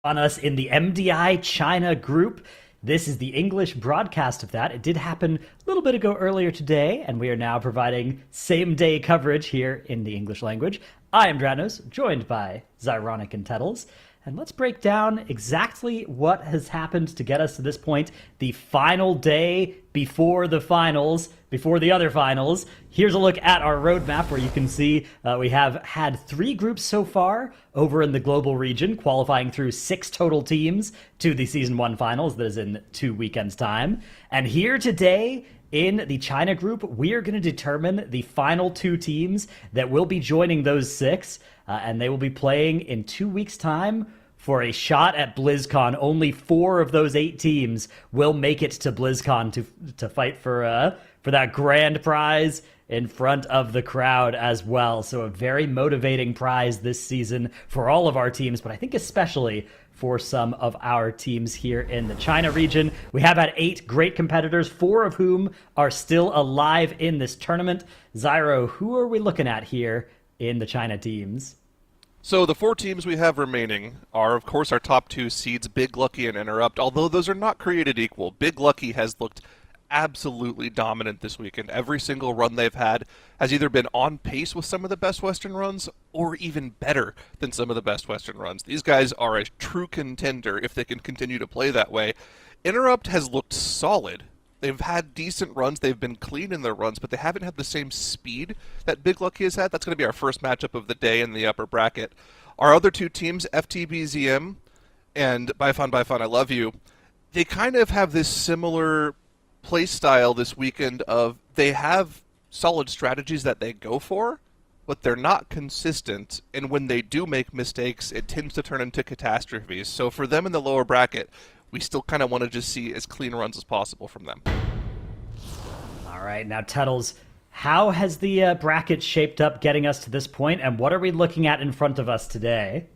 On us in the MDI China group. This is the English broadcast of that. It did happen a little bit ago earlier today, and we are now providing same-day coverage here in the English language. I am Dranos, joined by Zyronic and Tettles. And let's break down exactly what has happened to get us to this point, the final day before the finals, before the other finals. Here's a look at our roadmap where you can see we have had 3 groups so far over in the global region, qualifying through 6 total teams to the Season 1 finals. That is in 2 weekends' time. And here today, in the China group, we are going to determine the final 2 teams that will be joining those 6, and they will be playing in 2 weeks' time for a shot at BlizzCon. Only 4 of those 8 teams will make it to BlizzCon to fight for that grand prize in front of the crowd as well. So a very motivating prize this season for all of our teams, but I think especially for some of our teams here in the China region. We have had 8 great competitors, 4 of whom are still alive in this tournament. Zyro, who are we looking at here in the China teams? So the 4 teams we have remaining are, of course, our top 2 seeds, Big Lucky and Interrupt, although those are not created equal. Big Lucky has looked absolutely dominant this weekend. Every single run they've had has either been on pace with some of the best Western runs or even better than some of the best Western runs. These guys are a true contender if they can continue to play that way. Interrupt has looked solid. They've had decent runs, they've been clean in their runs, but they haven't had the same speed that Big Lucky has had. That's going to be our first matchup of the day in the upper bracket. Our other 2 teams, FTBZM and By Fun, I Love You, they kind of have this similar play style this weekend of they have solid strategies that they go for, but they're not consistent, and when they do make mistakes, it tends to turn into catastrophes. So for them in the lower bracket, we still kind of want to just see as clean runs as possible from them. All right, now Tettles, how has the bracket shaped up getting us to this point, and what are we looking at in front of us today?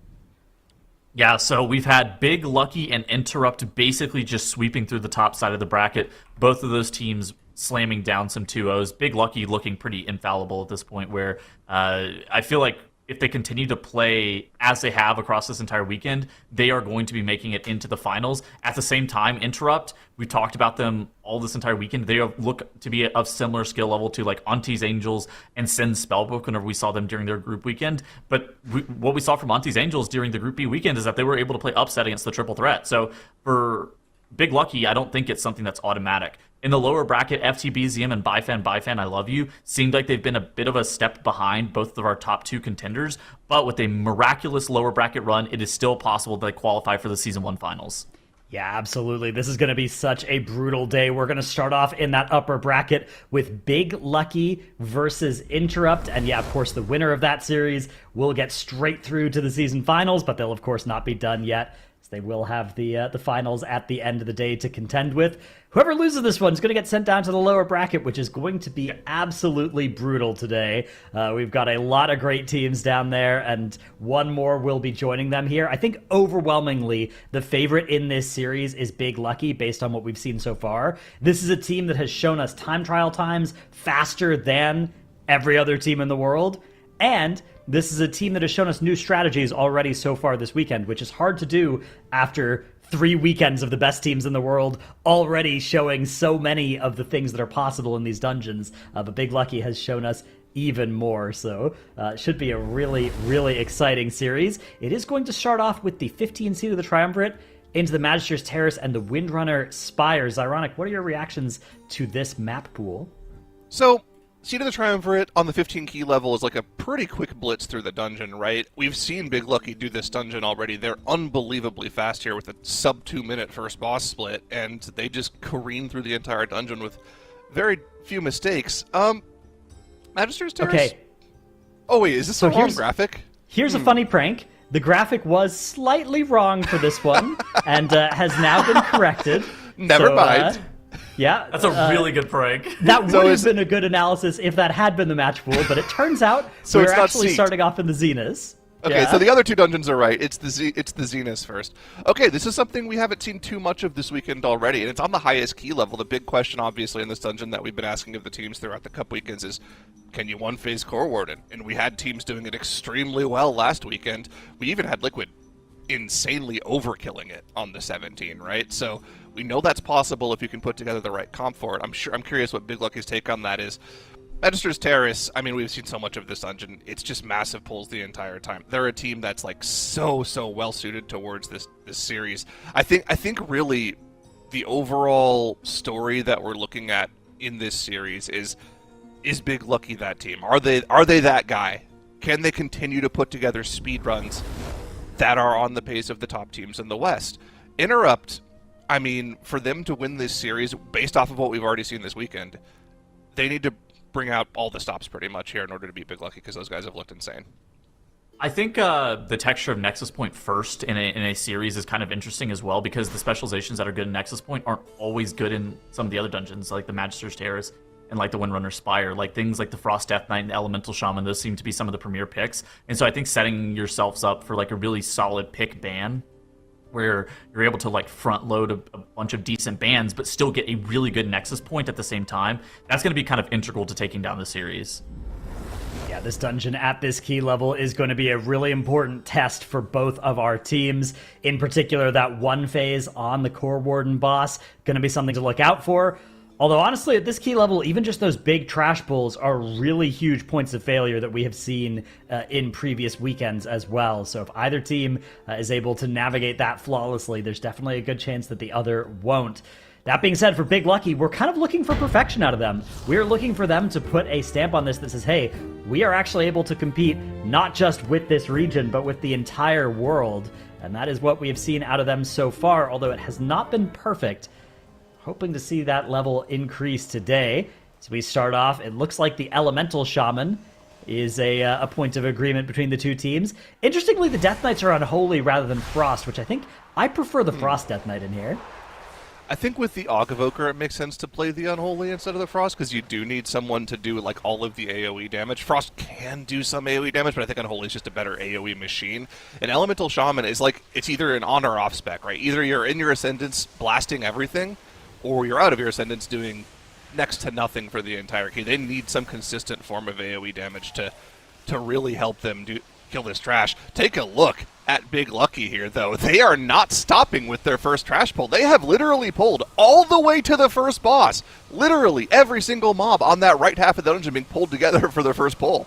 Yeah, so we've had Big Lucky and Interrupt basically just sweeping through the top side of the bracket. Both of those teams slamming down some 2-0s. Big Lucky looking pretty infallible at this point, where I feel like if they continue to play as they have across this entire weekend, they are going to be making it into the finals. At the same time, Interrupt, we talked about them all this entire weekend. They look to be of similar skill level to like Auntie's Angels and Sin's Spellbook whenever we saw them during their group weekend. But what we saw from Auntie's Angels during the Group B weekend is that they were able to play upset against the triple threat. So for Big Lucky, I don't think it's something that's automatic. In the lower bracket, FTBZM and By Fan, I Love You seemed like they've been a bit of a step behind both of our top 2 contenders, but with a miraculous lower bracket run, it is still possible that they qualify for the Season 1 finals. Yeah, absolutely. This is going to be such a brutal day. We're going to start off in that upper bracket with Big Lucky versus Interrupt. And yeah, of course, the winner of that series will get straight through to the season finals, but they'll, of course, not be done yet. They will have the finals at the end of the day to contend with. Whoever loses this one is going to get sent down to the lower bracket, which is going to be absolutely brutal today. We've got a lot of great teams down there, and one more will be joining them here. I think overwhelmingly the favorite in this series is Big Lucky based on what we've seen so far. This is a team that has shown us time trial times faster than every other team in the world, and this is a team that has shown us new strategies already so far this weekend, which is hard to do after 3 weekends of the best teams in the world already showing so many of the things that are possible in these dungeons. But Big Lucky has shown us even more, so it should be a really, really exciting series. It is going to start off with the 15 seed of the Triumvirate into the Magister's Terrace and the Windrunner Spires. Ironic, what are your reactions to this map pool? So, Seed of the Triumvirate on the 15 key level is like a pretty quick blitz through the dungeon, right? We've seen Big Lucky do this dungeon already. They're unbelievably fast here with a sub 2 minute first boss split, and they just careen through the entire dungeon with very few mistakes. Magister's Terrace? Okay. Oh wait, is this the wrong graphic? Here's a funny prank. The graphic was slightly wrong for this one, and has now been corrected. Never mind. Yeah. That's a really good prank. That would have been a good analysis if that had been the match pool, but it turns out we're actually starting off in the Zenith. Okay, so the other 2 dungeons are right. It's the Zenith first. Okay, this is something we haven't seen too much of this weekend already, and it's on the highest key level. The big question, obviously, in this dungeon that we've been asking of the teams throughout the Cup weekends is, can you one-phase Core Warden? And we had teams doing it extremely well last weekend. We even had Liquid insanely overkilling it on the 17, right? So we know that's possible if you can put together the right comp for it. I'm curious what Big Lucky's take on that is. Magister's Terrace, I mean, we've seen so much of this dungeon. It's just massive pulls the entire time. They're a team that's like so well suited towards this series. I think really the overall story that we're looking at in this series is Big Lucky that team? Are they that guy? Can they continue to put together speed runs that are on the pace of the top teams in the West? Interrupt, I mean, for them to win this series, based off of what we've already seen this weekend, they need to bring out all the stops pretty much here in order to beat Big Lucky, because those guys have looked insane. I think the texture of Nexus Point first in a series is kind of interesting as well, because the specializations that are good in Nexus Point aren't always good in some of the other dungeons, like the Magister's Terrace and like the Windrunner Spire. Like things like the Frost Death Knight and the Elemental Shaman, those seem to be some of the premier picks. And so I think setting yourselves up for like a really solid pick ban, where you're able to like front load a bunch of decent bans, but still get a really good Nexus Point at the same time, that's going to be kind of integral to taking down the series. Yeah, this dungeon at this key level is going to be a really important test for both of our teams. In particular, that one phase on the Core Warden boss, going to be something to look out for. Although, honestly, at this key level, even just those big trash pulls are really huge points of failure that we have seen in previous weekends as well. So if either team is able to navigate that flawlessly, there's definitely a good chance that the other won't. That being said, for Big Lucky, we're kind of looking for perfection out of them. We're looking for them to put a stamp on this that says, hey, we are actually able to compete not just with this region, but with the entire world. And that is what we have seen out of them so far, although it has not been perfect. Hoping to see that level increase today. As we start off, it looks like the Elemental Shaman is a point of agreement between the two teams. Interestingly, the Death Knights are Unholy rather than Frost, which I prefer the Frost Death Knight in here. I think with the Augavoker, it makes sense to play the Unholy instead of the Frost, because you do need someone to do like all of the AoE damage. Frost can do some AoE damage, but I think Unholy is just a better AoE machine. An Elemental Shaman is like, it's either an on or off spec, right? Either you're in your Ascendance blasting everything, or you're out of your Ascendance doing next to nothing for the entire key. They need some consistent form of AoE damage to really help them kill this trash. Take a look at Big Lucky here, though. They are not stopping with their first trash pull. They have literally pulled all the way to the first boss. Literally every single mob on that right half of the dungeon being pulled together for their first pull.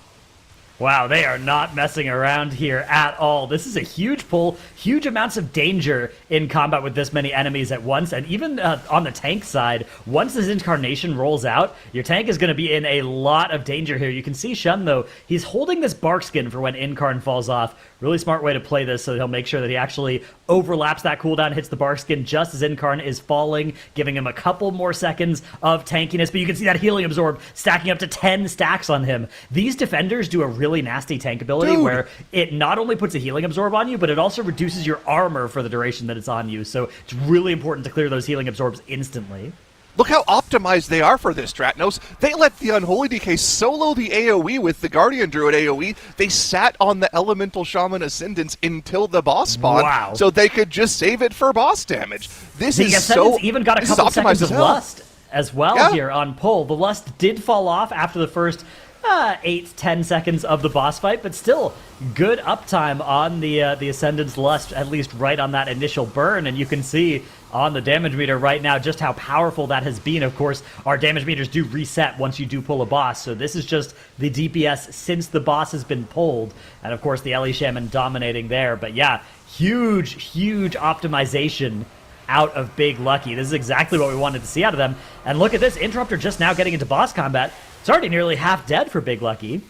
Wow, they are not messing around here at all. This is a huge pull, huge amounts of danger in combat with this many enemies at once, and even on the tank side, once this Incarnation rolls out, your tank is going to be in a lot of danger here. You can see Shun, though, he's holding this bark skin for when Incarn falls off. Really smart way to play this, so he'll make sure that he actually overlaps that cooldown, hits the bark skin just as Incarn is falling, giving him a couple more seconds of tankiness, but you can see that healing absorb stacking up to 10 stacks on him. These defenders do a really nasty tank ability where it not only puts a healing absorb on you, but it also reduces your armor for the duration that it's on you, so it's really important to clear those healing absorbs instantly. Look how optimized they are for this, Stratnos. They let the Unholy DK solo the AoE with the Guardian Druid AoE. They sat on the Elemental Shaman Ascendance until the boss spawn, so they could just save it for boss damage. This the is so even got a couple seconds of Lust as well here on pull. The Lust did fall off after the first 8-10 seconds of the boss fight, but still good uptime on the Ascendant's Lust, at least right on that initial burn, and you can see on the damage meter right now just how powerful that has been. Of course, our damage meters do reset once you do pull a boss, so this is just the DPS since the boss has been pulled, and of course the Ellie Shaman dominating there. But yeah, huge optimization out of Big Lucky. This is exactly what we wanted to see out of them, and look at this, Interrupter just now getting into boss combat. It's already nearly half dead for Big Lucky.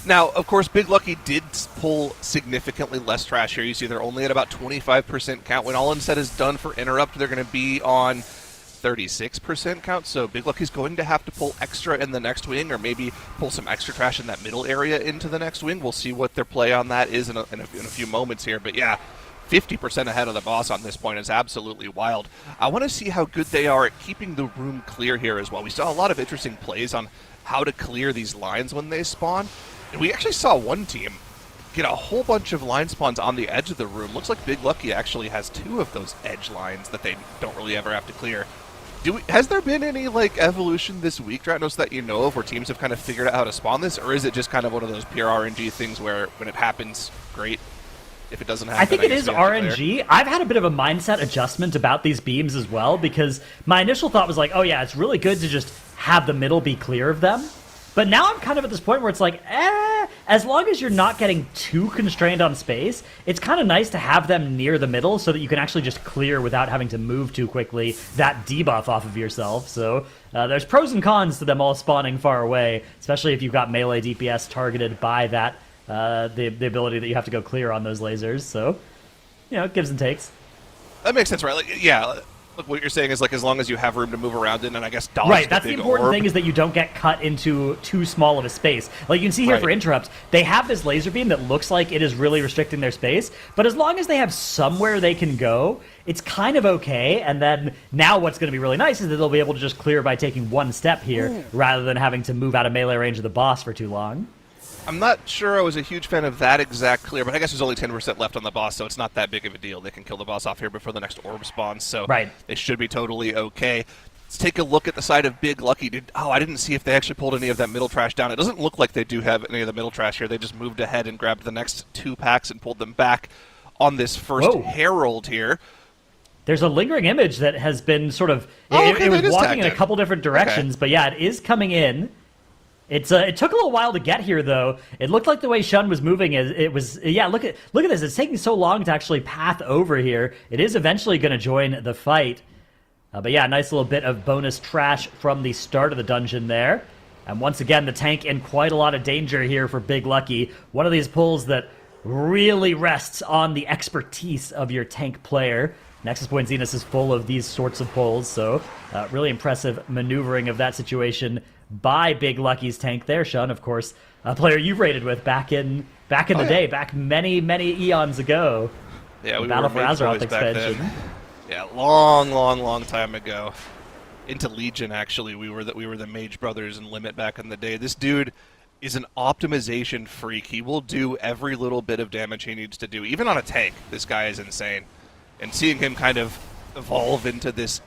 Now, of course, Big Lucky did pull significantly less trash here. You see they're only at about 25% count. When all said is done for Interrupt, they're going to be on 36% count, so Big Lucky's going to have to pull extra in the next wing, or maybe pull some extra trash in that middle area into the next wing. We'll see what their play on that is in a few moments here, but yeah, 50% ahead of the boss on this point is absolutely wild. I want to see how good they are at keeping the room clear here as well. We saw a lot of interesting plays on how to clear these lines when they spawn, and we actually saw one team get a whole bunch of line spawns on the edge of the room. Looks like Big Lucky actually has 2 of those edge lines that they don't really ever have to clear. Has there been any like evolution this week, Dratnos, that you know of, where teams have kind of figured out how to spawn this, or is it just kind of one of those pure RNG things where when it happens, great? if it doesn't happen. I think it is we have to clear. RNG. I've had a bit of a mindset adjustment about these beams as well, because my initial thought was like, oh yeah, it's really good to just have the middle be clear of them. But now I'm kind of at this point where it's like, as long as you're not getting too constrained on space, it's kind of nice to have them near the middle so that you can actually just clear without having to move too quickly that debuff off of yourself. So there's pros and cons to them all spawning far away, especially if you've got melee DPS targeted by that, the ability that you have to go clear on those lasers. So, gives and takes. That makes sense, right? Like, yeah. Look, what you're saying is, like, as long as you have room to move around in and I guess dodge right, that's the important orb. thing, is that you don't get cut into too small of a space. Like, you can see here for interrupts, they have this laser beam that looks like it is really restricting their space, but as long as they have somewhere they can go, it's kind of okay. And then now what's going to be really nice is that they'll be able to just clear by taking one step here rather than having to move out of melee range of the boss for too long. I'm not sure I was a huge fan of that exact clear, but I guess there's only 10% left on the boss, so it's not that big of a deal. They can kill the boss off here before the next orb spawns, so they should be totally okay. Let's take a look at the side of Big Lucky. I didn't see if they actually pulled any of that middle trash down. It doesn't look like they do have any of the middle trash here. They just moved ahead and grabbed the next 2 packs and pulled them back on this first Herald here. There's a lingering image that has been sort of... it was walking in a couple different directions, but yeah, it is coming in. It took a little while to get here, though. It looked like the way Shun was moving, it was... Yeah, look at this. It's taking so long to actually path over here. It is eventually going to join the fight. But yeah, nice little bit of bonus trash from the start of the dungeon there. And once again, the tank in quite a lot of danger here for Big Lucky. One of these pulls that really rests on the expertise of your tank player. Nexus Point Zenith is full of these sorts of pulls, so really impressive maneuvering of that situation by Big Lucky's tank there. Shun, of course, a player you've raided with back in the day, back many eons ago. Yeah, we Battle were for Azeroth expansion. Yeah, long time ago. Into Legion, actually, we were the Mage Brothers and Limit back in the day. This dude is an optimization freak. He will do every little bit of damage he needs to do, even on a tank. This guy is insane. And seeing him kind of evolve into this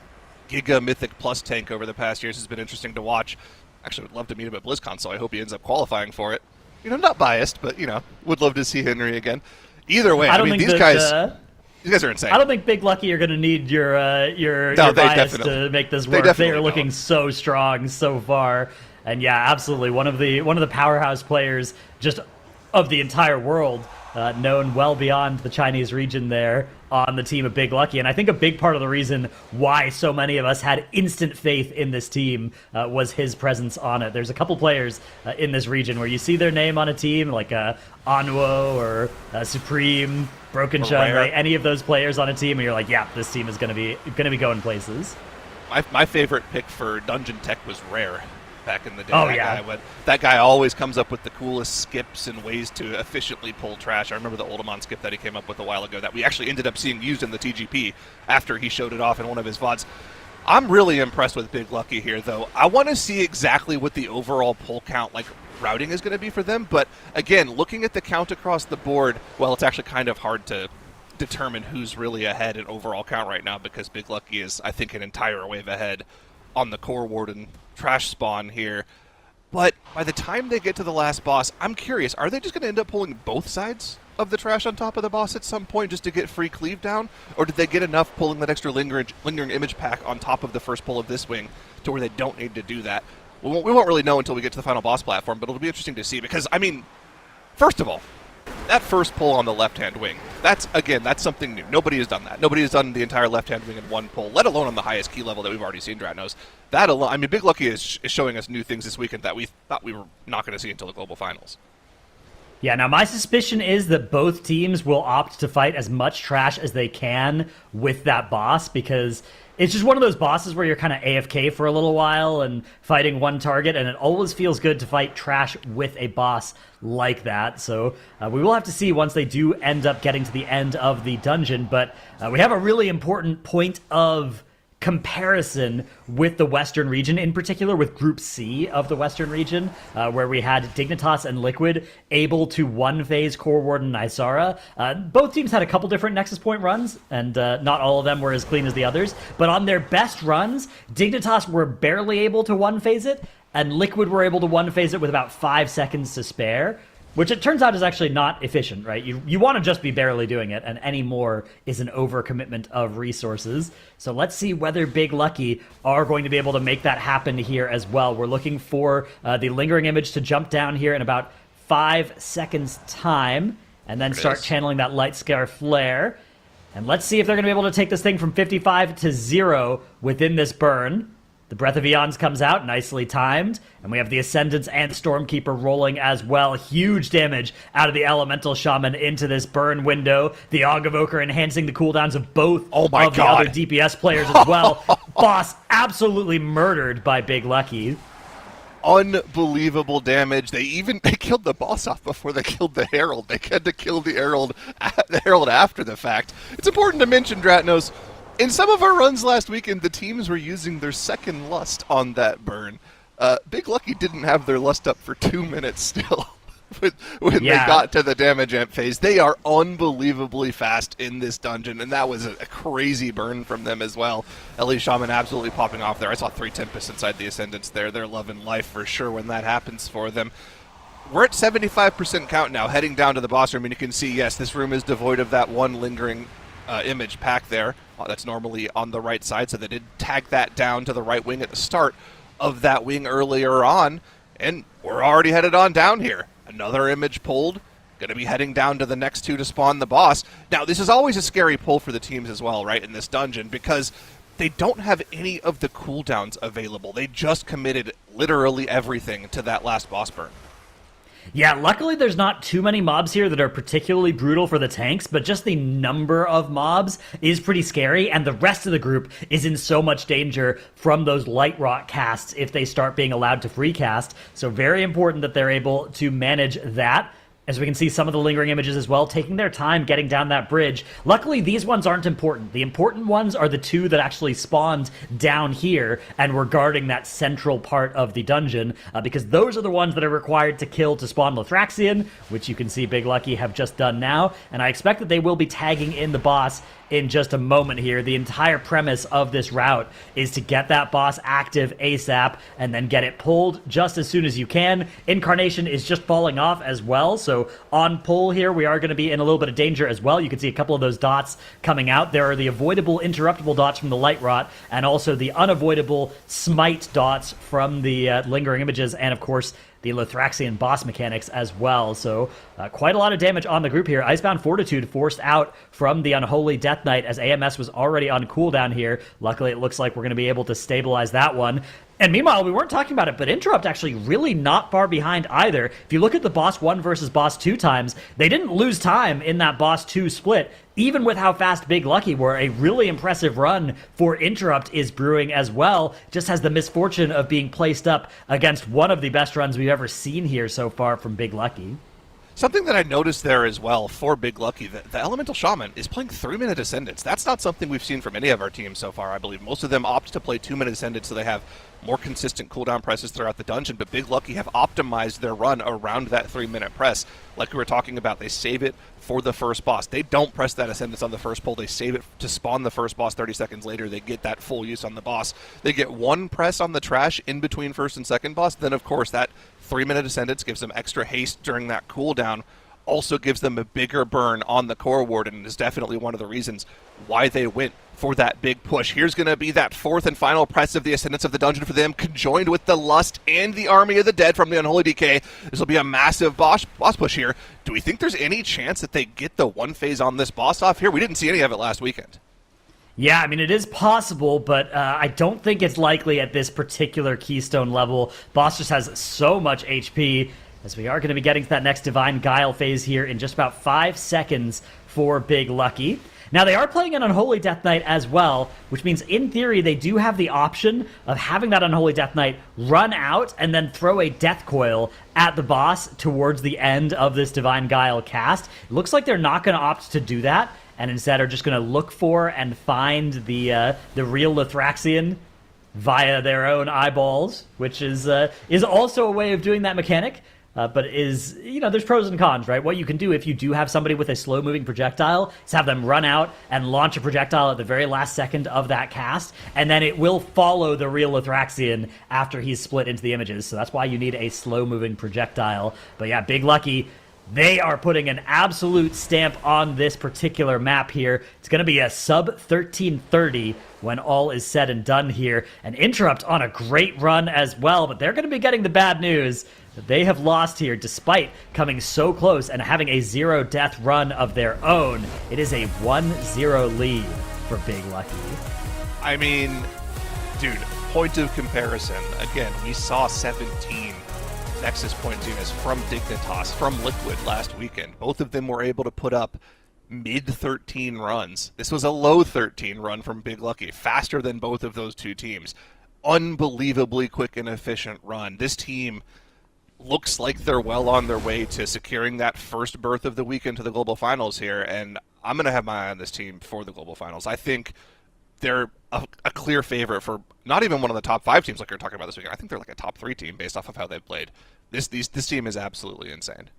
Giga Mythic Plus tank over the past years has been interesting to watch. Actually, would love to meet him at BlizzCon, so I hope he ends up qualifying for it. Not biased, but, would love to see Henry again. Either way, I mean, these guys are insane. I don't think Big Lucky are going to need your bias to make this work. They are looking so strong so far. And yeah, absolutely, one of the powerhouse players just of the entire world, known well beyond the Chinese region there on the team of Big Lucky. And I think a big part of the reason why so many of us had instant faith in this team was his presence on it. There's a couple players in this region where you see their name on a team, like Onwo or Supreme, Broken Shun, right? Any of those players on a team, and you're like, yeah, this team is going to be going places. My favorite pick for Dungeon Tech was Rare. Back in the day. That guy always comes up with the coolest skips and ways to efficiently pull trash. I remember the Oldemon skip that he came up with a while ago that we actually ended up seeing used in the TGP after he showed it off in one of his VODs. I'm really impressed with Big Lucky here, though. I want to see exactly what the overall pull count, routing is going to be for them. But again, looking at the count across the board, well, it's actually kind of hard to determine who's really ahead in overall count right now, because Big Lucky is, I think, an entire wave ahead on the Core Warden trash spawn here. But by the time they get to the last boss, I'm curious, are they just going to end up pulling both sides of the trash on top of the boss at some point just to get free cleave down? Or did they get enough pulling that extra lingering image pack on top of the first pull of this wing to where they don't need to do that? We won't really know until we get to the final boss platform, but it'll be interesting to see, because, I mean, first of all, that first pull on the left-hand wing, that's something new. Nobody has done that. Nobody has done the entire left-hand wing in one pull, let alone on the highest key level that we've already seen Dratnos. That alone, I mean, Big Lucky is showing us new things this weekend that we thought we were not going to see until the global finals. Yeah, now my suspicion is that both teams will opt to fight as much trash as they can with that boss, because it's just one of those bosses where you're kind of AFK for a little while and fighting one target, and it always feels good to fight trash with a boss like that. So we will have to see once they do end up getting to the end of the dungeon, but we have a really important point of comparison with the Western region, in particular with Group C of the Western region, where we had Dignitas and Liquid able to one-phase Core Warden and Isara. Both teams had a couple different Nexus Point runs, and not all of them were as clean as the others, but on their best runs, Dignitas were barely able to one-phase it, and Liquid were able to one-phase it with about 5 seconds to spare. Which it turns out is actually not efficient, right? You want to just be barely doing it, and any more is an overcommitment of resources. So let's see whether Big Lucky are going to be able to make that happen here as well. We're looking for the Lingering Image to jump down here in about 5 seconds time, and then start channeling that Light Scare Flare. And let's see if they're going to be able to take this thing from 55 to 0 within this burn. The Breath of Eons comes out, nicely timed, and we have the Ascendants and Stormkeeper rolling as well. Huge damage out of the Elemental Shaman into this burn window. The Og Evoker enhancing the cooldowns of both of the other DPS players as well. Boss absolutely murdered by Big Lucky. Unbelievable damage. They killed the boss off before they killed the Herald. They had to kill the Herald after the fact. It's important to mention, Dratnos, in some of our runs last weekend, the teams were using their second lust on that burn. Big Lucky didn't have their lust up for 2 minutes still when they got to the damage amp phase. They are unbelievably fast in this dungeon, and that was a crazy burn from them as well. LE Shaman absolutely popping off there. I saw 3 Tempests inside the Ascendants there. They're loving life for sure when that happens for them. We're at 75% count now, heading down to the boss room, and you can see, yes, this room is devoid of that one lingering image pack there. That's normally on the right side, so they did tag that down to the right wing at the start of that wing earlier on, and we're already headed on down here. Another image pulled, going to be heading down to the next 2 to spawn the boss. Now, this is always a scary pull for the teams as well, right, in this dungeon, because they don't have any of the cooldowns available. They just committed literally everything to that last boss burn. Yeah, luckily there's not too many mobs here that are particularly brutal for the tanks, but just the number of mobs is pretty scary, and the rest of the group is in so much danger from those light rot casts if they start being allowed to free cast. So very important that they're able to manage that. As we can see, some of the lingering images as well, taking their time getting down that bridge. Luckily, these ones aren't important. The important ones are the 2 that actually spawned down here and were guarding that central part of the dungeon, because those are the ones that are required to kill to spawn Lothraxion, which you can see Big Lucky have just done now, and I expect that they will be tagging in the boss in just a moment here. The entire premise of this route is to get that boss active ASAP and then get it pulled just as soon as you can. Incarnation is just falling off as well, so on pull here we are going to be in a little bit of danger as well. You can see a couple of those dots coming out. There are the avoidable interruptible dots from the light rot, and also the unavoidable smite dots from the lingering images, and of course the Lothraxian boss mechanics as well. So quite a lot of damage on the group here. Icebound Fortitude forced out from the Unholy Death Knight as AMS was already on cooldown here. Luckily, it looks like we're going to be able to stabilize that one. And meanwhile, we weren't talking about it, but Interrupt actually really not far behind either. If you look at the Boss 1 versus Boss 2 times, they didn't lose time in that Boss 2 split, even with how fast Big Lucky were. A really impressive run for Interrupt is brewing as well. Just has the misfortune of being placed up against one of the best runs we've ever seen here so far from Big Lucky. Something that I noticed there as well for Big Lucky, the Elemental Shaman is playing 3-minute Ascendants. That's not something we've seen from any of our teams so far, I believe. Most of them opt to play 2-minute Ascendants so they have more consistent cooldown presses throughout the dungeon, but Big Lucky have optimized their run around that 3-minute press. Like we were talking about, they save it for the first boss. They don't press that Ascendance on the first pull. They save it to spawn the first boss 30 seconds later. They get that full use on the boss. They get 1 press on the trash in between first and second boss. Then, of course, that 3-minute Ascendance gives them extra haste during that cooldown. Also gives them a bigger burn on the Core Warden, and is definitely one of the reasons why they went for that big push. Here's going to be that 4th and final press of the Ascendants of the Dungeon for them, conjoined with the Lust and the Army of the Dead from the Unholy DK. This will be a massive boss push here. Do we think there's any chance that they get the 1 phase on this boss off here? We didn't see any of it last weekend. Yeah, I mean, it is possible, but I don't think it's likely at this particular Keystone level. Boss just has so much HP, as we are going to be getting to that next Divine Guile phase here in just about 5 seconds for Big Lucky. Now, they are playing an Unholy Death Knight as well, which means, in theory, they do have the option of having that Unholy Death Knight run out and then throw a Death Coil at the boss towards the end of this Divine Guile cast. It looks like they're not going to opt to do that, and instead are just going to look for and find the real Lothraxion via their own eyeballs, which is also a way of doing that mechanic. but there's pros and cons, right? What you can do if you do have somebody with a slow-moving projectile is have them run out and launch a projectile at the very last second of that cast, and then it will follow the real Athraxian after he's split into the images. So that's why you need a slow-moving projectile. But yeah, Big Lucky, they are putting an absolute stamp on this particular map here. It's going to be a sub 1330 when all is said and done here. An Interrupt on a great run as well, but they're going to be getting the bad news that they have lost here despite coming so close and having a 0-death run of their own. It is a 1-0 lead for Big Lucky. I mean, dude, point of comparison. Again, we saw 17 Nexus Point Zenus from Dignitas, from Liquid last weekend. Both of them were able to put up mid-13 runs. This was a low 13 run from Big Lucky, faster than both of those two teams. Unbelievably quick and efficient run. This team looks like they're well on their way to securing that first berth of the weekend to the Global Finals here, and I'm going to have my eye on this team for the Global Finals. I think they're a clear favorite for not even one of the top 5 teams like you're talking about this weekend. I think they're like a top 3 team based off of how they've played. This team is absolutely insane.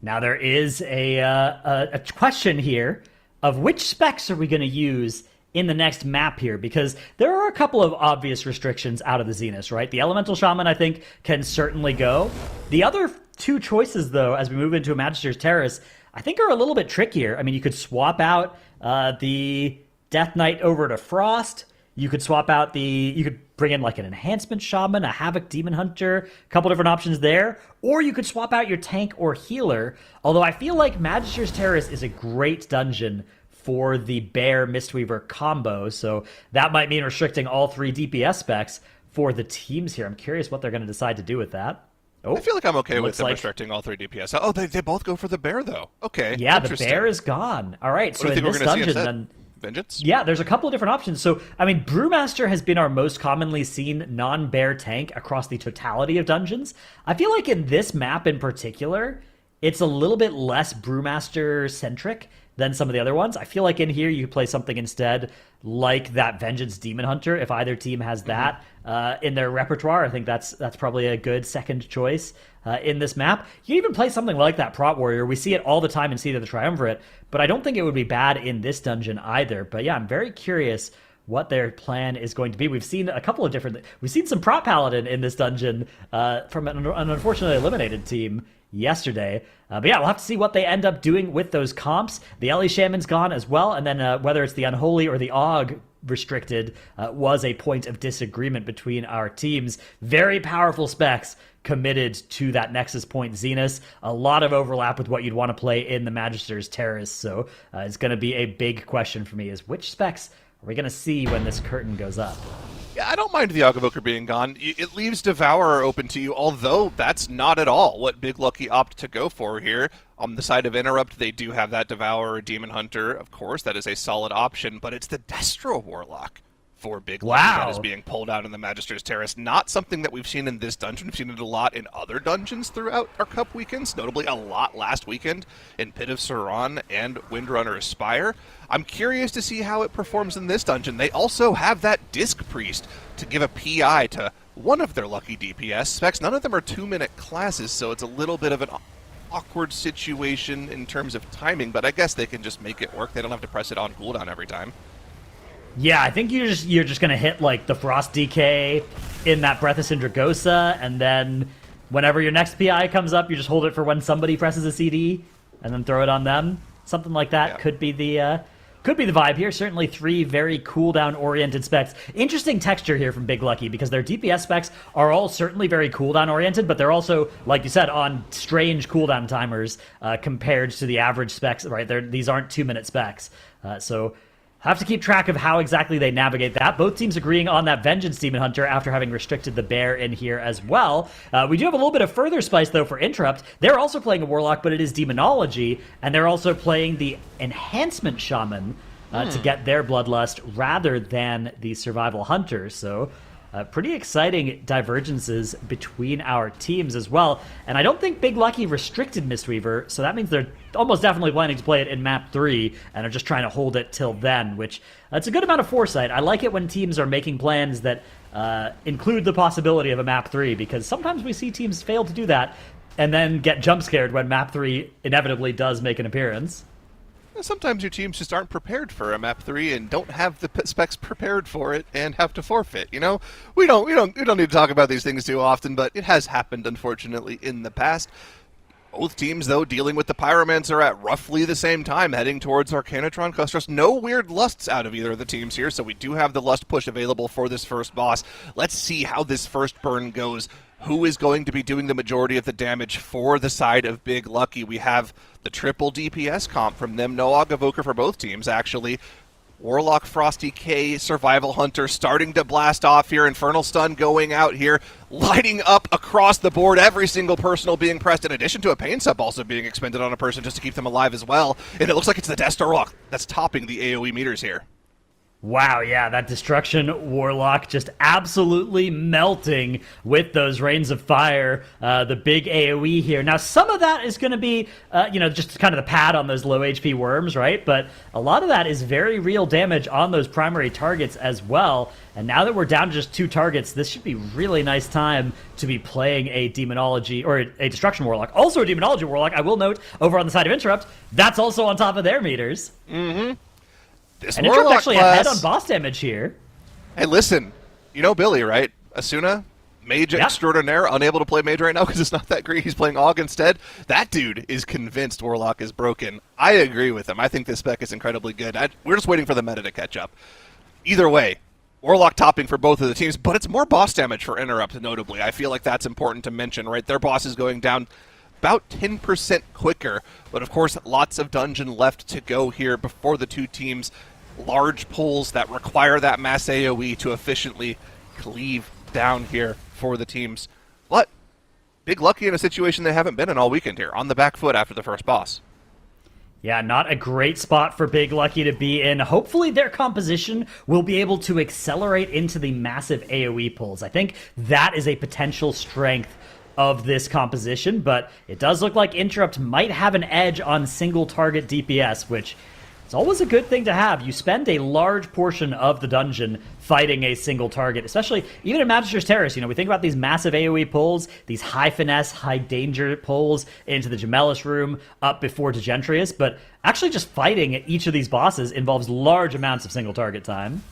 Now there is a question here of which specs are we going to use in the next map here, because there are a couple of obvious restrictions out of the Zenus, right? The Elemental Shaman, I think, can certainly go. The other 2 choices, though, as we move into a Magister's Terrace, I think are a little bit trickier. I mean, you could swap out the Death Knight over to Frost. You could swap out you could bring in like an Enhancement Shaman, a Havoc Demon Hunter, a couple different options there. Or you could swap out your tank or healer. Although I feel like Magister's Terrace is a great dungeon for the Bear Mistweaver combo, so that might mean restricting all 3 DPS specs for the teams here. I'm curious what they're going to decide to do with that. I feel like I'm okay with them restricting all 3 DPS. Oh, they both go for the Bear, though. Okay, yeah, the Bear is gone. All right, so in this dungeon, then Vengeance? Yeah, there's a couple of different options. So, I mean, Brewmaster has been our most commonly seen non-bear tank across the totality of dungeons. I feel like in this map in particular, it's a little bit less Brewmaster-centric than some of the other ones. I feel like in here you could play something instead like that Vengeance Demon Hunter. If either team has that in their repertoire, I think that's probably a good second choice in this map. You can even play something like that Prot Warrior. We see it all the time in Seed of the Triumvirate, but I don't think it would be bad in this dungeon either. But yeah, I'm very curious what their plan is going to be. We've seen a couple of different... We've seen some Prot Paladin in this dungeon from an unfortunately eliminated team yesterday. But yeah, we'll have to see what they end up doing with those comps. The Ellie Shaman's gone as well, and then whether it's the Unholy or the Og restricted was a point of disagreement between our teams. Very powerful specs committed to that Nexus Point Zenus. A lot of overlap with what you'd want to play in the Magister's Terrace, so it's going to be a big question for me is which specs are we going to see when this curtain goes up? Yeah, I don't mind the Ogavoker being gone. It leaves Devourer open to you, although that's not at all what Big Lucky opt to go for here. On the side of Interrupt, they do have that Devourer Demon Hunter, of course. That is a solid option, but it's the Destro Warlock for Big Lucky that is being pulled out in the Magister's Terrace. Not something that we've seen in this dungeon. We've seen it a lot in other dungeons throughout our Cup weekends, notably a lot last weekend in Pit of Saran and Windrunner Aspire. I'm curious to see how it performs in this dungeon. They also have that Disc Priest to give a PI to one of their lucky DPS specs. None of them are 2-minute classes, so it's a little bit of an awkward situation in terms of timing, but I guess they can just make it work. They don't have to press it on cooldown every time. Yeah, I think you're just gonna hit like the Frost DK in that Breath of Syndragosa, and then whenever your next PI comes up, you just hold it for when somebody presses a CD, and then throw it on them. Something like that could be the vibe here. Certainly 3 very cooldown-oriented specs. Interesting texture here from Big Lucky, because their DPS specs are all certainly very cooldown-oriented, but they're also, like you said, on strange cooldown timers compared to the average specs, right? These aren't 2-minute specs. So have to keep track of how exactly they navigate that. Both teams agreeing on that Vengeance Demon Hunter after having restricted the Bear in here as well. We do have a little bit of further spice, though, for Interrupt. They're also playing a Warlock, but it is Demonology, and they're also playing the Enhancement Shaman to get their Bloodlust rather than the Survival Hunter. So pretty exciting divergences between our teams as well. And I don't think Big Lucky restricted Mistweaver, so that means they're almost definitely planning to play it in map 3 and are just trying to hold it till then, which that's a good amount of foresight. I like it when teams are making plans that include the possibility of a map 3, because sometimes we see teams fail to do that. and then get jump scared when map 3 inevitably does make an appearance. Sometimes your teams just aren't prepared for a map 3 and don't have the specs prepared for it and have to forfeit. You know, we don't need to talk about these things too often, but it has happened unfortunately in the past. Both teams, though, dealing with the Pyromancer at roughly the same time, heading towards Arcanatron Clusters. No weird lusts out of either of the teams here, so we do have the lust push available for this first boss. Let's see how this first burn goes. Who is going to be doing the majority of the damage for the side of Big Lucky? We have the triple DPS comp from them. No Evoker for both teams, actually. Warlock, Frosty K, Survival Hunter starting to blast off here. Infernal Stun going out here, lighting up across the board. Every single personal being pressed, in addition to a Pain Sub also being expended on a person just to keep them alive as well. And it looks like it's the Death Star Warlock that's topping the AoE meters here. Wow, yeah, that Destruction Warlock just absolutely melting with those Rains of Fire, the big AoE here. Now, some of that is going to be, just kind of the pad on those low HP worms, right? But a lot of that is very real damage on those primary targets as well. And now that we're down to just 2 targets, this should be really nice time to be playing a Demonology, or a Destruction Warlock. Also a Demonology Warlock, I will note, over on the side of Interrupt, that's also on top of their meters. Mm-hmm. And Interrupt actually ahead on boss damage here. Hey, listen, you know Billy, right? Asuna, Mage extraordinaire, unable to play Mage right now because it's not that great. He's playing Aug instead. That dude is convinced Warlock is broken. I agree with him. I think this spec is incredibly good. We're just waiting for the meta to catch up. Either way, Warlock topping for both of the teams, but it's more boss damage for Interrupt, notably. I feel like that's important to mention, right? Their boss is going down about 10% quicker, but of course, lots of dungeon left to go here before the two teams. Large pulls that require that mass AoE to efficiently cleave down here for the teams. But Big Lucky in a situation they haven't been in all weekend here, on the back foot after the first boss. Yeah, not a great spot for Big Lucky to be in. Hopefully their composition will be able to accelerate into the massive AoE pulls. I think that is a potential strength of this composition, but it does look like Interrupt might have an edge on single target DPS, which it's always a good thing to have. You spend a large portion of the dungeon fighting a single target, especially even in Magister's Terrace. We think about these massive AoE pulls, these high finesse, high danger pulls into the Gemellus room up before Degentrius, but actually just fighting each of these bosses involves large amounts of single target time.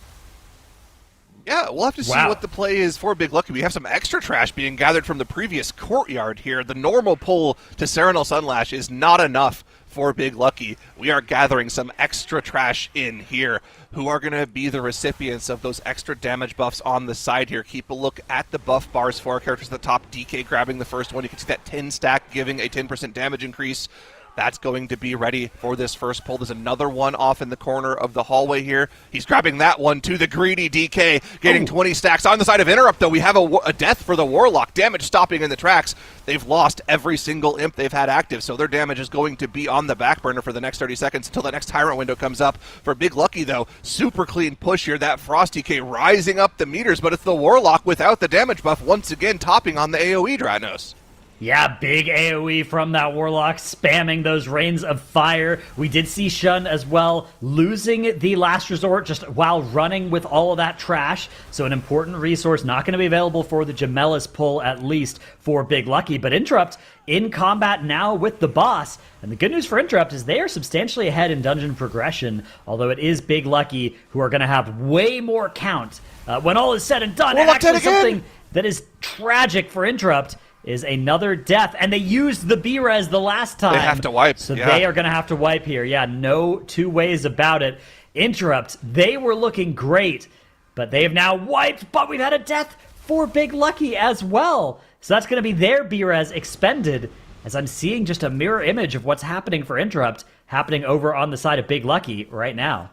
Yeah, we'll have to see what the play is for Big Lucky. We have some extra trash being gathered from the previous courtyard here. The normal pull to Serenal Sunlash is not enough for Big Lucky. We are gathering some extra trash in here. Who are going to be the recipients of those extra damage buffs on the side here? Keep a look at the buff bars for our characters at the top. DK grabbing the first one. You can see that 10 stack giving a 10% damage increase. That's going to be ready for this first pull. There's another one off in the corner of the hallway here. He's grabbing that one to the greedy DK, getting 20 stacks. On the side of Interrupt, though, we have a death for the Warlock. Damage stopping in the tracks. They've lost every single imp they've had active, so their damage is going to be on the back burner for the next 30 seconds until the next Tyrant window comes up. For Big Lucky, though, super clean push here. That Frosty K rising up the meters, but it's the Warlock without the damage buff once again topping on the AoE, Dratnos. Yeah, big AoE from that Warlock, spamming those Rains of Fire. We did see Shun as well, losing the Last Resort just while running with all of that trash. So an important resource, not going to be available for the Gemellus pull, at least for Big Lucky. But Interrupt in combat now with the boss. And the good news for Interrupt is they are substantially ahead in dungeon progression, although it is Big Lucky who are going to have way more count. When all is said and done, and actually something that is tragic for Interrupt is another death, and they used the B-Res the last time. They have to wipe. So they are going to have to wipe here. Yeah, no two ways about it. Interrupt, they were looking great, but they have now wiped, but we've had a death for Big Lucky as well. So that's going to be their B-Res expended, as I'm seeing just a mirror image of what's happening for Interrupt happening over on the side of Big Lucky right now.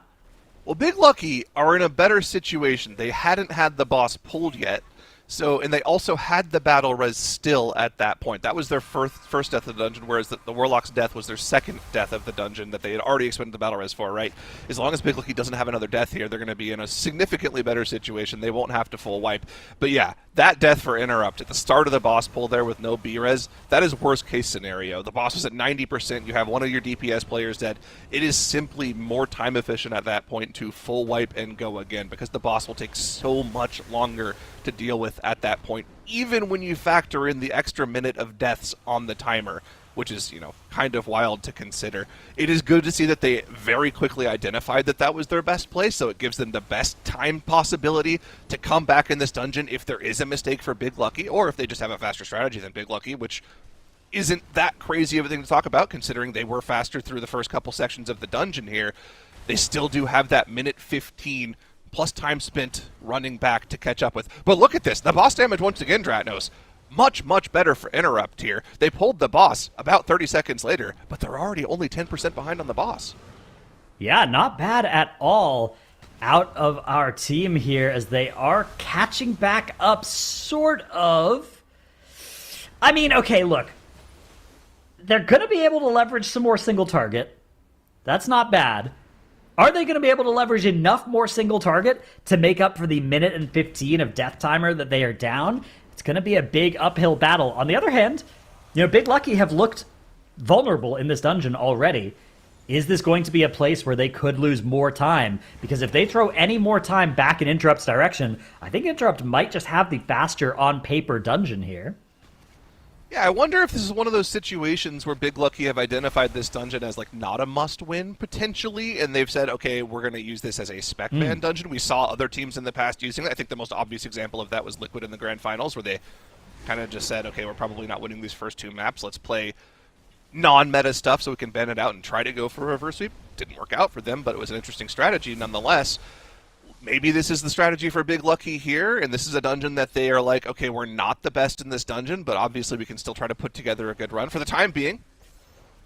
Well, Big Lucky are in a better situation. They hadn't had the boss pulled yet. So, and they also had the battle res still at that point. That was their first death of the dungeon, whereas the Warlock's death was their second death of the dungeon that they had already expended the battle res for, right? As long as Big Lucky doesn't have another death here, they're going to be in a significantly better situation. They won't have to full wipe. But yeah, that death for Interrupt at the start of the boss pull there with no B-res, that is worst case scenario. The boss was at 90%, you have one of your DPS players dead. It is simply more time efficient at that point to full wipe and go again, because the boss will take so much longer to deal with at that point, even when you factor in the extra minute of deaths on the timer, which is, kind of wild to consider. It is good to see that they very quickly identified that that was their best play, so it gives them the best time possibility to come back in this dungeon if there is a mistake for Big Lucky, or if they just have a faster strategy than Big Lucky, which isn't that crazy of a thing to talk about, considering they were faster through the first couple sections of the dungeon here. They still do have that minute 15 plus time spent running back to catch up with. But look at this. The boss damage once again, Dratnos. Much, much better for Interrupt here. They pulled the boss about 30 seconds later, but they're already only 10% behind on the boss. Yeah, not bad at all out of our team here as they are catching back up, sort of. I mean, okay, look. They're going to be able to leverage some more single target. That's not bad. Are they going to be able to leverage enough more single target to make up for the minute and 15 of death timer that they are down? It's going to be a big uphill battle. On the other hand, Big Lucky have looked vulnerable in this dungeon already. Is this going to be a place where they could lose more time? Because if they throw any more time back in Interrupt's direction, I think Interrupt might just have the faster on-paper dungeon here. Yeah, I wonder if this is one of those situations where Big Lucky have identified this dungeon as not a must-win, potentially, and they've said, okay, we're going to use this as a spec ban dungeon. We saw other teams in the past using it. I think the most obvious example of that was Liquid in the Grand Finals, where they kind of just said, okay, we're probably not winning these first two maps. Let's play non-meta stuff so we can ban it out and try to go for a reverse sweep. Didn't work out for them, but it was an interesting strategy nonetheless. Maybe this is the strategy for Big Lucky here, and this is a dungeon that they are like, okay, we're not the best in this dungeon, but obviously we can still try to put together a good run. For the time being,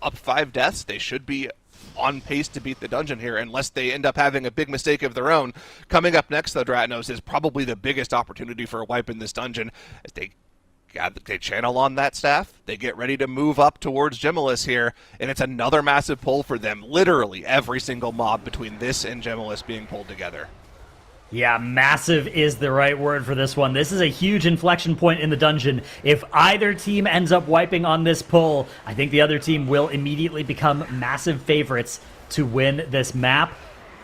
up 5 deaths, they should be on pace to beat the dungeon here, unless they end up having a big mistake of their own. Coming up next, though, Dratnos, is probably the biggest opportunity for a wipe in this dungeon, as they channel on that staff, they get ready to move up towards Gemilus here, and it's another massive pull for them. Literally every single mob between this and Gemilus being pulled together. Yeah, massive is the right word for this one. This is a huge inflection point in the dungeon. If either team ends up wiping on this pull, I think the other team will immediately become massive favorites to win this map.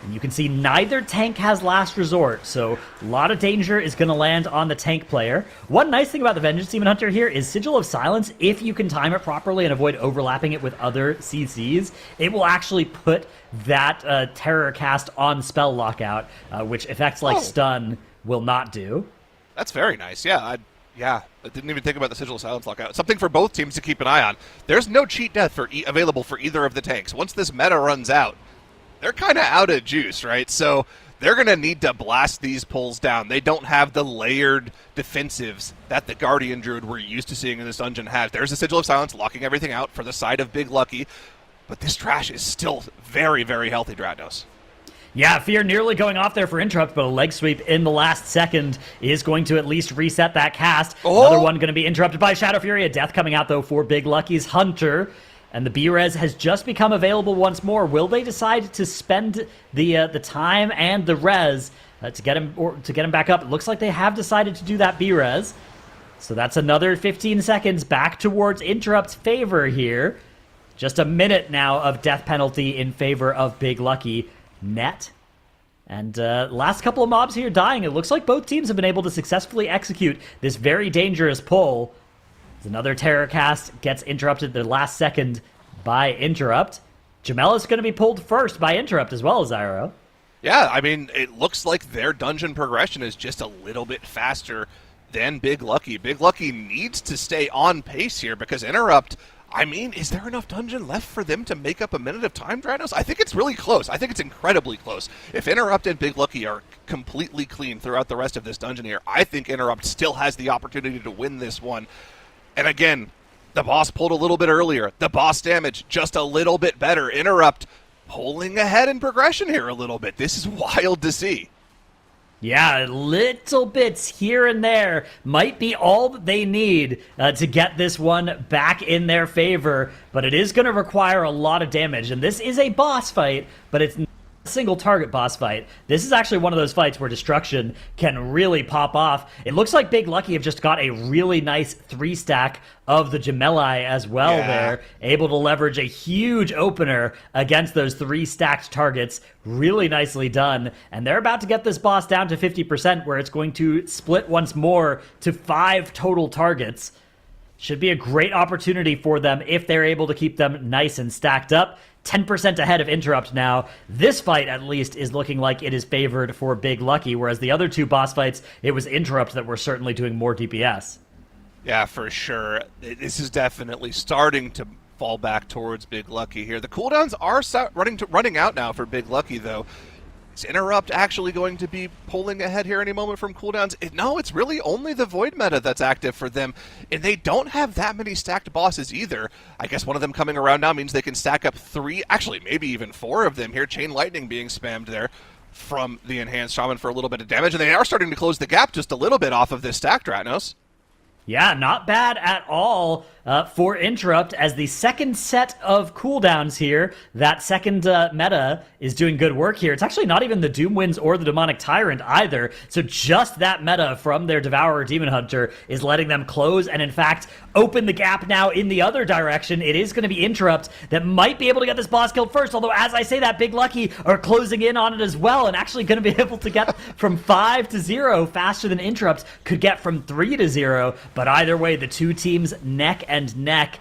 And you can see neither tank has last resort, so a lot of danger is going to land on the tank player. One nice thing about the Vengeance Demon Hunter here is Sigil of Silence, if you can time it properly and avoid overlapping it with other CCs, it will actually put that terror cast on spell lockout, which effects like stun will not do. That's very nice. Yeah, I didn't even think about the Sigil of Silence lockout. Something for both teams to keep an eye on. There's no cheat death available for either of the tanks. Once this meta runs out, they're kind of out of juice, right? So they're going to need to blast these pulls down. They don't have the layered defensives that the Guardian Druid we're used to seeing in this dungeon has. There's a Sigil of Silence locking everything out for the side of Big Lucky, but this trash is still very, very healthy, Dratnos. Yeah, Fear nearly going off there for Interrupt, but a leg sweep in the last second is going to at least reset that cast. Another one going to be interrupted by Shadow Fury. A death coming out, though, for Big Lucky's Hunter. And the B-Res has just become available once more. Will they decide to spend the time and the res to get him back up? It looks like they have decided to do that B-Res. So that's another 15 seconds back towards Interrupt's favor here. Just a minute now of death penalty in favor of Big Lucky net. And last couple of mobs here dying. It looks like both teams have been able to successfully execute this very dangerous pull. Another terror cast gets interrupted the last second by Interrupt. Gemilus is going to be pulled first by Interrupt as well as Zyro. Yeah, I mean, it looks like their dungeon progression is just a little bit faster than Big Lucky. Big Lucky needs to stay on pace here because Interrupt, I mean, is there enough dungeon left for them to make up a minute of time, Dranos? I think it's really close. I think it's incredibly close. If Interrupt and Big Lucky are completely clean throughout the rest of this dungeon here, I think Interrupt still has the opportunity to win this one. And again, the boss pulled a little bit earlier. The boss damage just a little bit better. Interrupt pulling ahead in progression here a little bit. This is wild to see. Yeah, little bits here and there might be all that they need to get this one back in their favor, but it is going to require a lot of damage. And this is a boss fight, but it's single target boss fight. This is actually one of those fights where destruction can really pop off. It looks like Big Lucky have just got a really nice 3-stack of the Gemelli as well there, able to leverage a huge opener against those 3-stacked targets. Really nicely done. And they're about to get this boss down to 50%, where it's going to split once more to 5 total targets. Should be a great opportunity for them if they're able to keep them nice and stacked up. 10% ahead of Interrupt now. This fight, at least, is looking like it is favored for Big Lucky, whereas the other 2 boss fights, it was Interrupt that were certainly doing more DPS. Yeah, for sure. This is definitely starting to fall back towards Big Lucky here. The cooldowns are running out now for Big Lucky, though. Is Interrupt actually going to be pulling ahead here any moment from cooldowns? No, it's really only the Void meta that's active for them, and they don't have that many stacked bosses either. I guess one of them coming around now means they can stack up 3, actually maybe even 4 of them here. Chain Lightning being spammed there from the Enhanced Shaman for a little bit of damage, and they are starting to close the gap just a little bit off of this stacked Ratnos. Yeah, not bad at all for Interrupt, as the second set of cooldowns here, that second meta is doing good work here. It's actually not even the Doom Winds or the Demonic Tyrant either, so just that meta from their Devourer Demon Hunter is letting them close and, in fact, open the gap now in the other direction. It is going to be Interrupt that might be able to get this boss killed first, although as I say that, Big Lucky are closing in on it as well and actually going to be able to get from 5 to 0 faster than Interrupt could get from 3 to 0. But either way, the 2 teams neck and neck,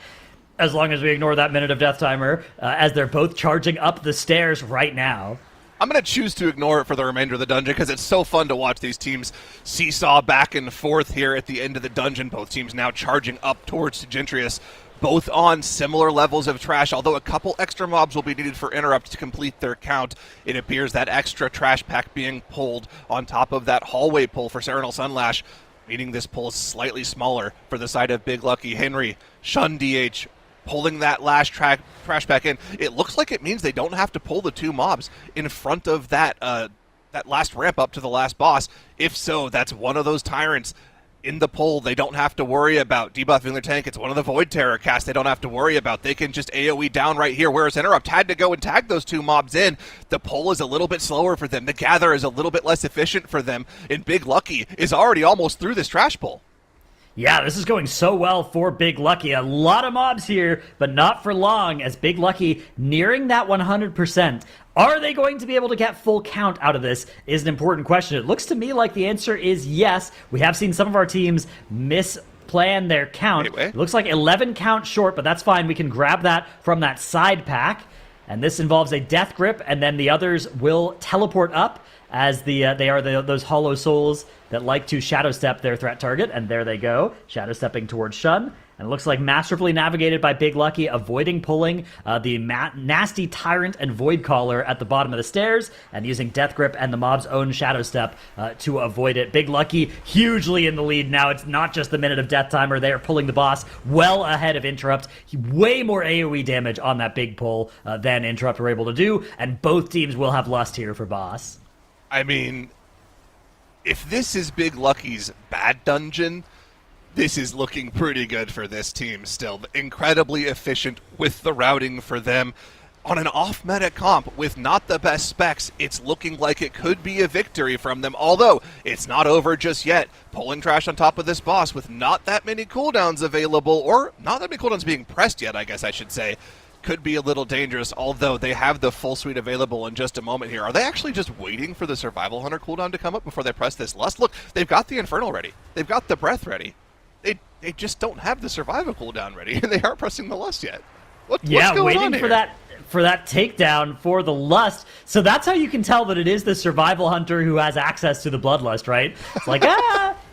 as long as we ignore that minute of death timer, as they're both charging up the stairs right now. I'm going to choose to ignore it for the remainder of the dungeon because it's so fun to watch these teams seesaw back and forth here at the end of the dungeon. Both teams now charging up towards Gentrius, both on similar levels of trash, although a couple extra mobs will be needed for Interrupt to complete their count. It appears that extra trash pack being pulled on top of that hallway pull for Serenal Sunlash, meaning this pull is slightly smaller for the side of Big Lucky. Henry, Shun DH, pulling that last trash pack in. It looks like it means they don't have to pull the 2 mobs in front of that that last ramp up to the last boss. If so, that's one of those tyrants in the pull they don't have to worry about debuffing their tank. It's one of the Void Terror casts they don't have to worry about. They can just AoE down right here, whereas Interrupt had to go and tag those 2 mobs in. The pull is a little bit slower for them. The gather is a little bit less efficient for them, and Big Lucky is already almost through this trash pull. Yeah, this is going so well for Big Lucky. A lot of mobs here, but not for long, as Big Lucky nearing that 100%. Are they going to be able to get full count out of this is an important question. It looks to me like the answer is yes. We have seen some of our teams misplan their count. Anyway. It looks like 11 count short, but that's fine. We can grab that from that side pack. And this involves a Death Grip, and then the others will teleport up, as they are those hollow souls that like to shadow step their threat target, and there they go, shadow stepping towards Shun. And it looks like masterfully navigated by Big Lucky, avoiding pulling the nasty Tyrant and Void Caller at the bottom of the stairs, and using Death Grip and the mob's own Shadow Step to avoid it. Big Lucky hugely in the lead now. It's not just the minute of death timer. They are pulling the boss well ahead of Interrupt. Way more AoE damage on that big pull than Interrupt were able to do, and both teams will have Lust here for boss. I mean, if this is Big Lucky's bad dungeon, this is looking pretty good for this team still. Incredibly efficient with the routing for them. On an off-meta comp with not the best specs, it's looking like it could be a victory from them, although it's not over just yet. Pulling trash on top of this boss with not that many cooldowns available, or not that many cooldowns being pressed yet, I guess I should say, could be a little dangerous, although they have the full suite available in just a moment here. Are they actually just waiting for the Survival Hunter cooldown to come up before they press this Lust? Look, they've got the Infernal ready. They've got the Breath ready. They just don't have the Survival cooldown ready, and they aren't pressing the Lust yet. What's going on waiting here? for that takedown for the Lust. So that's how you can tell that it is the Survival Hunter who has access to the Bloodlust, right? It's like,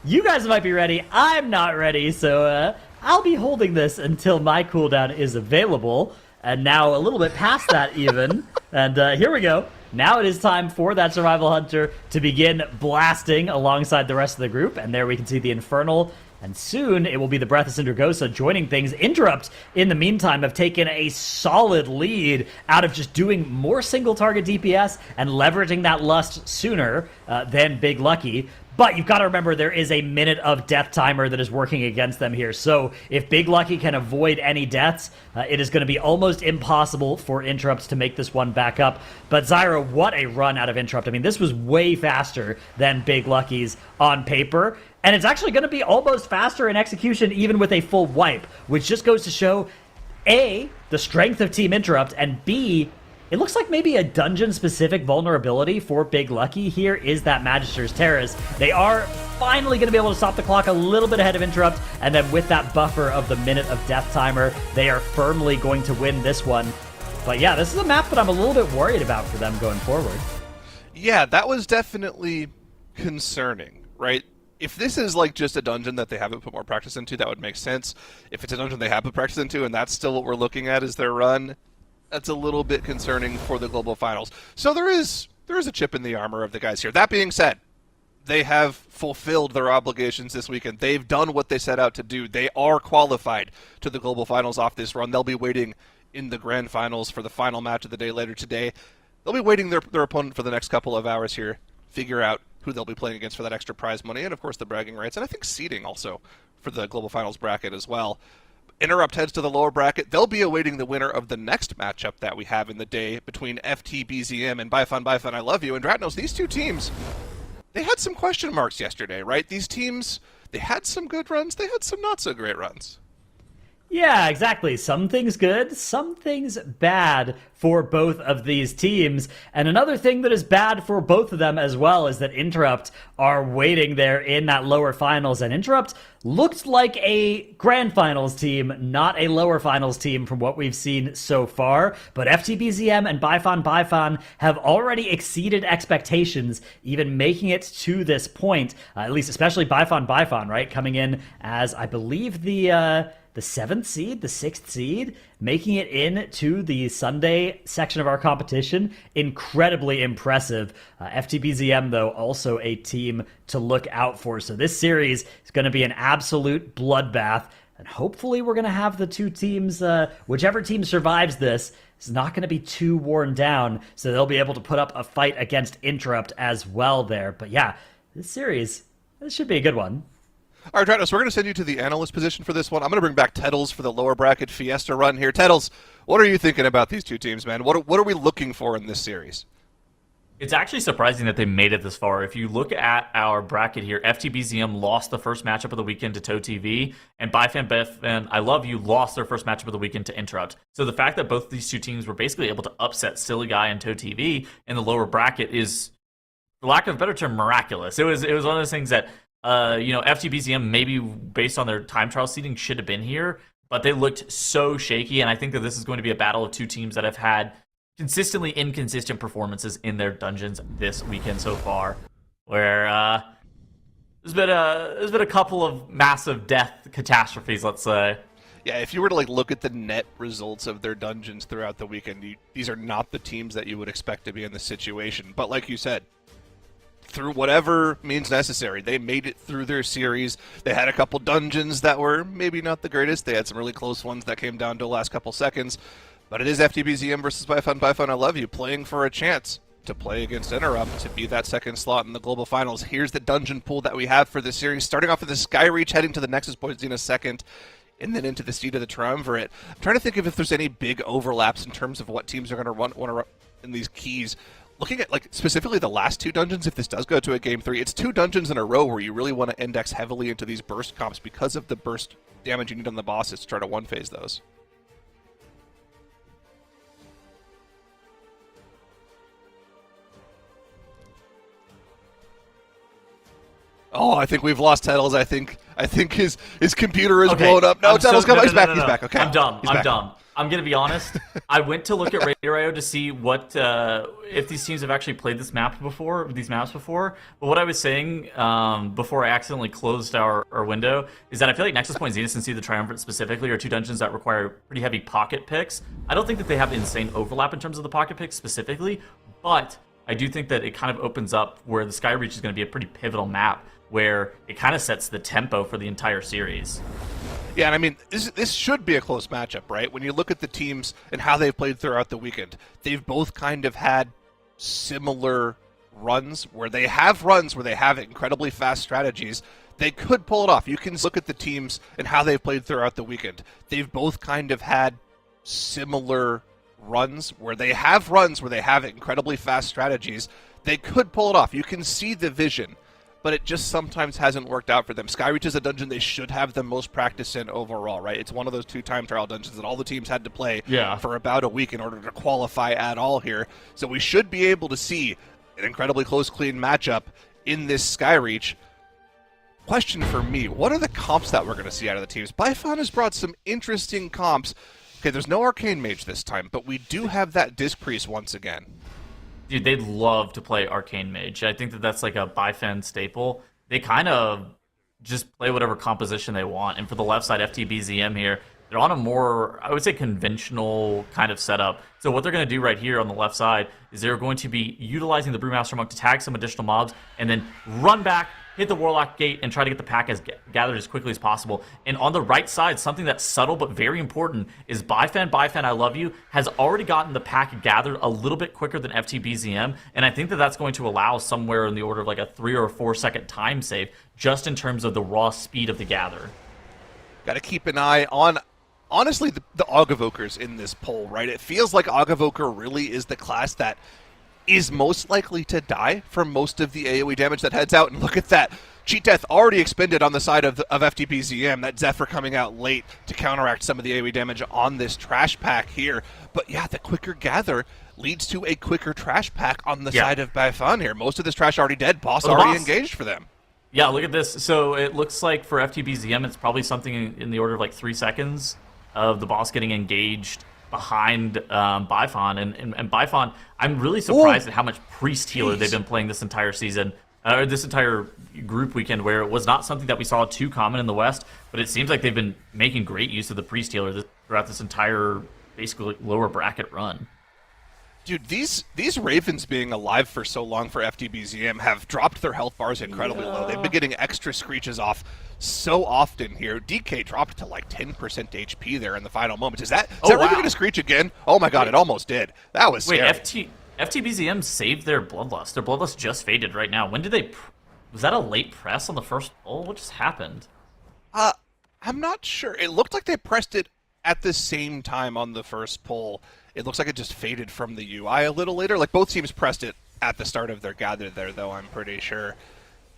you guys might be ready. I'm not ready, so I'll be holding this until my cooldown is available. And now a little bit past that even. And here we go. Now it is time for that Survival Hunter to begin blasting alongside the rest of the group. And there we can see the Infernal. And soon it will be the Breath of Syndragosa joining things. Interrupt, in the meantime, have taken a solid lead out of just doing more single target DPS and leveraging that Lust sooner than Big Lucky. But you've got to remember there is a minute of death timer that is working against them here. So if Big Lucky can avoid any deaths, it is going to be almost impossible for Interrupt to make this one back up. But Zyra, what a run out of Interrupt. I mean, this was way faster than Big Lucky's on paper. And it's actually going to be almost faster in execution even with a full wipe, which just goes to show, A, the strength of Team Interrupt, and B, it looks like maybe a dungeon-specific vulnerability for Big Lucky here is that Magister's Terrace. They are finally going to be able to stop the clock a little bit ahead of Interrupt, and then with that buffer of the minute of death timer, they are firmly going to win this one. But yeah, this is a map that I'm a little bit worried about for them going forward. Yeah, that was definitely concerning, right? If this is like just a dungeon that they haven't put more practice into, that would make sense. If it's a dungeon they have put practice into and that's still what we're looking at as their run, that's a little bit concerning for the global finals. So there is a chip in the armor of the guys here. That being said, they have fulfilled their obligations this weekend. They've done what they set out to do. They are qualified to the global finals off this run. They'll be waiting in the grand finals for the final match of the day later today. They'll be waiting their opponent for the next couple of hours here, figure out who they'll be playing against for that extra prize money, and of course the bragging rights, and I think seeding also for the global finals bracket as well. Interrupt heads to the lower bracket. They'll be awaiting the winner of the next matchup that we have in the day between FTBZM and Byfun I Love You. And Dratnos, these two teams, they had some question marks yesterday, right? These teams, they had some good runs, they had some not so great runs. Yeah, exactly. Some things good, some things bad for both of these teams. And another thing that is bad for both of them as well is that Interrupt are waiting there in that lower finals. And Interrupt looked like a grand finals team, not a lower finals team from what we've seen so far. But FTBZM and Byfun have already exceeded expectations, even making it to this point. At least especially Byfun, right? Coming in as, I believe, the 7th seed, the 6th seed, making it into the Sunday section of our competition. Incredibly impressive. FTBZM, though, also a team to look out for. So this series is going to be an absolute bloodbath. And hopefully we're going to have the two teams, whichever team survives this, is not going to be too worn down. So they'll be able to put up a fight against Interrupt as well there. But yeah, this series, this should be a good one. All right, Dranos, we're going to send you to the analyst position for this one. I'm going to bring back Teddles for the lower bracket Fiesta run here. Teddles, what are you thinking about these two teams, man? What are we looking for in this series? It's actually surprising that they made it this far. If you look at our bracket here, FTBZM lost the first matchup of the weekend to Toe TV, and Byfun I Love You lost their first matchup of the weekend to Interrupt. So the fact that both these two teams were basically able to upset Silly Guy and Toe TV in the lower bracket is, for lack of a better term, miraculous. It was one of those things that FTBZM, maybe based on their time trial seeding, should have been here, but they looked so shaky, and I think that this is going to be a battle of two teams that have had consistently inconsistent performances in their dungeons this weekend so far, where there's been a couple of massive death catastrophes, let's say. Yeah, if you were to look at the net results of their dungeons throughout the weekend, these are not the teams that you would expect to be in this situation. But like you said, through whatever means necessary, they made it through their series. They had a couple dungeons that were maybe not the greatest. They had some really close ones that came down to the last couple seconds. But it is FTBZM versus Byfun I Love You, playing for a chance to play against Interrupt to be that second slot in the global finals. Here's the dungeon pool that we have for this series, starting off with the Skyreach, heading to the Nexus Poison second, and then into the Seed of the Triumvirate. I'm trying to think if there's any big overlaps in terms of what teams are going to want to run in these keys. Looking at specifically the last two dungeons, if this does go to a game 3, it's two dungeons in a row where you really want to index heavily into these burst comps because of the burst damage you need on the bosses to try to one-phase those. Oh, I think we've lost Teddles. I think his computer is blown up. No, Teddles, come on. He's back. He's back. Okay. I'm dumb. I'm going to be honest. I went to look at Radio to see what if these teams have actually played these maps before. But what I was saying before I accidentally closed our window is that I feel like Nexus Point Zenith and Seed of the Triumvirate specifically are two dungeons that require pretty heavy pocket picks. I don't think that they have insane overlap in terms of the pocket picks specifically, but I do think that it kind of opens up where the Skyreach is going to be a pretty pivotal map where it kind of sets the tempo for the entire series. Yeah, and I mean, this should be a close matchup, right? When you look at the teams and how they've played throughout the weekend, they've both kind of had similar runs where they have incredibly fast strategies, they could pull it off. You can look at the teams and how they've played throughout the weekend. They've both kind of had similar runs where they have incredibly fast strategies. They could pull it off. You can see the vision, but it just sometimes hasn't worked out for them. Skyreach is a dungeon they should have the most practice in overall, right? It's one of those 2 time trial dungeons that all the teams had to play for about a week in order to qualify at all here. So we should be able to see an incredibly close, clean matchup in this Skyreach. Question for me, what are the comps that we're going to see out of the teams? Bifon has brought some interesting comps. Okay, there's no Arcane Mage this time, but we do have that Disc Priest once again. Dude, they'd love to play Arcane Mage. I think that that's like a Bifan staple. They kind of just play whatever composition they want. And for the left side, FTBZM here, they're on a more, I would say, conventional kind of setup. So what they're going to do right here on the left side is they're going to be utilizing the Brewmaster Monk to tag some additional mobs and then run back, hit the Warlock Gate, and try to get the pack gathered as quickly as possible. And on the right side, something that's subtle but very important is Bifan, I love you, has already gotten the pack gathered a little bit quicker than FTBZM, and I think that that's going to allow somewhere in the order of like a 3 or 4 second time save, just in terms of the raw speed of the gather. Got to keep an eye on, honestly, the Augevokers in this poll, right? It feels like Augevoker really is the class that is most likely to die from most of the AoE damage that heads out. And look at that. Cheat Death already expended on the side of FTPZM. That Zephyr coming out late to counteract some of the AoE damage on this trash pack here. But yeah, the quicker gather leads to a quicker trash pack on the side of Bifan here. Most of this trash already dead. Boss already engaged for them. Yeah, look at this. So it looks like for FTBZM, it's probably something in the order of like 3 seconds of the boss getting engaged behind Bifon. And Bifon, I'm really surprised at how much Priest Healer they've been playing this entire season, or this entire group weekend, where it was not something that we saw too common in the West, but it seems like they've been making great use of the Priest Healer throughout this entire, basically, lower bracket run. Dude, these Ravens being alive for so long for FTBZM have dropped their health bars incredibly low. They've been getting extra screeches off so often here. DK dropped to like 10% HP there in the final moments. Is that Raven going to screech again? Oh my god, it almost did. That was scary. FTBZM saved their Bloodlust. Their Bloodlust just faded right now. When did they... Was that a late press on the first pull? What just happened? I'm not sure. It looked like they pressed it at the same time on the first pull. It looks like it just faded from the UI a little later. Like, both teams pressed it at the start of their gather there, though, I'm pretty sure.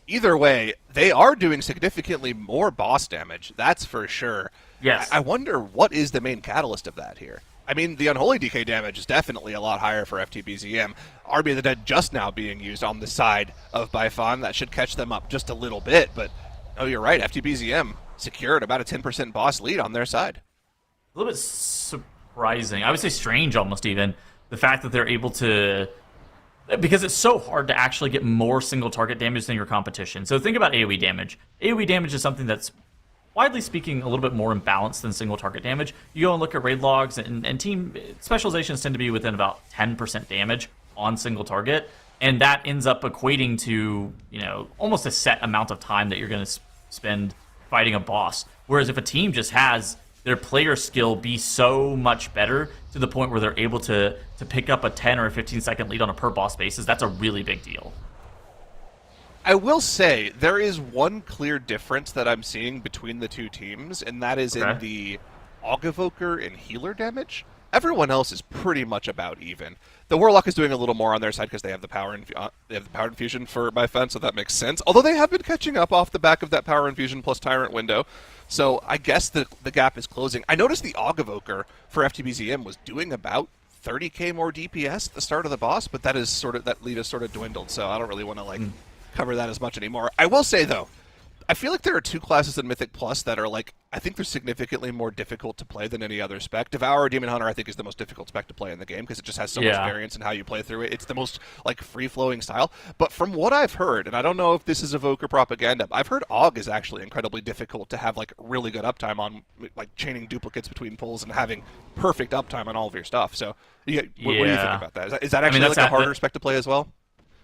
Either way, they are doing significantly more boss damage. That's for sure. Yes. I wonder what is the main catalyst of that here. I mean, the Unholy DK damage is definitely a lot higher for FTBZM. Army of the Dead just now being used on the side of Bifon. That should catch them up just a little bit. But, oh, you're right. FTBZM secured about a 10% boss lead on their side. A little bit surprising. I would say strange almost even. The fact that they're able to... Because it's so hard to actually get more single target damage than your competition. So think about AoE damage. AoE damage is something that's, widely speaking, a little bit more imbalanced than single target damage. You go and look at raid logs, and team specializations tend to be within about 10% damage on single target. And that ends up equating to, you know, almost a set amount of time that you're going to spend fighting a boss. Whereas if a team just has their player skill be so much better to the point where they're able to pick up a 10 or a 15 second lead on a per boss basis, that's a really big deal. I will say there is one clear difference that I'm seeing between the two teams, and that is in the Augevoker and healer damage. Everyone else is pretty much about even. The Warlock is doing a little more on their side because they have the power infusion for Bifan, so that makes sense. Although they have been catching up off the back of that power infusion plus Tyrant window, so I guess the gap is closing. I noticed the Augevoker for FTBZM was doing about 30k more DPS at the start of the boss, but that lead has sort of dwindled, so I don't really want to cover that as much anymore. I will say though, I feel like there are two classes in Mythic Plus that are I think they're significantly more difficult to play than any other spec. Devourer Demon Hunter I think is the most difficult spec to play in the game because it just has so much variance in how you play through it. It's the most free-flowing style. But from what I've heard, and I don't know if this is Evoker propaganda, but I've heard Aug is actually incredibly difficult to have really good uptime on, chaining duplicates between pulls and having perfect uptime on all of your stuff. So what do you think about that? Is that actually a harder spec to play as well?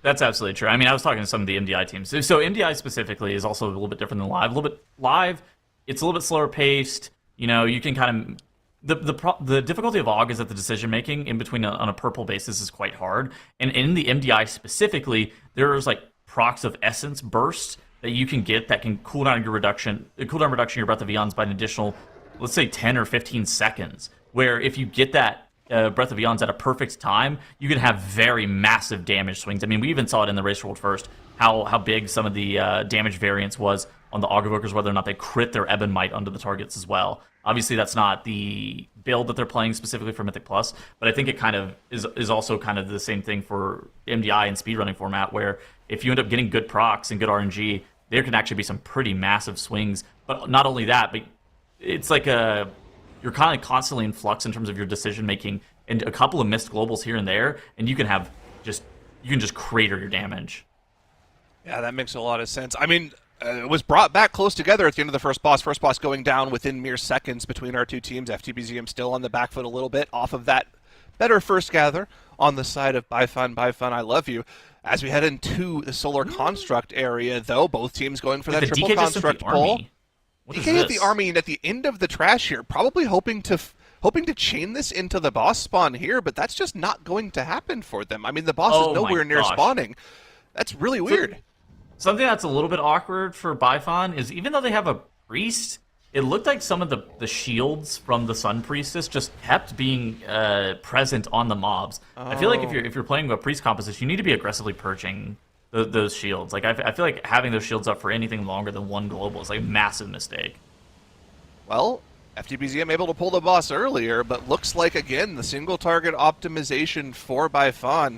That's absolutely true. I mean, I was talking to some of the MDI teams. So MDI specifically is also a little bit different than live. It's a little bit slower paced. You know, you can kind of The difficulty of AUG is that the decision making in between on a purple basis is quite hard, and in the MDI specifically, there's like procs of Essence Burst that you can get that can cool down reduction your Breath of Eons by an additional, let's say 10 or 15 seconds. Where if you get that Breath of Eons at a perfect time, you can have very massive damage swings. I mean, we even saw it in the Race World First, how big some of the damage variance was on the AUG Evokers, whether or not they crit their Ebon Might onto the targets as well. Obviously, that's not the build that they're playing specifically for Mythic Plus, but I think it kind of is also kind of the same thing for MDI and speedrunning format, where if you end up getting good procs and good RNG, there can actually be some pretty massive swings. But not only that, but it's like you're kind of constantly in flux in terms of your decision making, and a couple of missed globals here and there, and you can just crater your damage. Yeah, that makes a lot of sense. I mean, it was brought back close together at the end of the first boss. First boss going down within mere seconds between our two teams. FTBZM still on the back foot a little bit off of that better first gather on the side of Bye Fun, I love you. As we head into the Solar Construct area, though, both teams going for that triple DK construct pull. DK hit the this? army and at the end of the trash here, probably hoping to chain this into the boss spawn here, but that's just not going to happen for them. I mean, the boss is nowhere near spawning. That's really weird. Something that's a little bit awkward for Bifon is even though they have a priest, it looked like some of the shields from the Sun Priestess just kept being present on the mobs. I feel like if you're playing a priest composition, you need to be aggressively purging those shields. Like I feel like having those shields up for anything longer than one global is like a massive mistake. Well, FTBZM able to pull the boss earlier, but looks like again the single target optimization for Bifon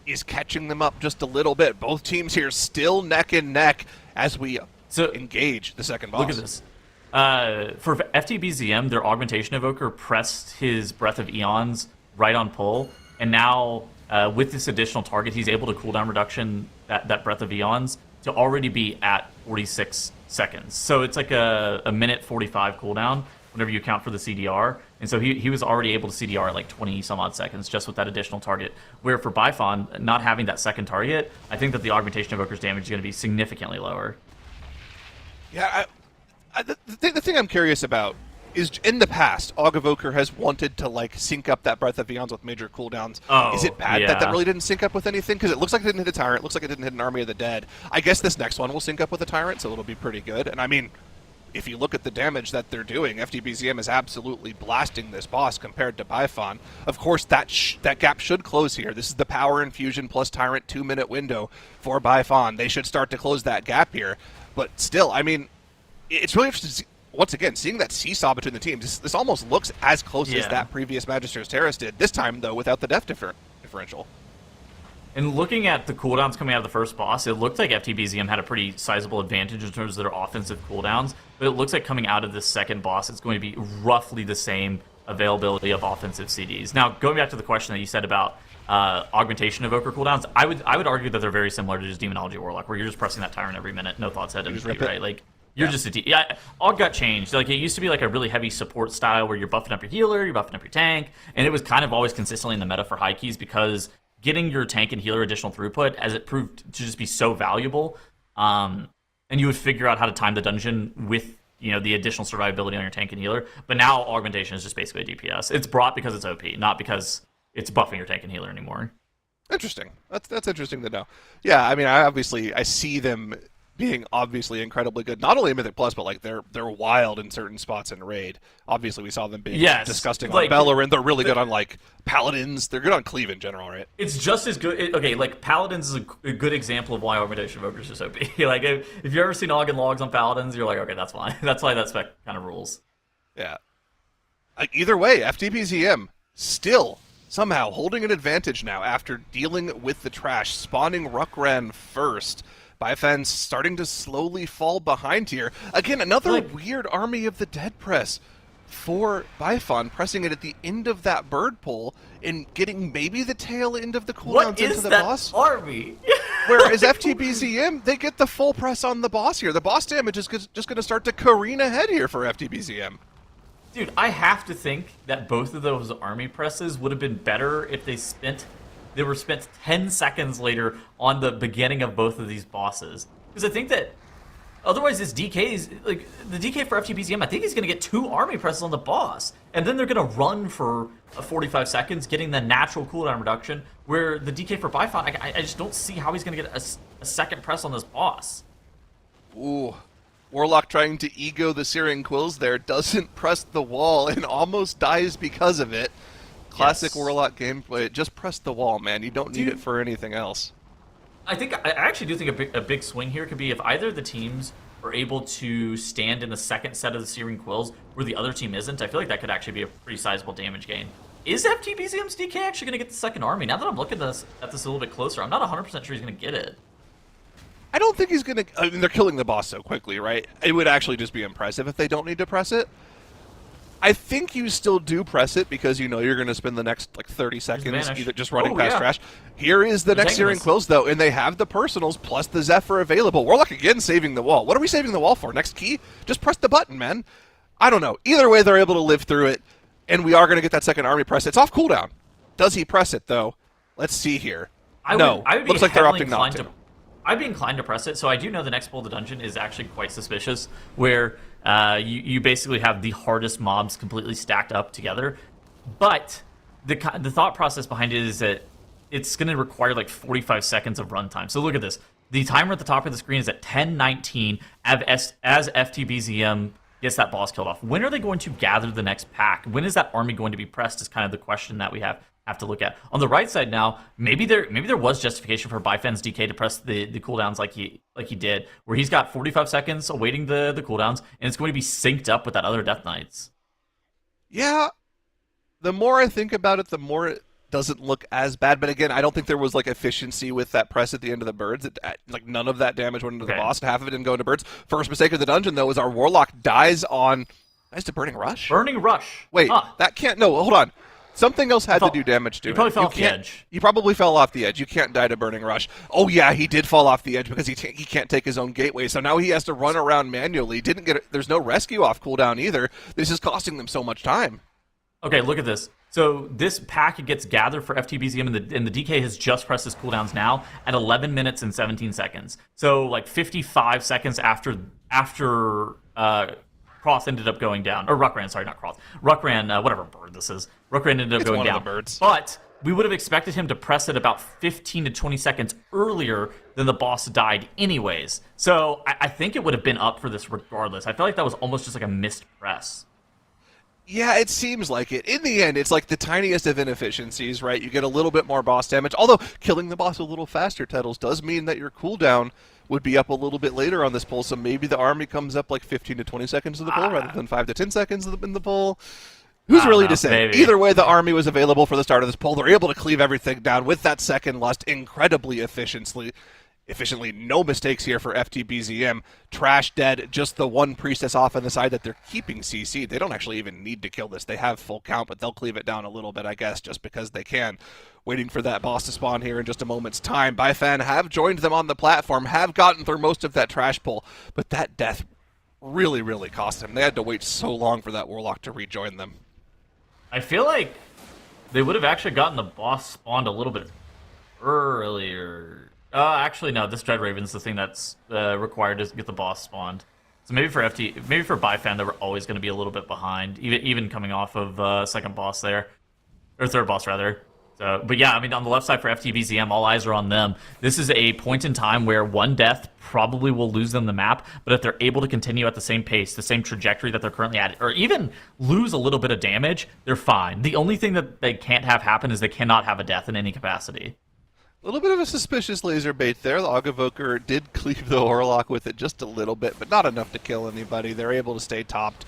is catching them up just a little bit. Both teams here still neck and neck as we engage the second boss. Look at this. For FTBZM, their Augmentation Evoker pressed his Breath of Eons right on pull, and now with this additional target, he's able to cooldown reduction that Breath of Eons to already be at 46 seconds. So it's like a minute 45 cooldown whenever you count for the CDR. And so he was already able to CDR at like 20 some odd seconds just with that additional target. Where for Bifon, not having that second target, I think that the Augmentation Evoker's damage is going to be significantly lower. Yeah, the thing I'm curious about is in the past, AUG Evoker has wanted to like sync up that Breath of Eons with major cooldowns. Is it bad that really didn't sync up with anything? Because it looks like it didn't hit a Tyrant, looks like it didn't hit an Army of the Dead. I guess this next one will sync up with a Tyrant, so it'll be pretty good. And I mean, if you look at the damage that they're doing, FTBZM is absolutely blasting this boss compared to Bifon. Of course, that gap should close here. This is the Power Infusion plus Tyrant 2-minute window for Bifon. They should start to close that gap here. But still, I mean, it's really interesting to see, once again, seeing that seesaw between the teams. This almost looks as close as that previous Magister's Terrace did. This time, though, without the death differential. And looking at the cooldowns coming out of the first boss, it looked like FTBZM had a pretty sizable advantage in terms of their offensive cooldowns, but it looks like coming out of this second boss, it's going to be roughly the same availability of offensive CDs. Now, going back to the question that you said about Augmentation Evoker cooldowns, I would argue that they're very similar to just Demonology Warlock, where you're just pressing that Tyrant every minute, no thoughts head MP, right? Like, you're just a all got changed. Like, it used to be like a really heavy support style where you're buffing up your healer, you're buffing up your tank, and it was kind of always consistently in the meta for high keys because getting your tank and healer additional throughput, as it proved to just be so valuable, and you would figure out how to time the dungeon with the additional survivability on your tank and healer. But now augmentation is just basically a DPS. It's brought because it's OP, not because it's buffing your tank and healer anymore. Interesting. That's interesting to know. Yeah, I mean, I see them being obviously incredibly good, not only in Mythic Plus, but like they're wild in certain spots in Raid. Obviously, we saw them being disgusting on Bellerin. They're really good on like Paladins. They're good on Cleave in general, right? It's just as good. Like Paladins is a good example of why Augmentation Evoker is just OP. Like if you've ever seen Aug and Logs on Paladins, you're like, okay, that's fine. That's why that spec kind of rules. Yeah. Either way, FTBZM still somehow holding an advantage now after dealing with the trash, spawning Rukran first. Bifen's starting to slowly fall behind here. Again, another weird Army of the Dead press for Bifon, pressing it at the end of that bird pull and getting maybe the tail end of the cooldowns into the boss. What is that army? Whereas FTBZM, they get the full press on the boss here. The boss damage is just going to start to careen ahead here for FTBZM. Dude, I have to think that both of those army presses would have been better if they were spent 10 seconds later on the beginning of both of these bosses. Because I think that Otherwise, this DK's like the DK for FTBZM. I think he's going to get 2 army presses on the boss, and then they're going to run for 45 seconds, getting the natural cooldown reduction. Where the DK for Bifon, I just don't see how he's going to get a second press on this boss. Ooh. Warlock trying to ego the Searing Quills there, doesn't press the wall and almost dies because of it. Classic Yes. Warlock gameplay. Just press the wall, man. You don't need it for anything else. I actually do think a big swing here could be if either of the teams are able to stand in the second set of the Searing Quills where the other team isn't. I feel like that could actually be a pretty sizable damage gain. Is FTBZM's DK actually going to get the second army? Now that I'm looking at this a little bit closer, I'm not 100% sure he's going to get it. I don't think he's going to... I mean, they're killing the boss so quickly, right? It would actually just be impressive if they don't need to press it. I think you still do press it because you know you're going to spend the next, like, 30 seconds either just running past trash. Here is the next Searing Quills, though, and they have the personals plus the Zephyr available. Warlock again saving the wall. What are we saving the wall for? Next key? Just press the button, man. I don't know. Either way, they're able to live through it, and we are going to get that second army press. It's off cooldown. Does he press it, though? Let's see here. Looks like they're opting not to. I'd be inclined to press it, so I do know the next World of Dungeon is actually quite suspicious, where you basically have the hardest mobs completely stacked up together. But the thought process behind it is that it's going to require like 45 seconds of runtime. So look at this. The timer at the top of the screen is at 10:19 as FTBZM gets that boss killed off. When are they going to gather the next pack? When is that army going to be pressed is kind of the question that we have to look at. On the right side now, maybe there was justification for Bifen's DK to press the cooldowns like he did, where he's got 45 seconds awaiting the cooldowns, and it's going to be synced up with that other Death Knights. Yeah, the more I think about it, the more it doesn't look as bad. But again, I don't think there was like efficiency with that press at the end of the birds. Like none of that damage went into the boss, and half of it didn't go into birds. First mistake of the dungeon though is our Warlock dies to Burning Rush. Burning Rush. Wait, that can't. No, hold on. Something else had to do damage to it. He probably fell off the edge. You probably fell off the edge. You can't die to Burning Rush. Oh yeah, he did fall off the edge because he can't take his own gateway. So now he has to run around manually. There's no rescue off cooldown either. This is costing them so much time. Okay, look at this. So this pack gets gathered for FTBZM, and the DK has just pressed his cooldowns now at 11 minutes and 17 seconds. So like 55 seconds after Croth ended up going down, or Ruckran, sorry, not Croth. Ruckran, whatever bird this is. Ruckran ended up going down. One of the birds. But we would have expected him to press it about 15 to 20 seconds earlier than the boss died anyways. So I think it would have been up for this regardless. I feel like that was almost just like a missed press. Yeah, it seems like it. In the end, it's like the tiniest of inefficiencies, right? You get a little bit more boss damage. Although, killing the boss a little faster, Tettles, does mean that your cooldown would be up a little bit later on this pull, so maybe the army comes up like 15 to 20 seconds of the pull rather than 5 to 10 seconds in the pull. Who's really to say? Maybe. Either way, the army was available for the start of this pull. They're able to cleave everything down with that second lust incredibly efficiently. No mistakes here for FTBZM. Trash dead, just the one priestess off on the side that they're keeping CC'd. They don't actually even need to kill this. They have full count, but they'll cleave it down a little bit, I guess, just because they can. Waiting for that boss to spawn here in just a moment's time. Bifan have joined them on the platform, have gotten through most of that trash pull, but that death really, really cost them. They had to wait so long for that Warlock to rejoin them. I feel like they would have actually gotten the boss spawned a little bit earlier. Actually, no. This Dread Raven's the thing that's required to get the boss spawned. So maybe for Bifan, they were always going to be a little bit behind, even coming off of second boss there, or third boss rather. So, but yeah, I mean, on the left side for FTBZM, all eyes are on them. This is a point in time where one death probably will lose them the map, but if they're able to continue at the same pace, the same trajectory that they're currently at, or even lose a little bit of damage, they're fine. The only thing that they can't have happen is they cannot have a death in any capacity. A little bit of a suspicious laser bait there. The Augavoker did cleave the Warlock with it just a little bit, but not enough to kill anybody. They're able to stay topped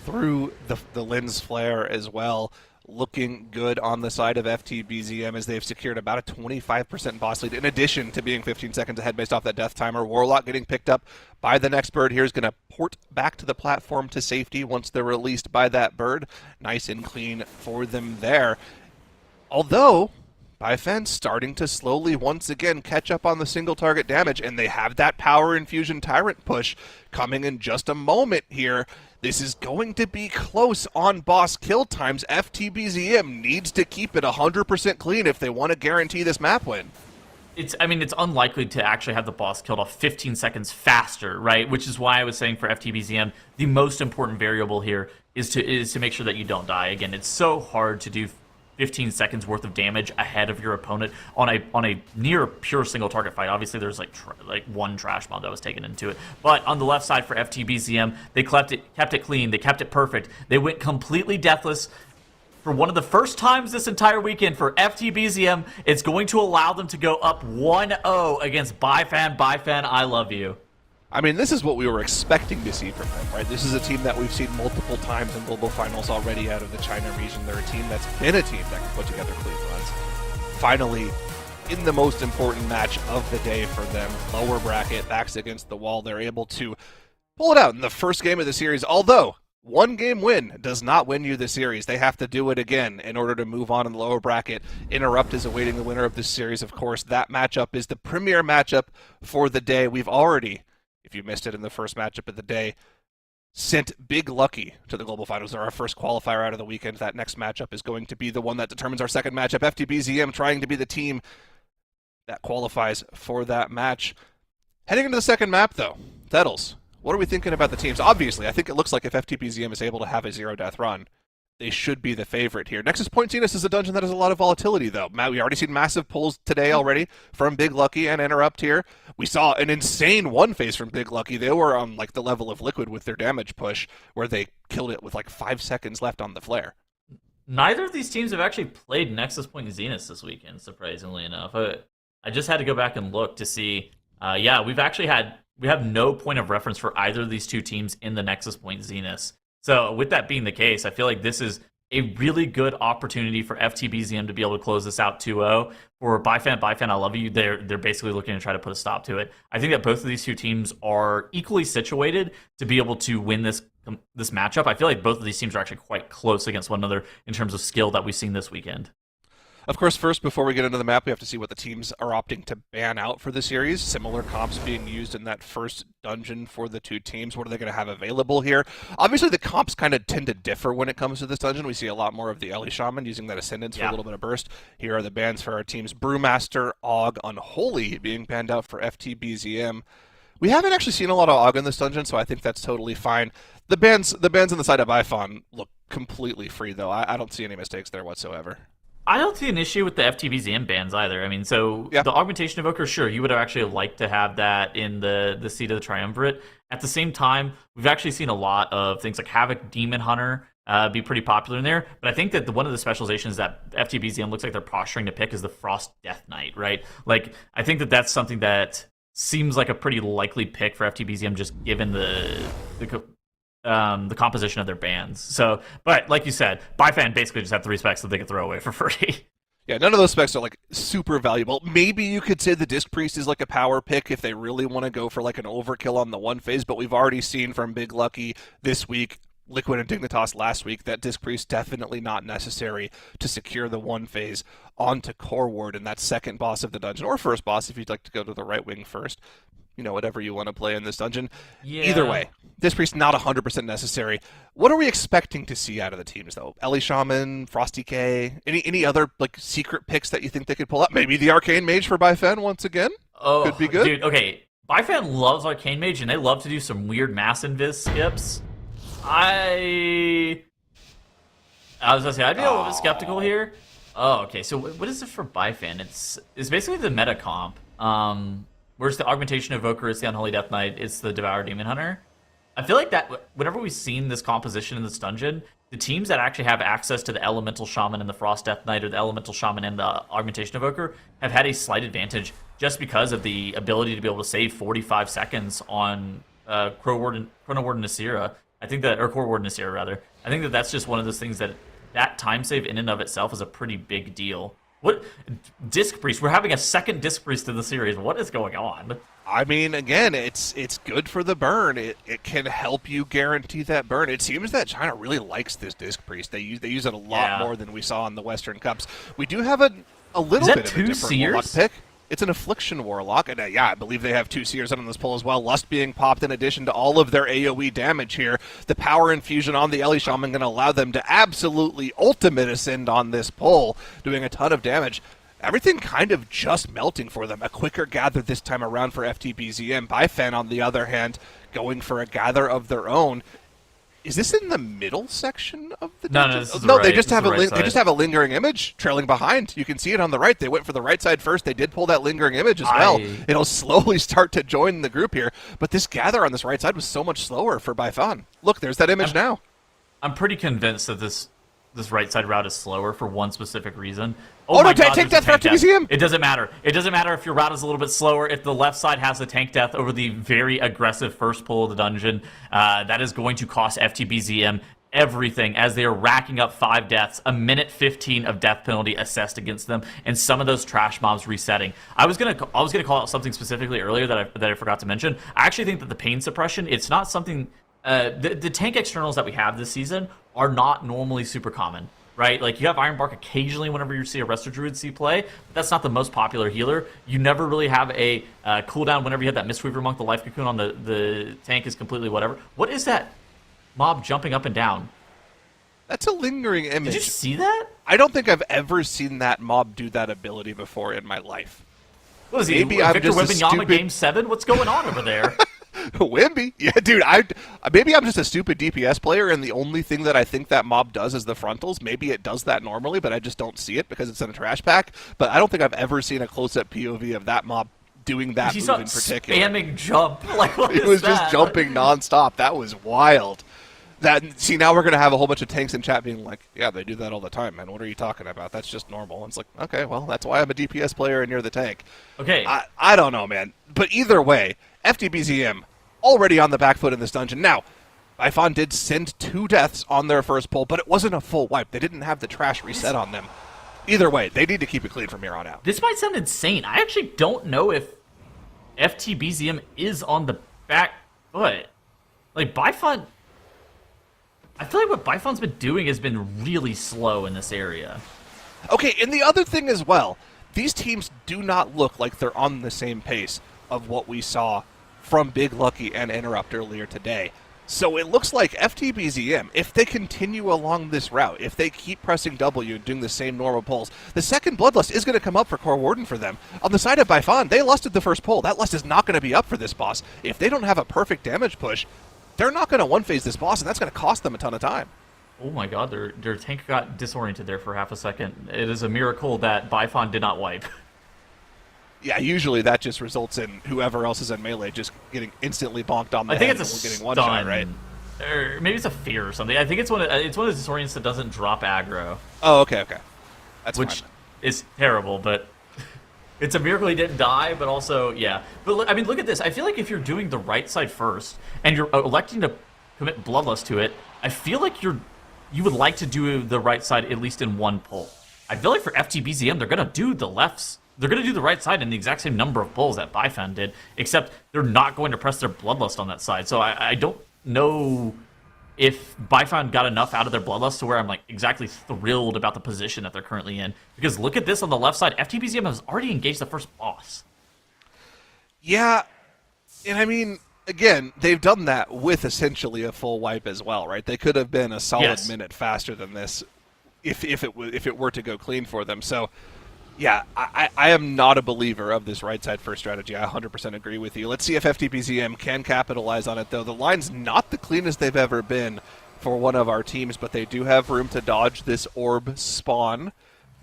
through the lens flare as well. Looking good on the side of FTBZM as they've secured about a 25% boss lead in addition to being 15 seconds ahead based off that death timer. Warlock getting picked up by the next bird here is going to port back to the platform to safety once they're released by that bird. Nice and clean for them there. Although Bifan starting to slowly once again catch up on the single target damage, and they have that power infusion tyrant push coming in just a moment here. This is going to be close on boss kill times. FTBZM needs to keep it 100% clean if they want to guarantee this map win. it's unlikely to actually have the boss killed off 15 seconds faster, right? Which is why I was saying for FTBZM, the most important variable here is to make sure that you don't die. Again, it's so hard to do 15 seconds worth of damage ahead of your opponent on a near pure single target fight. Obviously, there's like one trash mod that was taken into it, but on the left side for FTBZM, they kept it clean, they kept it perfect, they went completely deathless. For one of the first times this entire weekend for FTBZM, it's going to allow them to go up 1-0 against Byfan. Byfan, I love you. I mean, this is what we were expecting to see from them, right? This is a team that we've seen multiple times in global finals already out of the China region. They're a team that's been a team that can put together clean runs. Finally, in the most important match of the day for them, lower bracket, backs against the wall, they're able to pull it out in the first game of the series, although one game win does not win you the series. They have to do it again in order to move on in the lower bracket. Interrupt is awaiting the winner of this series, of course. That matchup is the premier matchup for the day. We've already, if you missed it in the first matchup of the day, sent Big Lucky to the global finals. They're our first qualifier out of the weekend. That next matchup is going to be the one that determines our second matchup. FTBZM trying to be the team that qualifies for that match. Heading into the second map, though, Theddles, what are we thinking about the teams? Obviously, I think it looks like if FTBZM is able to have a zero-death run, they should be the favorite here. Nexus Point Zenith is a dungeon that has a lot of volatility, though. Matt, we already seen massive pulls today already from Big Lucky and Interrupt here. We saw an insane one-phase from Big Lucky. They were on like the level of Liquid with their damage push, where they killed it with like 5 seconds left on the flare. Neither of these teams have actually played Nexus Point Zenith this weekend, surprisingly enough. I just had to go back and look to see. We have no point of reference for either of these two teams in the Nexus Point Zenith. So with that being the case, I feel like this is a really good opportunity for FTBZM to be able to close this out 2-0. For Byfan, I love you. They're basically looking to try to put a stop to it. I think that both of these two teams are equally situated to be able to win this matchup. I feel like both of these teams are actually quite close against one another in terms of skill that we've seen this weekend. Of course, first, before we get into the map, we have to see what the teams are opting to ban out for the series. Similar comps being used in that first dungeon for the two teams. What are they going to have available here? Obviously, the comps kind of tend to differ when it comes to this dungeon. We see a lot more of the Ellie Shaman using that Ascendance for a little bit of burst. Here are the bans for our teams. Brewmaster, Og, Unholy being banned out for FTBZM. We haven't actually seen a lot of Og in this dungeon, so I think that's totally fine. The bans on the side of Ifon look completely free, though. I don't see any mistakes there whatsoever. I don't see an issue with the FTBZM bans either. I mean, the Augmentation Evoker, sure, you would have actually liked to have that in the Seat of the Triumvirate. At the same time, we've actually seen a lot of things like Havoc Demon Hunter be pretty popular in there. But I think that one of the specializations that FTBZM looks like they're posturing to pick is the Frost Death Knight, right? Like, I think that that's something that seems like a pretty likely pick for FTBZM, just given the composition of their bands. So, but like you said, Byfan basically just have 3 specs that they can throw away for free. Yeah, none of those specs are like super valuable. Maybe you could say the Disc Priest is like a power pick if they really want to go for like an overkill on the one phase, but we've already seen from Big Lucky this week, Liquid and Dignitas last week, that Disc Priest definitely not necessary to secure the one phase onto Core Ward in that second boss of the dungeon, or first boss if you'd like to go to the right wing first. You know, whatever you want to play in this dungeon. Yeah. Either way, Disc Priest not 100% necessary. What are we expecting to see out of the teams, though? Ellie Shaman, Frosty K, any other like secret picks that you think they could pull up? Maybe the Arcane Mage for Byfan once again? Oh, could be good. Dude, okay. Byfan loves Arcane Mage, and they love to do some weird mass invis skips. I was gonna say, I'd be a little bit skeptical here. Oh, okay. So what is it for Byfan? It's basically the meta comp. Whereas the Augmentation Evoker is the Unholy Death Knight, it's the Devour Demon Hunter. I feel like that whenever we've seen this composition in this dungeon, the teams that actually have access to the Elemental Shaman and the Frost Death Knight, or the Elemental Shaman and the Augmentation Evoker, have had a slight advantage just because of the ability to be able to save 45 seconds on Chrono Ward and Nasira. I think that, or Core Ward and Nasira rather. I think that that's just one of those things that time save in and of itself is a pretty big deal. What Disc Priest? We're having a second Disc Priest in the series. What is going on? I mean, again, it's good for the burn. It can help you guarantee that burn. It seems that China really likes this Disc Priest. They use it a lot more than we saw in the Western Cups. We do have a little bit of a different Warlock pick. It's an Affliction Warlock, and I believe they have 2 Seers on this pull as well. Lust being popped in addition to all of their AoE damage here. The power infusion on the Ellie Shaman going to allow them to absolutely ultimate ascend on this pull, doing a ton of damage. everything kind of just melting for them. A quicker gather this time around for FTBZM. Bifan, on the other hand, going for a gather of their own. Is this in the middle section of the dungeon? No, this is no, right. they just This have is the right they just side. have a lingering image trailing behind. You can see it on the right. They went for the right side first. They did pull that lingering image as well. It'll slowly start to join the group here. But this gather on this right side was so much slower for Bifan. Look, there's that image now. I'm pretty convinced that this right side route is slower for one specific reason. Oh, no, my take God, there's a death for tank FTBZM. It doesn't matter. It doesn't matter if your route is a little bit slower. If the left side has the tank death over the very aggressive first pull of the dungeon, that is going to cost FTBZM everything as they are racking up 5 deaths, a minute 15 of death penalty assessed against them, and some of those trash mobs resetting. I was gonna call out something specifically earlier that I forgot to mention. I actually think that the pain suppression, it's not something. The tank externals that we have this season are not normally super common, right? Like, you have Ironbark occasionally whenever you see a Resto Druid see play, but that's not the most popular healer. You never really have a cooldown whenever you have that Mistweaver Monk, the Life Cocoon on the tank is completely whatever. What is that mob jumping up and down? That's a lingering image. Did you see that? I don't think I've ever seen that mob do that ability before in my life. What is he, Maybe I'm Victor just a Wembanyama stupid- Game 7? What's going on over there? Wimby? Yeah, dude, maybe I'm just a stupid DPS player, and the only thing that I think that mob does is the frontals. Maybe it does that normally, but I just don't see it because it's in a trash pack. But I don't think I've ever seen a close-up POV of that mob doing that He's move not in particular. spamming jump. Like, what It is was that? just jumping nonstop. That was wild. See, now we're going to have a whole bunch of tanks in chat being like, yeah, they do that all the time, man. What are you talking about? That's just normal. And it's like, okay, well, that's why I'm a DPS player and you're the tank. Okay. I don't know, man. But either way, FTBZM already on the back foot in this dungeon. Now, Bifan did send 2 deaths on their first pull, but it wasn't a full wipe. They didn't have the trash reset on them. Either way, they need to keep it clean from here on out. This might sound insane. I actually don't know if FTBZM is on the back foot. Like, Bifan... I feel like what Bifon's been doing has been really slow in this area. Okay, and the other thing as well, these teams do not look like they're on the same pace of what we saw from Big Lucky and Interrupt earlier today. So it looks like FTBZM, if they continue along this route, if they keep pressing W and doing the same normal pulls, the second Bloodlust is going to come up for Core Warden for them. On the side of Bifan, they lusted the first pull. That lust is not going to be up for this boss. If they don't have a perfect damage push, they're not going to one-phase this boss, and that's going to cost them a ton of time. Oh my god, their tank got disoriented there for half a second. It is a miracle that Bifon did not wipe. Yeah, usually that just results in whoever else is in melee just getting instantly bonked on the I think head it's a and getting stun, one shot, right? Or maybe it's a fear or something. I think it's one of those disorients that doesn't drop aggro, Oh, okay. That's which fine. is terrible, but it's a miracle he didn't die, but also, yeah. But I mean, look at this. I feel like if you're doing the right side first, and you're electing to commit Bloodlust to it, I feel like you would like to do the right side at least in one pull. I feel like for FTBZM, they're going to do the lefts. They're going to do the right side in the exact same number of pulls that Bifan did, except they're not going to press their Bloodlust on that side. So I don't know if Bifan got enough out of their Bloodlust to where I'm like exactly thrilled about the position that they're currently in. Because look at this on the left side. FTBZM has already engaged the first boss. Yeah, and I mean, again, they've done that with essentially a full wipe as well, right? They could have been a solid minute faster than this if it were to go clean for them. So, yeah, I am not a believer of this right side first strategy. I 100% agree with you. Let's see if FTBZM can capitalize on it, though. The line's not the cleanest they've ever been for one of our teams, but they do have room to dodge this orb spawn.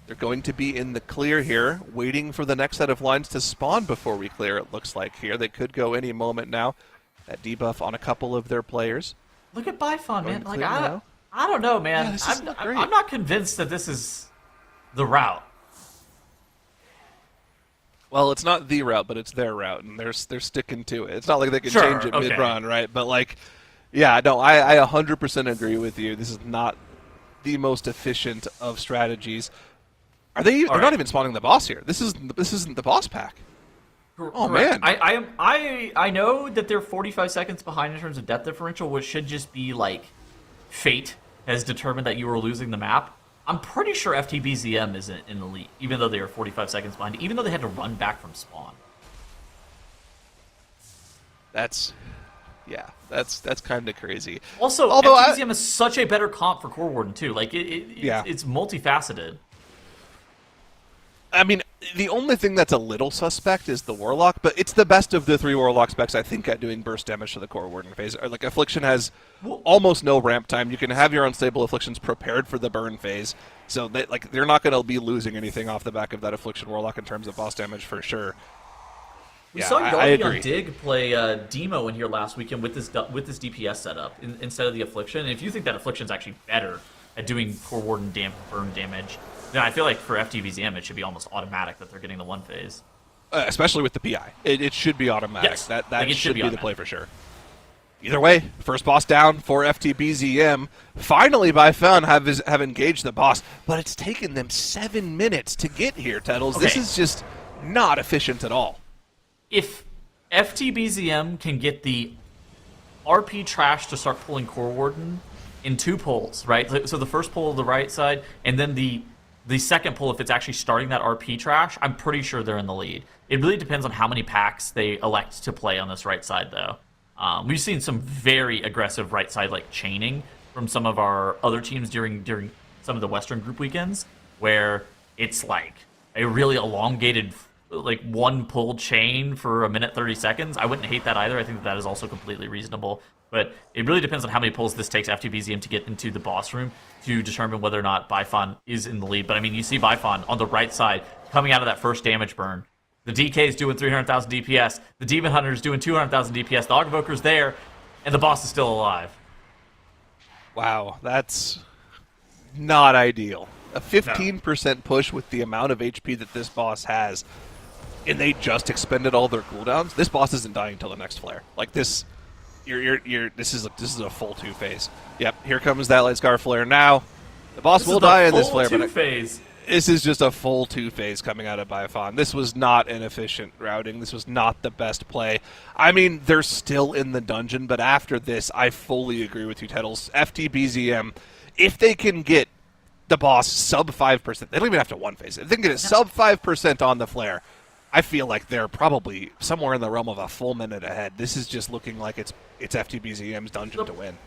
They're going to be in the clear here, waiting for the next set of lines to spawn before we clear, it looks like here. They could go any moment now. That debuff on a couple of their players. Look at Bifon, man. Like, now. I don't know, man. Yeah, this is not great. I'm not convinced that this is the route. Well, it's not the route, but it's their route, and they're sticking to it. It's not like they can Sure, change it okay. mid-run, right? But, like, yeah, no, I 100% agree with you. This is not the most efficient of strategies. They're not even spawning the boss here. This isn't the boss pack. Oh, Correct. man. I know that they're 45 seconds behind in terms of depth differential, which should just be like fate has determined that you were losing the map. I'm pretty sure FTBZM isn't in the lead, even though they were 45 seconds behind, even though they had to run back from spawn. That's kind of crazy. Also, Although FTBZM is such a better comp for Core Warden too. Like it's multifaceted. I mean, the only thing that's a little suspect is the Warlock, but it's the best of the 3 Warlock specs, I think, at doing burst damage to the Core Warden phase. Like, Affliction has almost no ramp time. You can have your Unstable Afflictions prepared for the burn phase, so they're not going to be losing anything off the back of that Affliction Warlock in terms of boss damage for sure. We saw Yargi on Dig play Demo in here last weekend with this DPS setup instead of the Affliction. And if you think that Affliction's actually better at doing Core Warden burn damage, then I feel like for FTBZM it should be almost automatic that they're getting the 1 phase. Especially with the PI. It should be automatic. Yes, that should be the play for sure. Either way, first boss down for FTBZM. Finally, by Fun, have engaged the boss, but it's taken them 7 minutes to get here, Tettles. Okay. This is just not efficient at all. If FTBZM can get the RP trash to start pulling Core Warden in 2 pulls, right? So the first pull of the right side, and then the second pull, if it's actually starting that RP trash, I'm pretty sure they're in the lead. It really depends on how many packs they elect to play on this right side, though. We've seen some very aggressive right side like chaining from some of our other teams during some of the Western group weekends, where it's like a really elongated like 1 pull chain for 1 minute 30 seconds. I wouldn't hate that either. I think that is also completely reasonable. But it really depends on how many pulls this takes FTBZM to get into the boss room to determine whether or not Bifon is in the lead. But I mean, you see Bifon on the right side coming out of that first damage burn. The DK is doing 300,000 DPS. The Demon Hunter is doing 200,000 DPS. The Argvoker's there, and the boss is still alive. Wow, that's not ideal. A 15% push with the amount of HP that this boss has, and they just expended all their cooldowns. This boss isn't dying until the next flare. Like this. This is a full 2 phase. Yep, here comes that Light Scar flare now. The boss will die in this flare, but this is just a full 2 phase coming out of Bifon. This was not an efficient routing. This was not the best play. I mean, they're still in the dungeon, but after this, I fully agree with you, Tettles. FTBZM, if they can get the boss sub 5%, they don't even have to 1 phase. If they can get it sub 5% on the flare, I feel like they're probably somewhere in the realm of a full minute ahead. This is just looking like it's FTBZM's dungeon to win.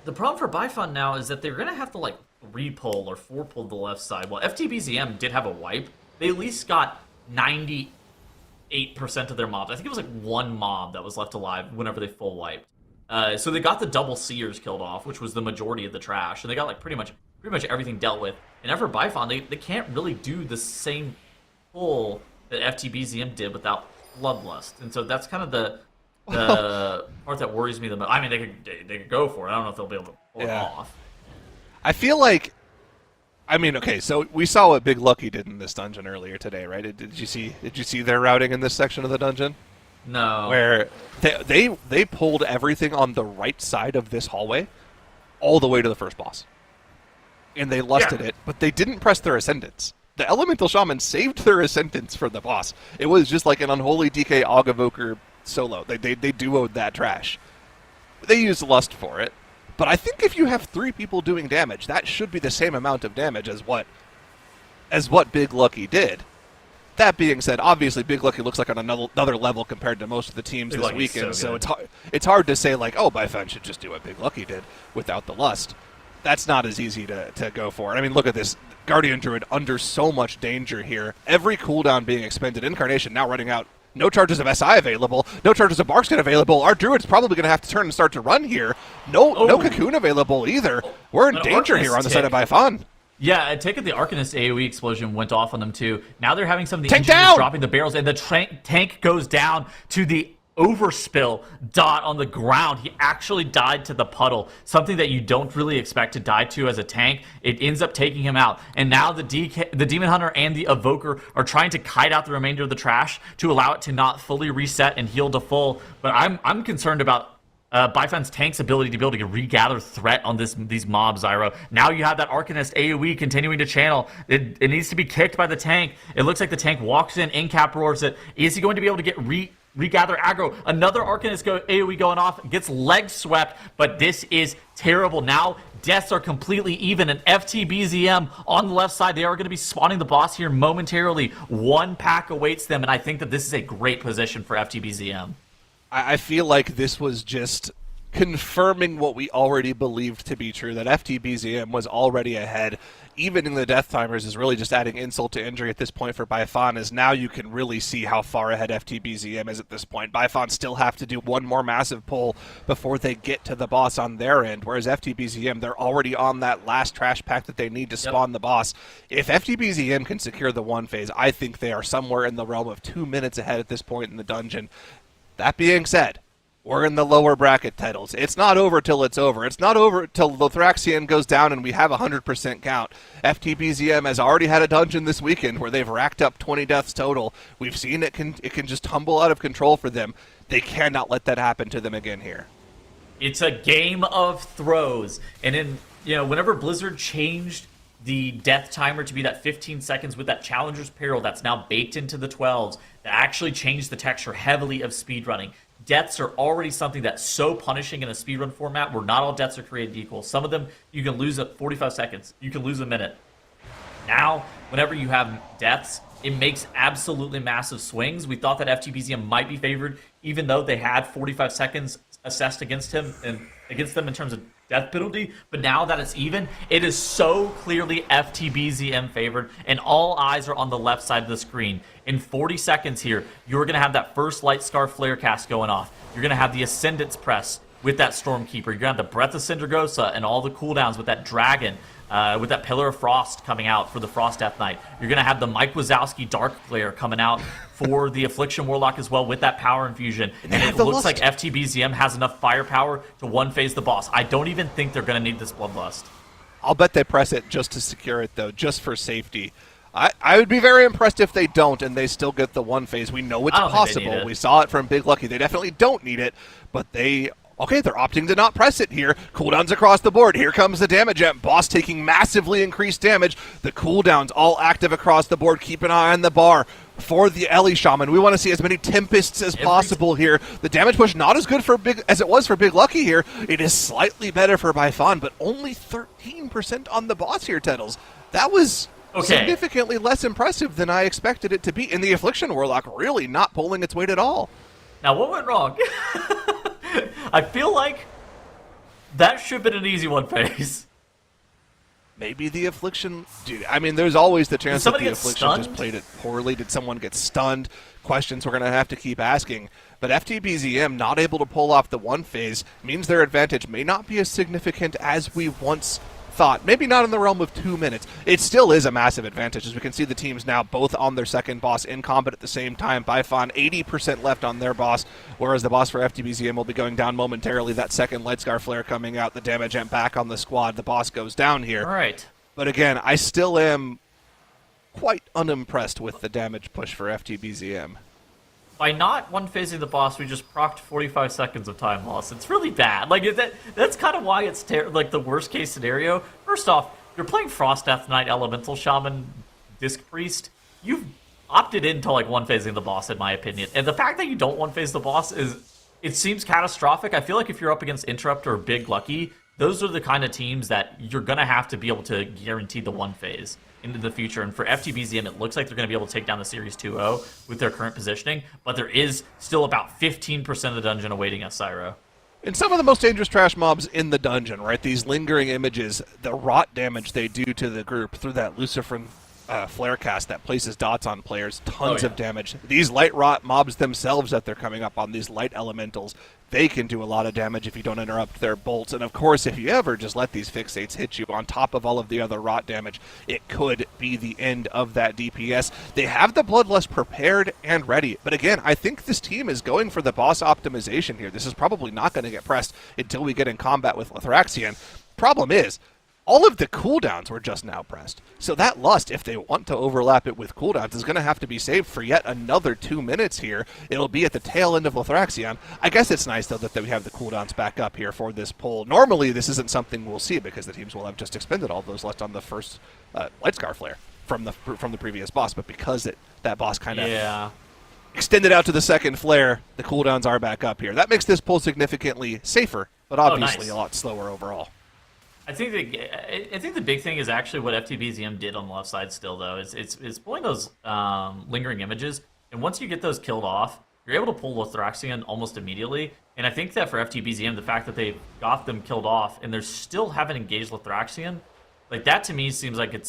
The problem for Bifon now is that they're going to have to like 3-pull or 4-pull the left side. Well, FTBZM did have a wipe. They at least got 98% of their mobs. I think it was like 1 mob that was left alive whenever they full wiped. So they got the double seers killed off, which was the majority of the trash, and they got like pretty much everything dealt with. And now for Bifon, they can't really do the same pull that FTBZM did without Bloodlust, and so that's kind of the part that worries me the most. I mean, they could go for it. I don't know if they'll be able to pull it off. I feel like, I mean, okay, so we saw what Big Lucky did in this dungeon earlier today, right? Did you see their routing in this section of the dungeon? No. Where they pulled everything on the right side of this hallway all the way to the first boss, and they lusted it, but they didn't press their Ascendants. The Elemental Shaman saved their Ascendants for the boss. It was just like an Unholy DK Augavoker solo. They duoed that trash. They used Lust for it. But I think if you have 3 people doing damage, that should be the same amount of damage as what Big Lucky did. That being said, obviously Big Lucky looks like on another level compared to most of the teams this weekend. So it's hard to say like, oh, Bifon should just do what Big Lucky did without the Lust. That's not as easy to go for. I mean, look at this. Guardian Druid under so much danger here. Every cooldown being expended. Incarnation now running out. No charges of SI available. No charges of Barkskin available. Our Druid's probably going to have to turn and start to run here. No Cocoon available either. We're in danger here on the side of Bifon. Yeah, I take it the Arcanist AoE explosion went off on them too. Now they're having some of the engineers dropping the barrels, and the tank goes down to the overspill dot on the ground. He actually died to the puddle, something that you don't really expect to die to as a tank. It ends up taking him out, and now the Demon Hunter and the Evoker are trying to kite out the remainder of the trash to allow it to not fully reset and heal to full. But I'm concerned about Bifon's tank's ability to be able to regather threat on these mobs, Zyro. Now you have that Arcanist AoE continuing to channel. It needs to be kicked by the tank. It looks like the tank walks in cap roars it. Is he going to be able to get regather aggro? Another Arcanist AoE going off, gets leg swept, but this is terrible. Now deaths are completely even, and FTBZM on the left side, they are going to be spawning the boss here momentarily. 1 pack awaits them, and I think that this is a great position for FTBZM. I feel like this was just confirming what we already believed to be true, that FTBZM was already ahead. Even in the death timers is really just adding insult to injury at this point for Baifan, as now you can really see how far ahead FTBZM is at this point. Baifan still have to do one more massive pull before they get to the boss on their end, whereas FTBZM, they're already on that last trash pack that they need to spawn the boss. If FTBZM can secure the one phase, I think they are somewhere in the realm of 2 minutes ahead at this point in the dungeon. That being said, we're in the lower bracket titles. It's not over till it's over. It's not over till Lothraxian goes down and we have 100% count. FTBZM has already had a dungeon this weekend where they've racked up 20 deaths total. We've seen it can just tumble out of control for them. They cannot let that happen to them again here. It's a game of throws. And whenever Blizzard changed the death timer to be that 15 seconds with that Challenger's Peril that's now baked into the 12s, that actually changed the texture heavily of speedrunning. Deaths are already something that's so punishing in a speedrun format where not all deaths are created equal. Some of them you can lose at 45 seconds. You can lose a minute. Now, whenever you have deaths, it makes absolutely massive swings. We thought that FTBZM might be favored, even though they had 45 seconds assessed against them in terms of death penalty. But now that it's even, it is so clearly FTBZM favored, and all eyes are on the left side of the screen. In 40 seconds here, you're going to have that first Light Scar Flare cast going off. You're going to have the Ascendance Press with that Stormkeeper. You're going to have the Breath of Syndragosa and all the cooldowns with that Dragon, with that Pillar of Frost coming out for the Frost Death Knight. You're going to have the Mike Wazowski Dark Glare coming out for the Affliction Warlock as well with that Power Infusion. And it looks like FTBZM has enough firepower to one-phase the boss. I don't even think they're going to need this Bloodlust. I'll bet they press it just to secure it, though, just for safety. I would be very impressed if they don't and they still get the one phase. We know it's possible. We saw it from Big Lucky. They definitely don't need it, but they're opting to not press it here. Cooldowns across the board. Here comes the damage amp. Boss taking massively increased damage. The cooldowns all active across the board. Keep an eye on the bar for the Ellie Shaman. We want to see as many Tempests as possible here. The damage push not as good as it was for Big Lucky here. It is slightly better for Baifan, but only 13% on the boss here, Tettles. That was significantly less impressive than I expected it to be. And the Affliction Warlock really not pulling its weight at all. Now, what went wrong? I feel like that should have been an easy one phase. Maybe the Affliction... Dude, I mean, there's always the chance that the Affliction stunned? just played it poorly. Did someone get stunned? Questions we're going to have to keep asking. But FTBZM not able to pull off the one phase means their advantage may not be as significant as we once thought. Maybe not in the realm of 2 minutes. It still is a massive advantage, as we can see the teams now both on their second boss in combat at the same time. Baifan 80% left on their boss, whereas the boss for FTBZM will be going down momentarily. That second Light Scar Flare coming out, the damage amp back on the squad. The boss goes down here. All right. But again, I still am quite unimpressed with the damage push for FTBZM. By not one-phasing the boss, we just procced 45 seconds of time loss. It's really bad. Like, that's kind of why it's like the worst-case scenario. First off, you're playing Frost Death Knight, Elemental Shaman, Disc Priest. You've opted into, like, one-phasing the boss, in my opinion. And the fact that you don't one-phase the boss it seems catastrophic. I feel like if you're up against Interrupt or Big Lucky, those are the kind of teams that you're going to have to be able to guarantee the one phase into the future. And for FTBZM, it looks like they're going to be able to take down the Series 2-0 with their current positioning, but there is still about 15% of the dungeon awaiting us, Syro. And some of the most dangerous trash mobs in the dungeon, right? These lingering images, the rot damage they do to the group through that Luciferin flare cast that places dots on players, tons of damage. These light rot mobs themselves that they're coming up on, these light elementals, they can do a lot of damage if you don't interrupt their bolts. And of course, if you ever just let these fixates hit you on top of all of the other rot damage, it could be the end of that DPS. They have the Bloodlust prepared and ready. But again, I think this team is going for the boss optimization here. This is probably not going to get pressed until we get in combat with Lothraxian. Problem is, all of the cooldowns were just now pressed. So that Lust, if they want to overlap it with cooldowns, is going to have to be saved for yet another 2 minutes here. It'll be at the tail end of Lothraxion. I guess it's nice, though, that we have the cooldowns back up here for this pull. Normally, this isn't something we'll see because the teams will have just expended all those Lust on the first Light Scar Flare from the previous boss. But because that boss kind of extended out to the second flare, the cooldowns are back up here. That makes this pull significantly safer, but obviously a lot slower overall. I think the big thing is actually what FTBZM did on the left side still, though. It's pulling those lingering images, and once you get those killed off, you're able to pull Lothraxion almost immediately. And I think that for FTBZM, the fact that they got them killed off and they still haven't engaged Lothraxion, like that to me seems like it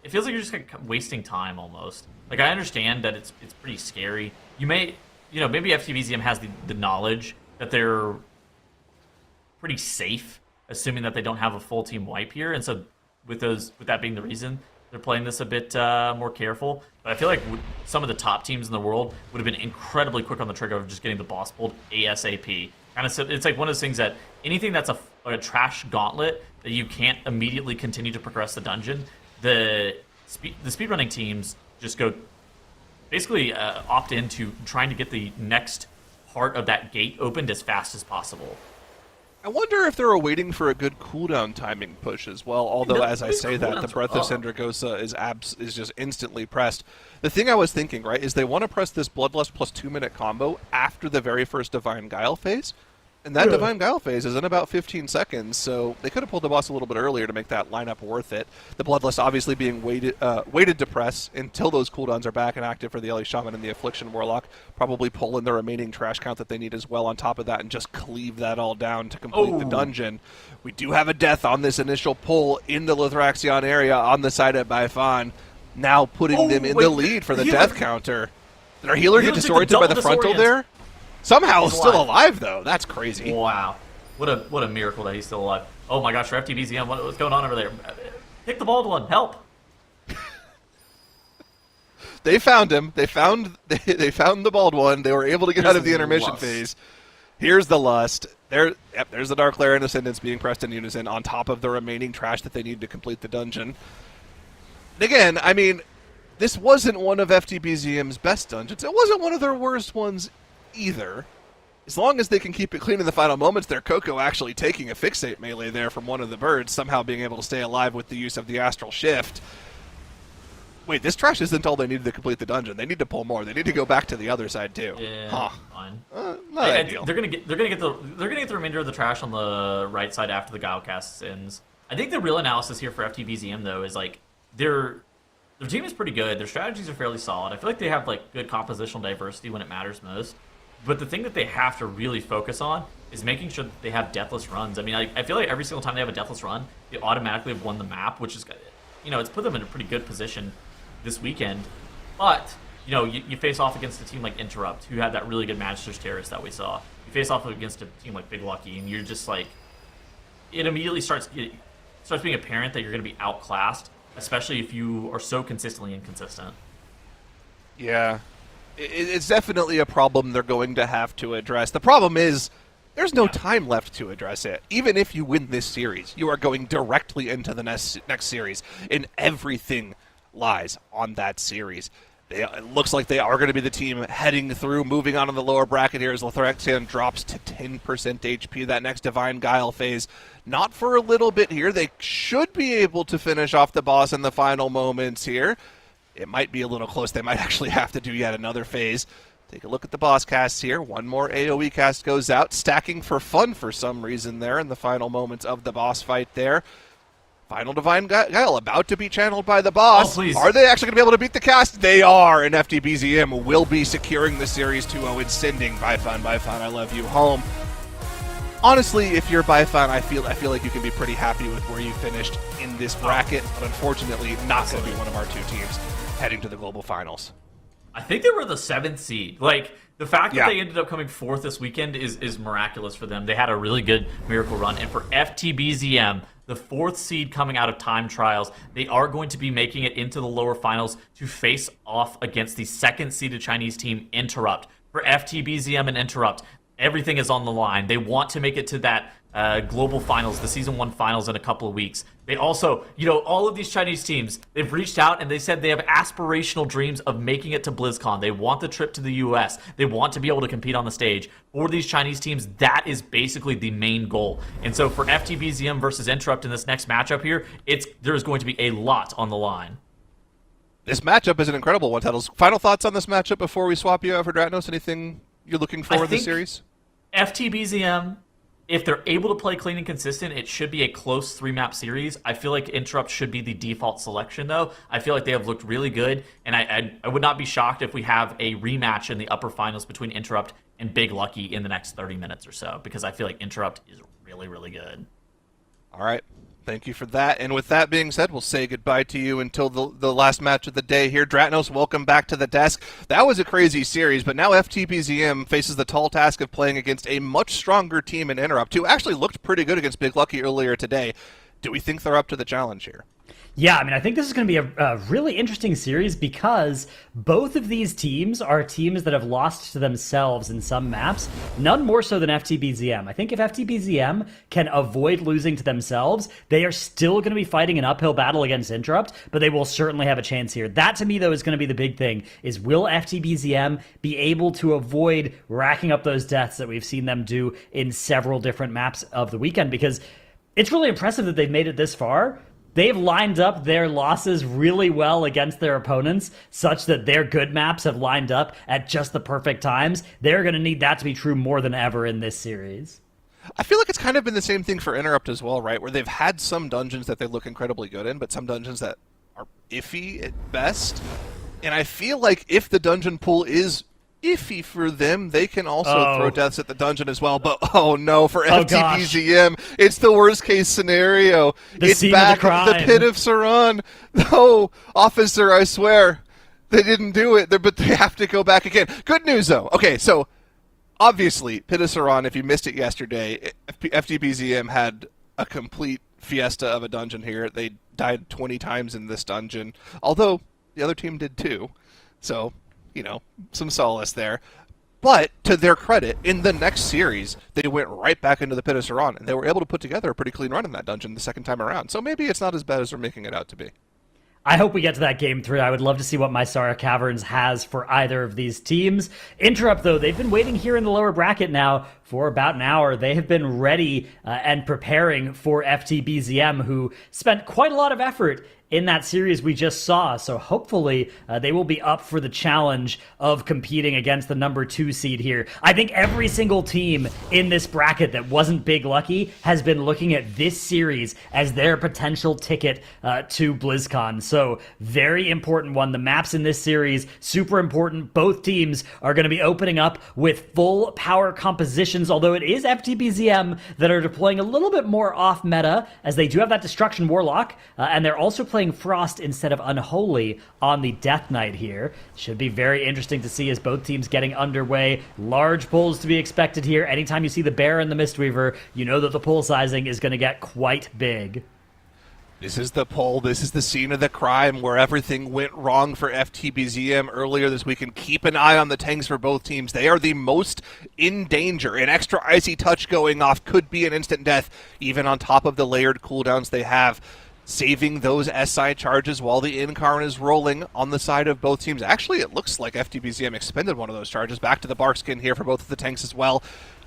feels like you're just like wasting time almost. Like I understand that it's pretty scary. You may, maybe FTBZM has the knowledge that they're pretty safe, assuming that they don't have a full team wipe here, and so with that being the reason, they're playing this a bit more careful. But I feel like some of the top teams in the world would have been incredibly quick on the trigger of just getting the boss pulled ASAP. Kind of, it's like one of those things that anything that's a trash gauntlet that you can't immediately continue to progress the dungeon, the speedrunning teams just go basically opt into trying to get the next part of that gate opened as fast as possible. I wonder if they're waiting for a good cooldown timing push as well, although as I say that, the Breath of Syndragosa is just instantly pressed. The thing I was thinking, right, is they want to press this Bloodlust plus 2-minute combo after the very first Divine Guile phase, and that Divine Guile phase is in about 15 seconds, so they could have pulled the boss a little bit earlier to make that lineup worth it. The Bloodlust obviously being waited to press until those cooldowns are back and active for the Ellie Shaman and the Affliction Warlock, probably pull in the remaining trash count that they need as well on top of that and just cleave that all down to complete the dungeon. We do have a death on this initial pull in the Lothraxion area on the side of Baifan, now putting them in the lead for the death counter. Did our healer get disoriented by the frontal there? Somehow still alive, though. That's crazy. Wow. What a miracle that he's still alive. Oh my gosh, for FTBZM, what's going on over there? Pick the bald one. Help. They found him. They found the bald one. They were able to get out of the intermission phase. Here's the Lust. There's the Dark Lair and Ascendance being pressed in unison on top of the remaining trash that they need to complete the dungeon. And again, I mean, this wasn't one of FTBZM's best dungeons. It wasn't one of their worst ones either. As long as they can keep it clean in the final moments, their Coco actually taking a fixate melee there from one of the birds, somehow being able to stay alive with the use of the Astral Shift. Wait, this trash isn't all they needed to complete the dungeon. They need to pull more. They need to go back to the other side too. Yeah, fine. Not ideal. They're gonna get the remainder of the trash on the right side after the Guile cast ends. I think the real analysis here for FTBZM though is like their team is pretty good. Their strategies are fairly solid. I feel like they have like good compositional diversity when it matters most. But the thing that they have to really focus on is making sure that they have deathless runs. I mean, I feel like every single time they have a deathless run, they automatically have won the map, which is, it's put them in a pretty good position this weekend. But, you face off against a team like Interrupt, who had that really good Magister's Terrace that we saw. You face off against a team like Big Lucky, and you're just like, it immediately starts being apparent that you're going to be outclassed, especially if you are so consistently inconsistent. Yeah. It's definitely a problem they're going to have to address. The problem is there's no time left to address it. Even if you win this series, you are going directly into the next series, and everything lies on that series. It looks like they are going to be the team heading through, moving on in the lower bracket here as Lothraxion drops to 10% HP. That next Divine Guile phase, not for a little bit here. They should be able to finish off the boss in the final moments here. It might be a little close. They might actually have to do yet another phase. Take a look at the boss casts here. One more AoE cast goes out, stacking for fun for some reason there in the final moments of the boss fight there. Final Divine Guile about to be channeled by the boss. Oh, please. Are they actually going to be able to beat the cast? They are, and FTBZM will be securing the Series 2-0 and sending Baifan, I love you home. Honestly, if you're Baifan, I feel like you can be pretty happy with where you finished in this bracket, but unfortunately not going to be one of our two teams heading to the global finals. I think they were the 7th seed. Like, the fact that they ended up coming 4th this weekend is miraculous for them. They had a really good miracle run. And for FTBZM, the 4th seed coming out of time trials, they are going to be making it into the lower finals to face off against the 2nd seeded Chinese team, Interrupt. For FTBZM and Interrupt, everything is on the line. They want to make it to that global finals, the season 1 finals in a couple of weeks. They also, all of these Chinese teams, they've reached out and they said they have aspirational dreams of making it to BlizzCon. They want the trip to the US. They want to be able to compete on the stage. For these Chinese teams, that is basically the main goal. And so for FTBZM versus Interrupt in this next matchup here, there's going to be a lot on the line. This matchup is an incredible one, Tuttles. Final thoughts on this matchup before we swap you out for Dratnos? Anything you're looking for in the series? FTBZM if they're able to play clean and consistent, it should be a close 3-map series. I feel like Interrupt should be the default selection, though. I feel like they have looked really good, and I would not be shocked if we have a rematch in the upper finals between Interrupt and Big Lucky in the next 30 minutes or so, because I feel like Interrupt is really, really good. All right. Thank you for that. And with that being said, we'll say goodbye to you until the last match of the day here. Dratnos, welcome back to the desk. That was a crazy series, but now FTBZM faces the tall task of playing against a much stronger team in Interrupt, who actually looked pretty good against Big Lucky earlier today. Do we think they're up to the challenge here? Yeah, I mean, I think this is going to be a really interesting series because both of these teams are teams that have lost to themselves in some maps, none more so than FTBZM. I think if FTBZM can avoid losing to themselves, they are still going to be fighting an uphill battle against Interrupt, but they will certainly have a chance here. That, to me, though, is going to be the big thing, is will FTBZM be able to avoid racking up those deaths that we've seen them do in several different maps of the weekend? Because it's really impressive that they've made it this far. They've lined up their losses really well against their opponents, such that their good maps have lined up at just the perfect times. They're going to need that to be true more than ever in this series. I feel like it's kind of been the same thing for Interrupt as well, right? Where they've had some dungeons that they look incredibly good in, but some dungeons that are iffy at best. And I feel like if the dungeon pool is iffy for them, they can also throw deaths at the dungeon as well. But oh no, for FTBZM, it's the worst case scenario. It's back at the pit of Saran. No, officer, I swear they didn't do it, but they have to go back again. Good news though. Okay, so obviously pit of Saran, if you missed it yesterday, FTBZM had a complete fiesta of a dungeon here. They died 20 times in this dungeon, although the other team did too. So some solace there. But to their credit, in the next series, they went right back into the pit of Saran, and they were able to put together a pretty clean run in that dungeon the second time around. So maybe it's not as bad as they're making it out to be. I hope we get to that game 3. I would love to see what Mysara Caverns has for either of these teams. Interrupt, though, they've been waiting here in the lower bracket now for about an hour. They have been ready and preparing for FTBZM, who spent quite a lot of effort in that series we just saw. So hopefully they will be up for the challenge of competing against the number 2 seed here. I think every single team in this bracket that wasn't Big Lucky has been looking at this series as their potential ticket to BlizzCon. So very important one. The maps in this series, super important. Both teams are going to be opening up with full power compositions, although it is FTBZM that are deploying a little bit more off meta, as they do have that Destruction Warlock, and they're also playing Frost instead of Unholy on the Death Knight here. Should be very interesting to see as both teams getting underway. Large pulls to be expected here. Anytime you see the Bear and the Mistweaver, you know that the pull sizing is going to get quite big. This is the pull. This is the scene of the crime where everything went wrong for FTBZM earlier this week. And keep an eye on the tanks for both teams. They are the most in danger. An extra icy touch going off could be an instant death, even on top of the layered cooldowns they have. Saving those SI charges while the Incarn is rolling on the side of both teams. Actually, it looks like FTBZM expended one of those charges. Back to the Barkskin here for both of the tanks as well.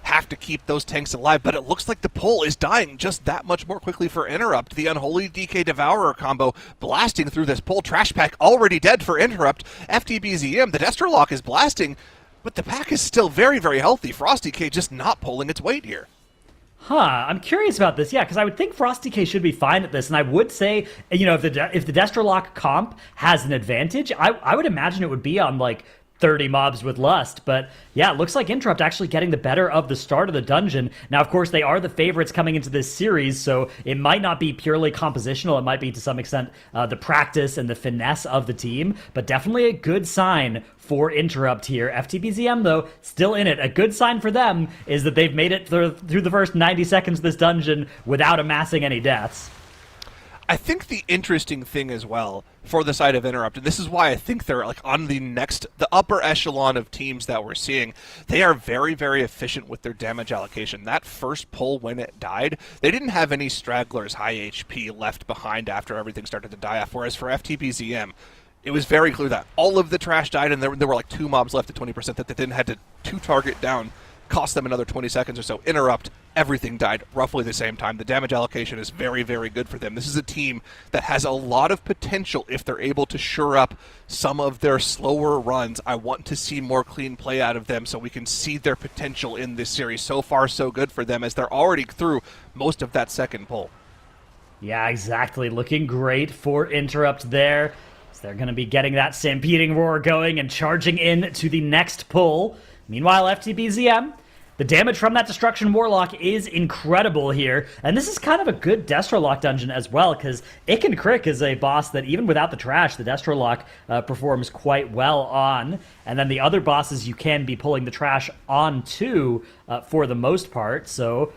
Have to keep those tanks alive, but it looks like the pull is dying just that much more quickly for Interrupt. The Unholy DK Devourer combo blasting through this pull. Trash Pack already dead for Interrupt. FTBZM, the Destrolock is blasting, but the pack is still very, very healthy. Frosty K just not pulling its weight here. I'm curious about this, yeah, because I would think Frosty K should be fine at this, and I would say, if the Destrolock comp has an advantage, I would imagine it would be on, 30 mobs with Lust, but yeah, it looks like Interrupt actually getting the better of the start of the dungeon. Now, of course, they are the favorites coming into this series, so it might not be purely compositional. It might be, to some extent, the practice and the finesse of the team, but definitely a good sign for Interrupt here. FTBZM, though, still in it. A good sign for them is that they've made it through the first 90 seconds of this dungeon without amassing any deaths. I think the interesting thing as well for the side of Interrupt, and this is why I think they're on the upper echelon of teams that we're seeing, they are very, very efficient with their damage allocation. That first pull when it died, they didn't have any stragglers high HP left behind after everything started to die off, whereas for FTBZM, it was very clear that all of the trash died and there were 2 mobs left at 20% that they then had to 2-target down cost them another 20 seconds or so. Interrupt, everything died roughly the same time. The damage allocation is very, very good for them. This is a team that has a lot of potential if they're able to shore up some of their slower runs. I want to see more clean play out of them so we can see their potential in this series. So far, so good for them as they're already through most of that second pull. Yeah, exactly. Looking great for Interrupt there. So they're going to be getting that stampeding roar going and charging in to the next pull. Meanwhile, FTBZM, the damage from that Destruction Warlock is incredible here. And this is kind of a good Destrolock dungeon as well, because Ick and Crick is a boss that even without the trash, the Destrolock performs quite well on. And then the other bosses you can be pulling the trash onto for the most part. So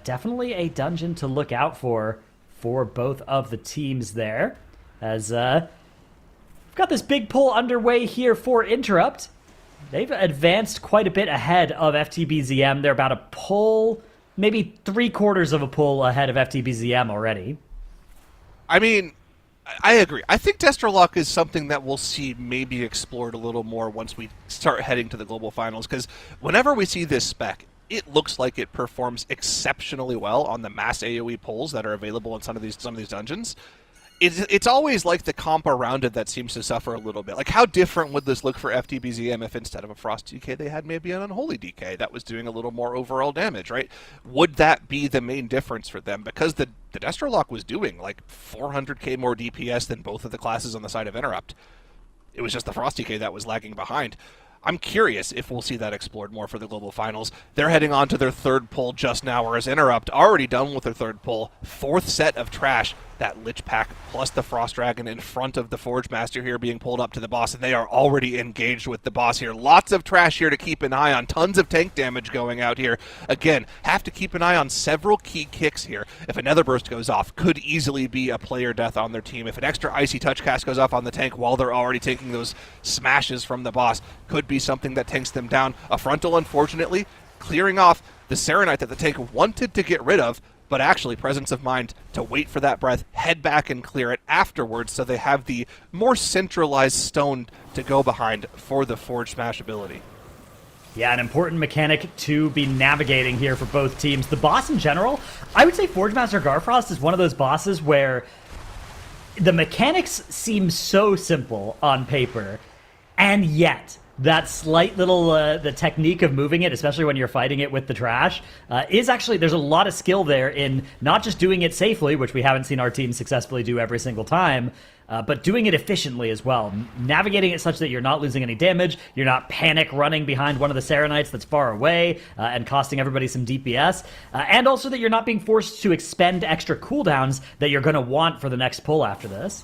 definitely a dungeon to look out for both of the teams there. As we've got this big pull underway here for Interrupt. They've advanced quite a bit ahead of FTBZM. They're about a pull, maybe 3/4 of a pull ahead of FTBZM already. I mean, I agree. I think Destrolock is something that we'll see maybe explored a little more once we start heading to the global finals, because whenever we see this spec, it looks like it performs exceptionally well on the mass AoE pulls that are available in some of these dungeons. It's always like the comp around it that seems to suffer a little bit. Like, how different would this look for FTBZM if instead of a Frost DK they had maybe an Unholy DK that was doing a little more overall damage, right? Would that be the main difference for them? Because the Destrolock was doing like 400k more DPS than both of the classes on the side of Interrupt. It was just the Frost DK that was lagging behind. I'm curious if we'll see that explored more for the global finals. They're heading on to their third pull just now, whereas Interrupt already done with their third pull. Fourth set of trash. That Lich Pack plus the Frost Dragon in front of the Forge Master here being pulled up to the boss, and they are already engaged with the boss here. Lots of trash here to keep an eye on. Tons of tank damage going out here. Again, have to keep an eye on several key kicks here. If another burst goes off, could easily be a player death on their team. If an extra Icy Touch cast goes off on the tank while they're already taking those smashes from the boss, could be something that tanks them down. A frontal, unfortunately, clearing off the Serenite that the tank wanted to get rid of, but actually presence of mind to wait for that breath, head back and clear it afterwards so they have the more centralized stone to go behind for the Forge Smash ability. Yeah, an important mechanic to be navigating here for both teams. The boss in general, I would say Forge Master Garfrost is one of those bosses where the mechanics seem so simple on paper, and yet that slight little, the technique of moving it, especially when you're fighting it with the trash, is actually, there's a lot of skill there in not just doing it safely, which we haven't seen our team successfully do every single time, but doing it efficiently as well. Navigating it such that you're not losing any damage, you're not panic running behind one of the Serenites that's far away and costing everybody some DPS, and also that you're not being forced to expend extra cooldowns that you're going to want for the next pull after this.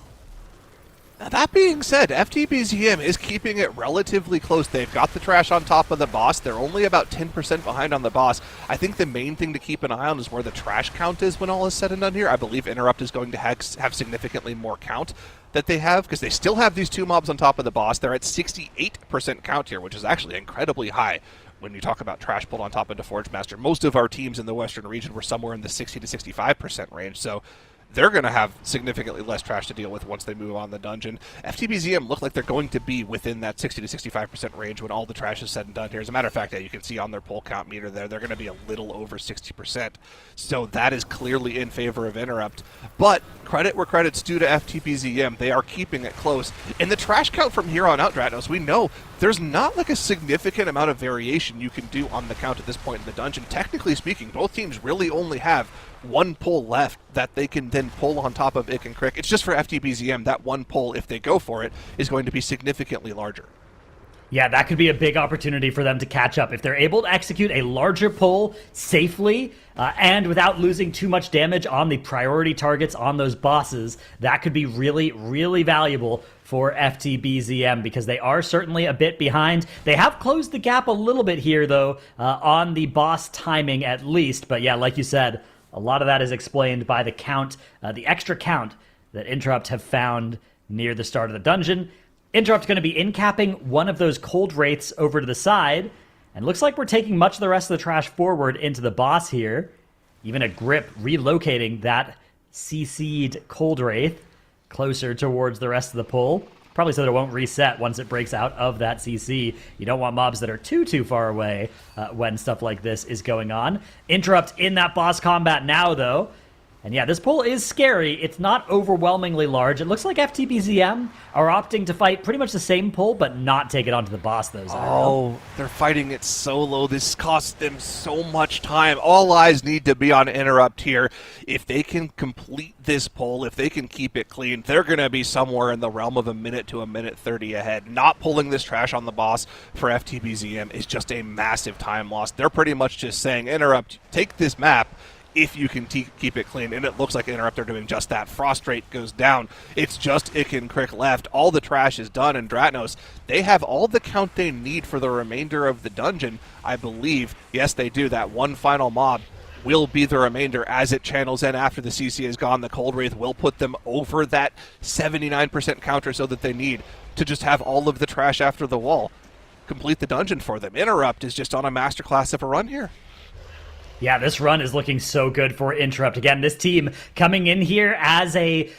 Now, that being said, FTBZM is keeping it relatively close. They've got the trash on top of the boss. They're only about 10% behind on the boss. I think the main thing to keep an eye on is where the trash count is when all is said and done here. I believe Interrupt is going to have significantly more count that they have, because they still have these two mobs on top of the boss. They're at 68% count here, which is actually incredibly high when you talk about trash pulled on top of the Forge Master. Most of our teams in the Western region were somewhere in the 60 to 65% range, so they're going to have significantly less trash to deal with once they move on the dungeon. FTBZM look like they're going to be within that 60 to 65% range when all the trash is said and done here. As a matter of fact, you can see on their pull count meter there, they're going to be a little over 60%. So that is clearly in favor of Interrupt. But credit where credit's due to FTBZM. They are keeping it close. And the trash count from here on out, Dratnos, we know there's not like a significant amount of variation you can do on the count at this point in the dungeon. Technically speaking, both teams really only have one pull left that they can then pull on top of Ick and Crick. It's just for FTBZM, that one pull, if they go for it, is going to be significantly larger. Yeah, that could be a big opportunity for them to catch up. If they're able to execute a larger pull safely and without losing too much damage on the priority targets on those bosses, that could be really, really valuable for FTBZM, because they are certainly a bit behind. They have closed the gap a little bit here, though, on the boss timing at least. But yeah, like you said, a lot of that is explained by the count, the extra count that Interrupt have found near the start of the dungeon. Interrupt's going to be in-capping one of those cold wraiths over to the side, and looks like we're taking much of the rest of the trash forward into the boss here. Even a grip relocating that CC'd cold wraith closer towards the rest of the pull. probably so that it won't reset once it breaks out of that CC. You don't want mobs that are too far away when stuff like this is going on. Interrupt in that boss combat now, though. And yeah, this pull is scary. It's not overwhelmingly large. It looks like FTBZM are opting to fight pretty much the same pull, but not take it onto the boss, though, Zyro. Oh, they're fighting it solo. This costs them so much time. All eyes need to be on Interrupt here. If they can complete this pull, if they can keep it clean, they're going to be somewhere in the realm of a minute to a minute 30 ahead. Not pulling this trash on the boss for FTBZM is just a massive time loss. They're pretty much just saying, Interrupt, take this map if you can keep it clean, and it looks like Interrupt are doing just that. Frost rate goes down. It's just Ick and Crick left. All the trash is done, and Dratnos, they have all the count they need for the remainder of the dungeon, I believe. Yes, they do. That one final mob will be the remainder as it channels in after the CC is gone. The Cold Wraith will put them over that 79% counter so that they need to just have all of the trash after the wall complete the dungeon for them. Interrupt is just on a masterclass of a run here. Yeah, this run is looking so good for Interrupt. Again, this team coming in here as I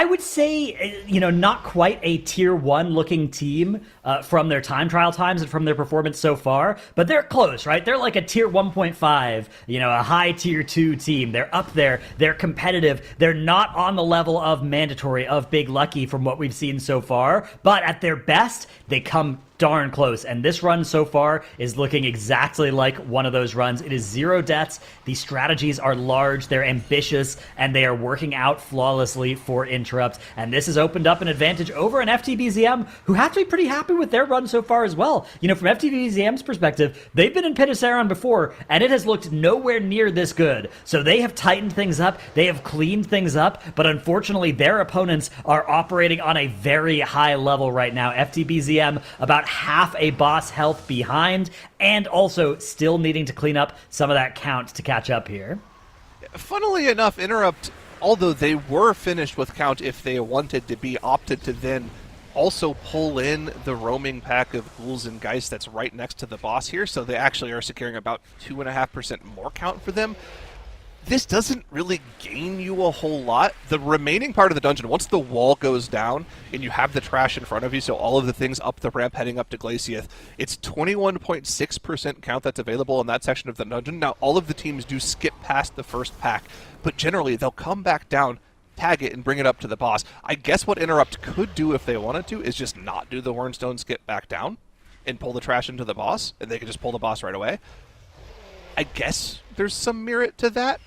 would say, not quite a tier 1 looking team from their time trial times and from their performance so far, but they're close, right? They're like a tier 1.5, a high tier 2 team. They're up there. They're competitive. They're not on the level of mandatory of Big Lucky from what we've seen so far, but at their best, they come darn close, and this run so far is looking exactly like one of those runs. It is 0 deaths. The strategies are large, they're ambitious, and they are working out flawlessly for Interrupt, and this has opened up an advantage over an FTBZM, who have to be pretty happy with their run so far as well. From FTBZM's perspective, they've been in Pitasaron before, and it has looked nowhere near this good, so they have tightened things up, they have cleaned things up, but unfortunately their opponents are operating on a very high level right now. FTBZM about half a boss health behind, and also still needing to clean up some of that count to catch up here. Funnily enough, Interrupt, although they were finished with count if they wanted to be, opted to then also pull in the roaming pack of ghouls and geists that's right next to the boss here, so they actually are securing about 2.5% more count for them. This doesn't really gain you a whole lot. The remaining part of the dungeon, once the wall goes down and you have the trash in front of you, so all of the things up the ramp heading up to Glaciath, it's 21.6% count that's available in that section of the dungeon. Now, all of the teams do skip past the first pack, but generally they'll come back down, tag it, and bring it up to the boss. I guess what Interrupt could do if they wanted to is just not do the Hornstone skip back down and pull the trash into the boss, and they could just pull the boss right away. I guess there's some merit to that.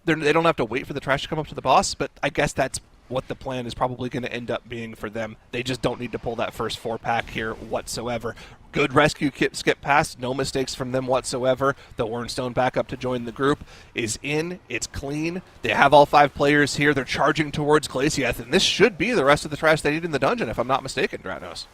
They don't have to wait for the trash to come up to the boss, but I guess that's what the plan is probably going to end up being for them. They just don't need to pull that first 4-pack here whatsoever. Good rescue kit skip past, no mistakes from them whatsoever. The Warnstone back up to join the group is in, it's clean. They have all 5 players here. They're charging towards Glaciath, and this should be the rest of the trash they need in the dungeon, if I'm not mistaken, Dratnos.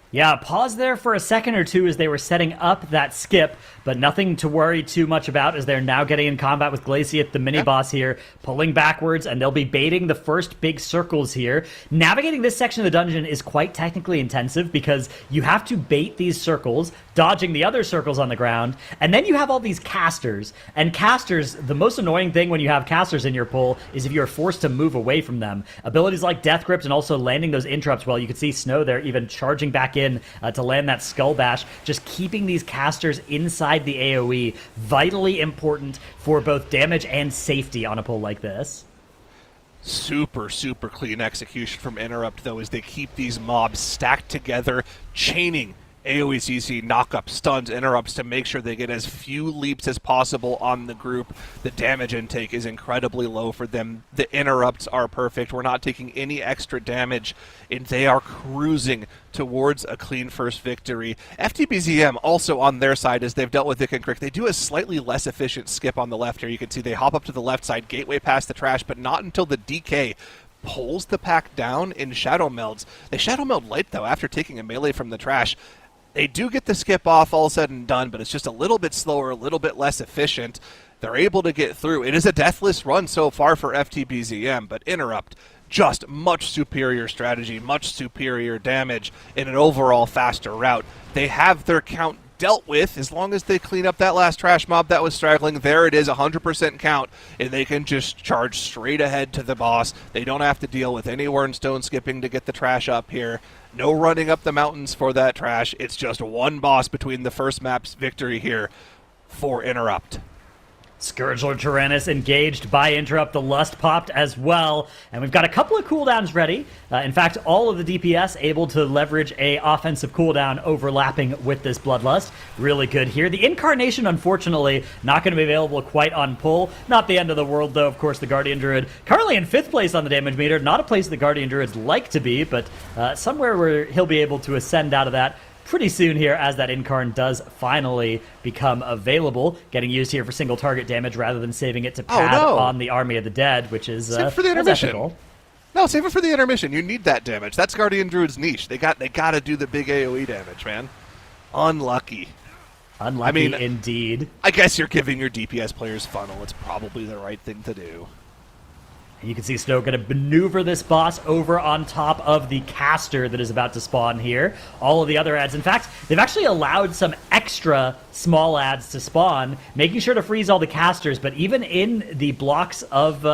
Yeah, pause there for a second or two as they were setting up that skip, but nothing to worry too much about as they're now getting in combat with Glaciath, the mini-boss here, pulling backwards, and they'll be baiting the first big circles here. Navigating this section of the dungeon is quite technically intensive because you have to bait these circles, dodging the other circles on the ground, and then you have all these casters. And casters, the most annoying thing when you have casters in your pull is if you're forced to move away from them. Abilities like Death Grips and also landing those interrupts, well, you can see Snow there even charging back in to land that Skull Bash, just keeping these casters inside the AoE, vitally important for both damage and safety on a pull like this. Super clean execution from Interrupt, though, as they keep these mobs stacked together, chaining AoE CC, knock-up, stuns, interrupts to make sure they get as few leaps as possible on the group. The damage intake is incredibly low for them. The interrupts are perfect. We're not taking any extra damage, and they are cruising towards a clean first victory. FTBZM also on their side, as they've dealt with Ick and Crick, they do a slightly less efficient skip on the left here. You can see they hop up to the left side, gateway past the trash, but not until the DK pulls the pack down in Shadow Melds. They Shadow Meld light, though, after taking a melee from the trash. They do get the skip off all said and done, but it's just a little bit slower, a little bit less efficient. They're able to get through. It is a deathless run so far for FTBZM, but Interrupt, just much superior strategy, much superior damage, in an overall faster route. They have their count dealt with. As long as they clean up that last trash mob that was straggling, there it is, 100% count, and they can just charge straight ahead to the boss. They don't have to deal with any Wernstone skipping to get the trash up here. No running up the mountains for that trash. It's just one boss between the first map's victory here for Interrupt. Scourge Lord Tyrannus engaged by Interrupt. The Lust popped as well. And we've got a couple of cooldowns ready. In fact, all of the DPS able to leverage a offensive cooldown overlapping with this Bloodlust. Really good here. The Incarnation, unfortunately, not going to be available quite on pull. Not the end of the world, though. Of course, the Guardian Druid currently in 5th place on the damage meter. Not a place the Guardian Druids like to be, but somewhere where he'll be able to ascend out of that pretty soon here as that Incarn does finally become available, getting used here for single target damage rather than saving it to pad on the Army of the Dead, which is save it for the intermission. No, save it for the intermission. You need that damage. That's Guardian Druid's niche. They got to do the big AoE damage, man. Unlucky. Unlucky indeed. I guess you're giving your DPS players funnel. It's probably the right thing to do. You can see Snow going to maneuver this boss over on top of the caster that is about to spawn here. All of the other ads. In fact, they've actually allowed some extra small ads to spawn, making sure to freeze all the casters. But even in the blocks of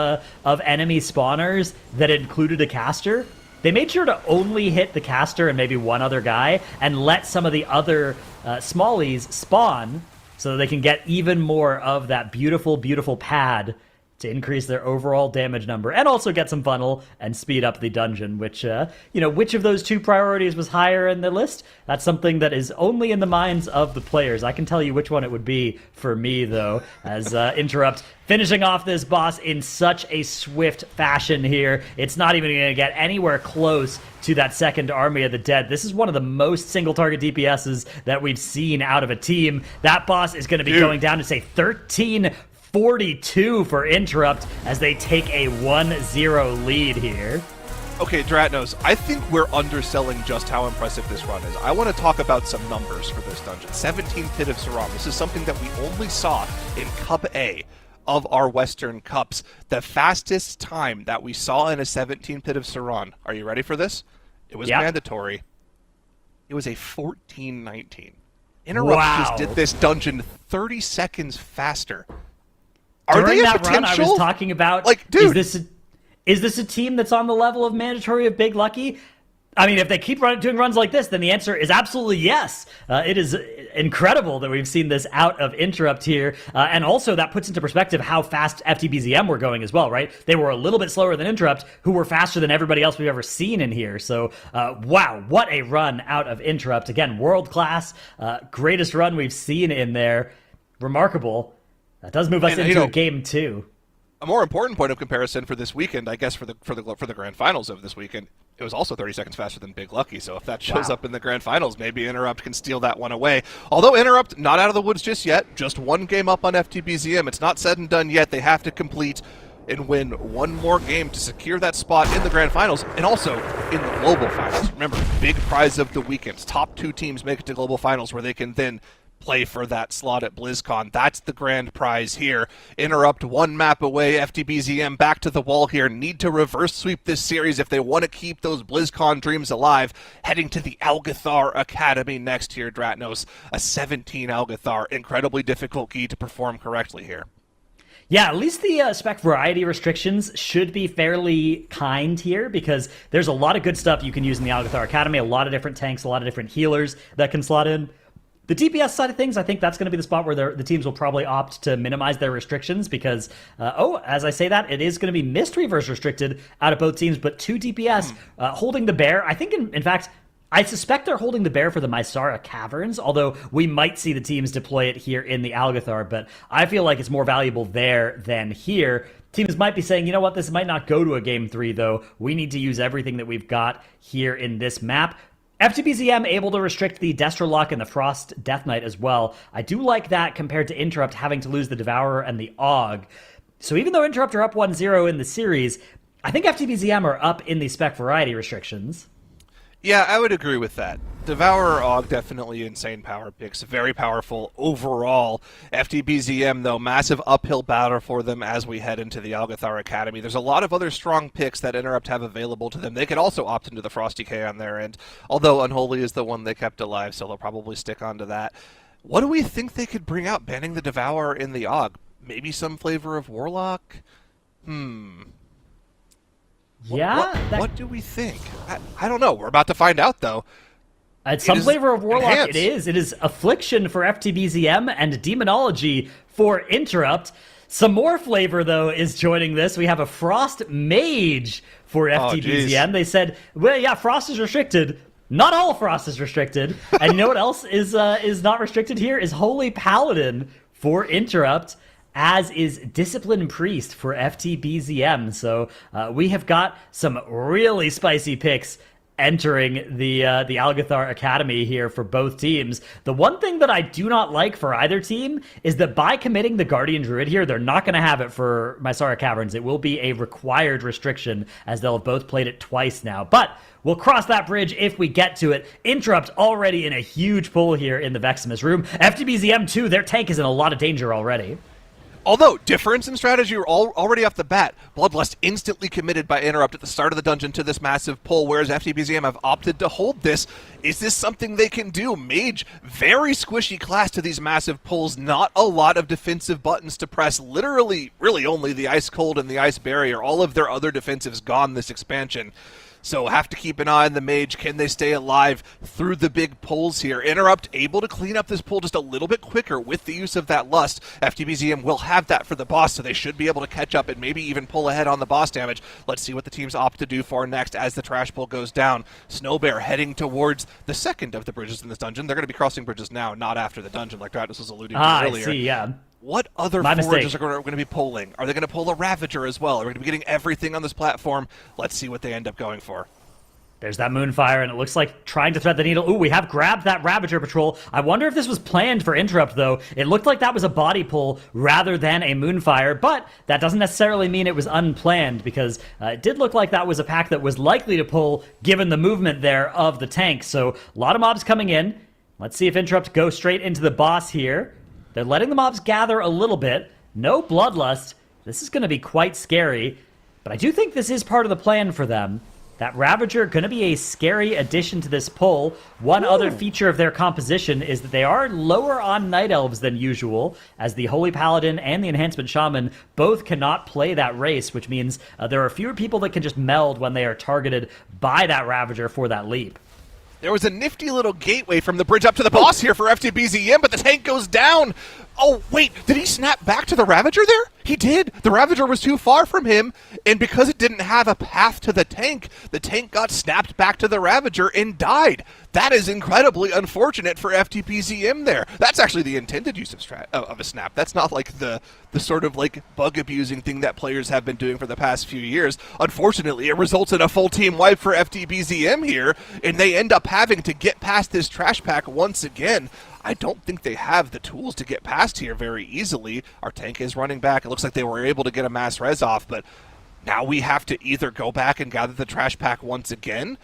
enemy spawners that included a caster, they made sure to only hit the caster and maybe one other guy and let some of the other smallies spawn so that they can get even more of that beautiful, beautiful pad to increase their overall damage number and also get some funnel and speed up the dungeon, which, which of those two priorities was higher in the list? That's something that is only in the minds of the players. I can tell you which one it would be for me, though, as Interrupt finishing off this boss in such a swift fashion here. It's not even going to get anywhere close to that second Army of the Dead. This is one of the most single-target DPSs that we've seen out of a team. That boss is going to be going down to, say, 1342 for Interrupt as they take a 1-0 lead here. Okay, Dratnos, I think we're underselling just how impressive this run is. I want to talk about some numbers for this dungeon. 17 Pit of Saram. This is something that we only saw in Cup A of our Western Cups. The fastest time that we saw in a 17 Pit of Saran. Are you ready for this? It was mandatory. It was a 14:19. Interrupt just did this dungeon 30 seconds faster. During that run, I was talking about, like, dude, is this a team that's on the level of mandatory of Big Lucky? I mean, if they keep doing runs like this, then the answer is absolutely yes. It is incredible that we've seen this out of Interrupt here. And also, that puts into perspective how fast FTBZM were going as well, right? They were a little bit slower than Interrupt, who were faster than everybody else we've ever seen in here. So, wow, what a run out of Interrupt. Again, world-class, greatest run we've seen in there. Remarkable. That does move us into game 2. A more important point of comparison for this weekend, I guess, for the grand finals of this weekend, it was also 30 seconds faster than Big Lucky. So if that shows up in the grand finals, maybe Interrupt can steal that one away. Although Interrupt not out of the woods just yet, just one game up on FTBZM. It's not said and done yet. They have to complete and win one more game to secure that spot in the grand finals and also in the global finals. Remember, big prize of the weekends. Top 2 teams make it to global finals where they can then play for that slot at BlizzCon. That's the grand prize here. Interrupt one map away. FTBZM back to the wall here. Need to reverse sweep this series if they want to keep those BlizzCon dreams alive. Heading to the Algathar Academy next here, Dratnos. A 17 Algathar. Incredibly difficult key to perform correctly here. Yeah, at least the spec variety restrictions should be fairly kind here because there's a lot of good stuff you can use in the Algathar Academy. A lot of different tanks, a lot of different healers that can slot in. The DPS side of things, I think that's going to be the spot where the teams will probably opt to minimize their restrictions because, as I say that, it is going to be Mystery verse restricted out of both teams, but 2 DPS holding the bear. I think, in fact, I suspect they're holding the bear for the Mysara Caverns, although we might see the teams deploy it here in the Algathar, but I feel like it's more valuable there than here. Teams might be saying, you know what, this might not go to a Game 3, though. We need to use everything that we've got here in this map. FTBZM able to restrict the Destrolock and the Frost Death Knight as well. I do like that compared to Interrupt having to lose the Devourer and the Og. So even though Interrupt are up 1-0 in the series, I think FTBZM are up in the spec variety restrictions. Yeah, I would agree with that. Devourer Og, definitely insane power picks. Very powerful overall. FTBZM, though, massive uphill battle for them as we head into the Algathar Academy. There's a lot of other strong picks that Interrupt have available to them. They could also opt into the Frosty K on their end, although Unholy is the one they kept alive, so they'll probably stick onto that. What do we think they could bring out banning the Devourer in the AUG? Maybe some flavor of Warlock? What do we think? I don't know. We're about to find out, though. It's some flavor of Warlock. enhanced. It is. It is Affliction for FTBZM and Demonology for Interrupt. Some more flavor, though, is joining this. We have a Frost Mage for FTBZM. They said, well, yeah, Frost is restricted. Not all Frost is restricted. And you know what else is not restricted here? Is Holy Paladin for Interrupt, as is Discipline Priest for FTBZM. So we have got some really spicy picks entering the Algathar Academy here for both teams. The one thing that I do not like for either team is that by committing the Guardian Druid here, they're not going to have it for Mysara Caverns. It will be a required restriction, as they'll have both played it twice now. But we'll cross that bridge if we get to it. Interrupt already in a huge pull here in the Veximus room. FTBZM 2, their tank is in a lot of danger already. Although, difference in strategy already off the bat. Bloodlust instantly committed by Interrupt at the start of the dungeon to this massive pull, whereas FTBZM have opted to hold this. Is this something they can do? Mage, very squishy class to these massive pulls. Not a lot of defensive buttons to press. Literally, really only the Ice Cold and the Ice Barrier. All of their other defensives gone this expansion. So have to keep an eye on the Mage. Can they stay alive through the big pulls here? Interrupt able to clean up this pull just a little bit quicker with the use of that Lust. FTBZM will have that for the boss, so they should be able to catch up and maybe even pull ahead on the boss damage. Let's see what the teams opt to do for next as the trash pull goes down. Snowbear heading towards the second of the bridges in this dungeon. They're going to be crossing bridges now, not after the dungeon, like Travis was alluding to earlier. I see, yeah. What other forages are going to be pulling? Are they going to pull a Ravager as well? Are we going to be getting everything on this platform? Let's see what they end up going for. There's that Moonfire, and it looks like trying to thread the needle. Ooh, we have grabbed that Ravager Patrol. I wonder if this was planned for Interrupt, though. It looked like that was a body pull rather than a Moonfire, but that doesn't necessarily mean it was unplanned, because it did look like that was a pack that was likely to pull, given the movement there of the tank. So a lot of mobs coming in. Let's see if Interrupt go straight into the boss here. They're letting the mobs gather a little bit. No Bloodlust. This is going to be quite scary, but I do think this is part of the plan for them. That Ravager going to be a scary addition to this pull. One other feature of their composition is that they are lower on Night Elves than usual, as the Holy Paladin and the Enhancement Shaman both cannot play that race, which means there are fewer people that can just meld when they are targeted by that Ravager for that leap. There was a nifty little gateway from the bridge up to the boss here for FTBZM, but the tank goes down. Oh, wait, did he snap back to the Ravager there? He did. The Ravager was too far from him, and because it didn't have a path to the tank got snapped back to the Ravager and died. That is incredibly unfortunate for FTBZM there. That's actually the intended use of a snap. That's not like the sort of like bug abusing thing that players have been doing for the past few years. Unfortunately, it results in a full team wipe for FTBZM here, and they end up having to get past this trash pack once again. I don't think they have the tools to get past here very easily. Our tank is running back. It looks like they were able to get a mass res off, but now we have to either go back and gather the trash pack once again.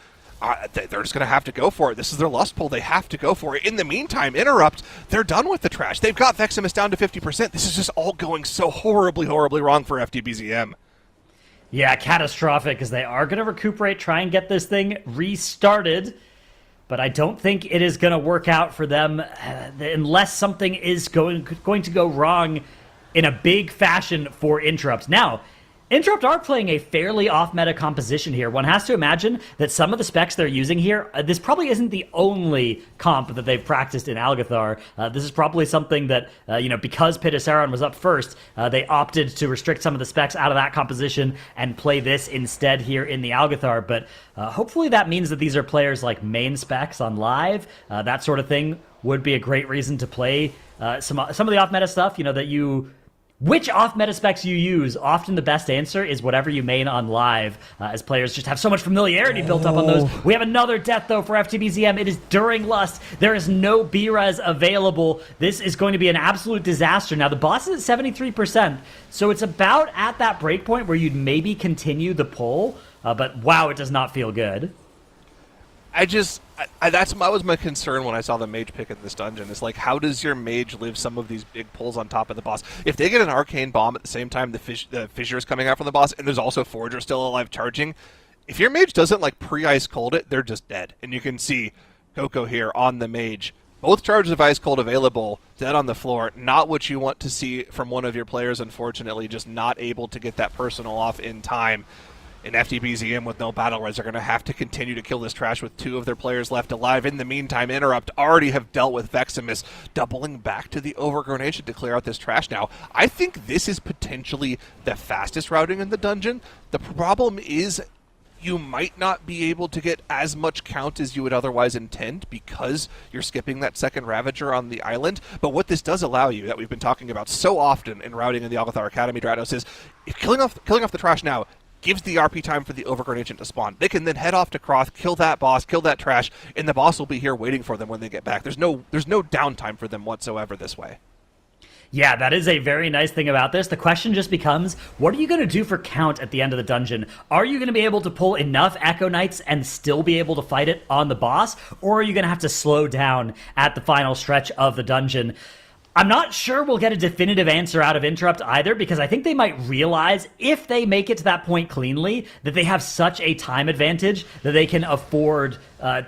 They're just going to have to go for it. This is their lust pull. They have to go for it. In the meantime, Interrupt, they're done with the trash. They've got Veximus down to 50%. This is just all going so horribly, horribly wrong for FTBZM. Yeah, catastrophic, because they are going to recuperate, try and get this thing restarted. But I don't think it is going to work out for them unless something is going to go wrong in a big fashion for Interrupt. Now, Interrupt are playing a fairly off-meta composition here. One has to imagine that some of the specs they're using here, this probably isn't the only comp that they've practiced in Algathar. This is probably something that, because Pitasaron was up first, they opted to restrict some of the specs out of that composition and play this instead here in the Algathar. But hopefully that means that these are players like main specs on live. That sort of thing would be a great reason to play some of the off-meta stuff, that you... Which off-meta specs you use, often the best answer is whatever you main on live, as players just have so much familiarity built up on those. We have another death, though, for FTBZM. It is during Lust. There is no B-Res available. This is going to be an absolute disaster. Now, the boss is at 73%, so it's about at that breakpoint where you'd maybe continue the pull, but wow, it does not feel good. That was my concern when I saw the mage pick in this dungeon. Is like, how does your mage live some of these big pulls on top of the boss? If they get an arcane bomb at the same time the fissure is coming out from the boss, and there's also Forger still alive charging, if your mage doesn't like pre-ice cold it, they're just dead. And you can see Coco here on the mage Both charges of Ice Cold available, dead on the floor. Not what you want to see from one of your players, unfortunately. Just not able to get that personal off in time. In FTBZM with no battle res, they're going to have to continue to kill this trash with 2 of their players left alive. In the meantime, Interrupt already have dealt with Veximus, doubling back to the Overgrown Nation to clear out this trash now. I think this is potentially the fastest routing in the dungeon. The problem is you might not be able to get as much count as you would otherwise intend because you're skipping that second Ravager on the island. But what this does allow you, that we've been talking about so often in routing in the Alcathar Academy, Drados, is if killing off the trash now gives the RP time for the Overgrown Agent to spawn. They can then head off to Croth, kill that boss, kill that trash, and the boss will be here waiting for them when they get back. There's no downtime for them whatsoever this way. Yeah, that is a very nice thing about this. The question just becomes, what are you going to do for count at the end of the dungeon? Are you going to be able to pull enough Echo Knights and still be able to fight it on the boss? Or are you going to have to slow down at the final stretch of the dungeon? I'm not sure we'll get a definitive answer out of Interrupt either, because I think they might realize, if they make it to that point cleanly, that they have such a time advantage that they can afford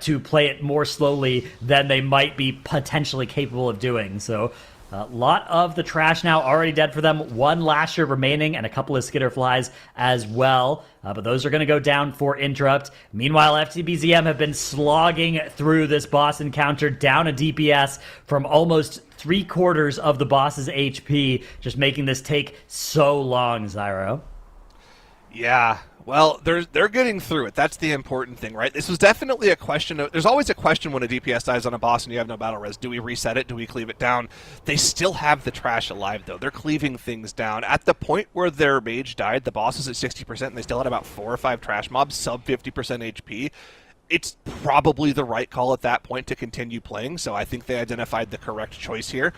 to play it more slowly than they might be potentially capable of doing. So a lot of the trash now already dead for them. 1 Lasher remaining and a couple of Skitterflies as well. But those are going to go down for Interrupt. Meanwhile, FTBZM have been slogging through this boss encounter, down a DPS from almost 3/4 of the boss's HP, just making this take so long, Zyro. Yeah. Well, they're getting through it. That's the important thing, right? This was definitely a question of... There's always a question when a DPS dies on a boss and you have no battle res. Do we reset it? Do we cleave it down? They still have the trash alive, though. They're cleaving things down. At the point where their mage died, the boss was at 60%, and they still had about 4 or 5 trash mobs, sub 50% HP. It's probably the right call at that point to continue playing, so I think they identified the correct choice here.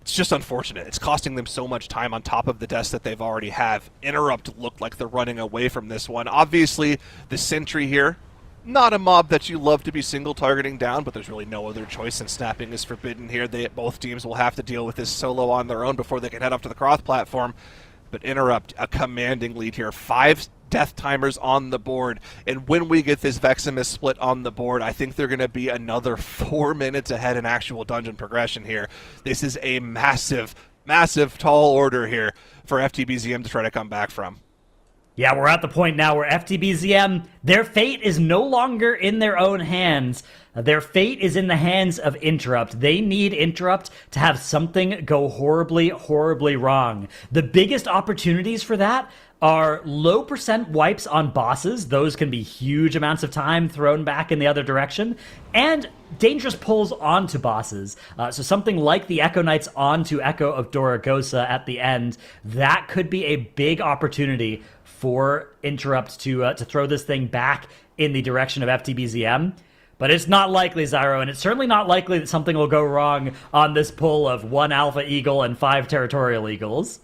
It's just unfortunate. It's costing them so much time on top of the deaths that they've already have. Interrupt looked like they're running away from this one. Obviously, the Sentry here, not a mob that you love to be single targeting down, but there's really no other choice, and snapping is forbidden here. Both teams will have to deal with this solo on their own before they can head up to the Croth platform. But Interrupt, a commanding lead here. 5 death timers on the board, and when we get this Veximus split on the board, I think they're going to be another 4 minutes ahead in actual dungeon progression here. This is a massive, massive tall order here for FTBZM to try to come back from. Yeah, we're at the point now where FTBZM, their fate is no longer in their own hands. Their fate is in the hands of Interrupt. They need Interrupt to have something go horribly, horribly wrong. The biggest opportunities for that are low % wipes on bosses. Those can be huge amounts of time thrown back in the other direction. And dangerous pulls onto bosses. So something like the Echo Knights onto Echo of Doragosa at the end, that could be a big opportunity for Interrupt to throw this thing back in the direction of FTBZM. But it's not likely, Zyro, and it's certainly not likely that something will go wrong on this pull of 1 Alpha Eagle and 5 Territorial Eagles.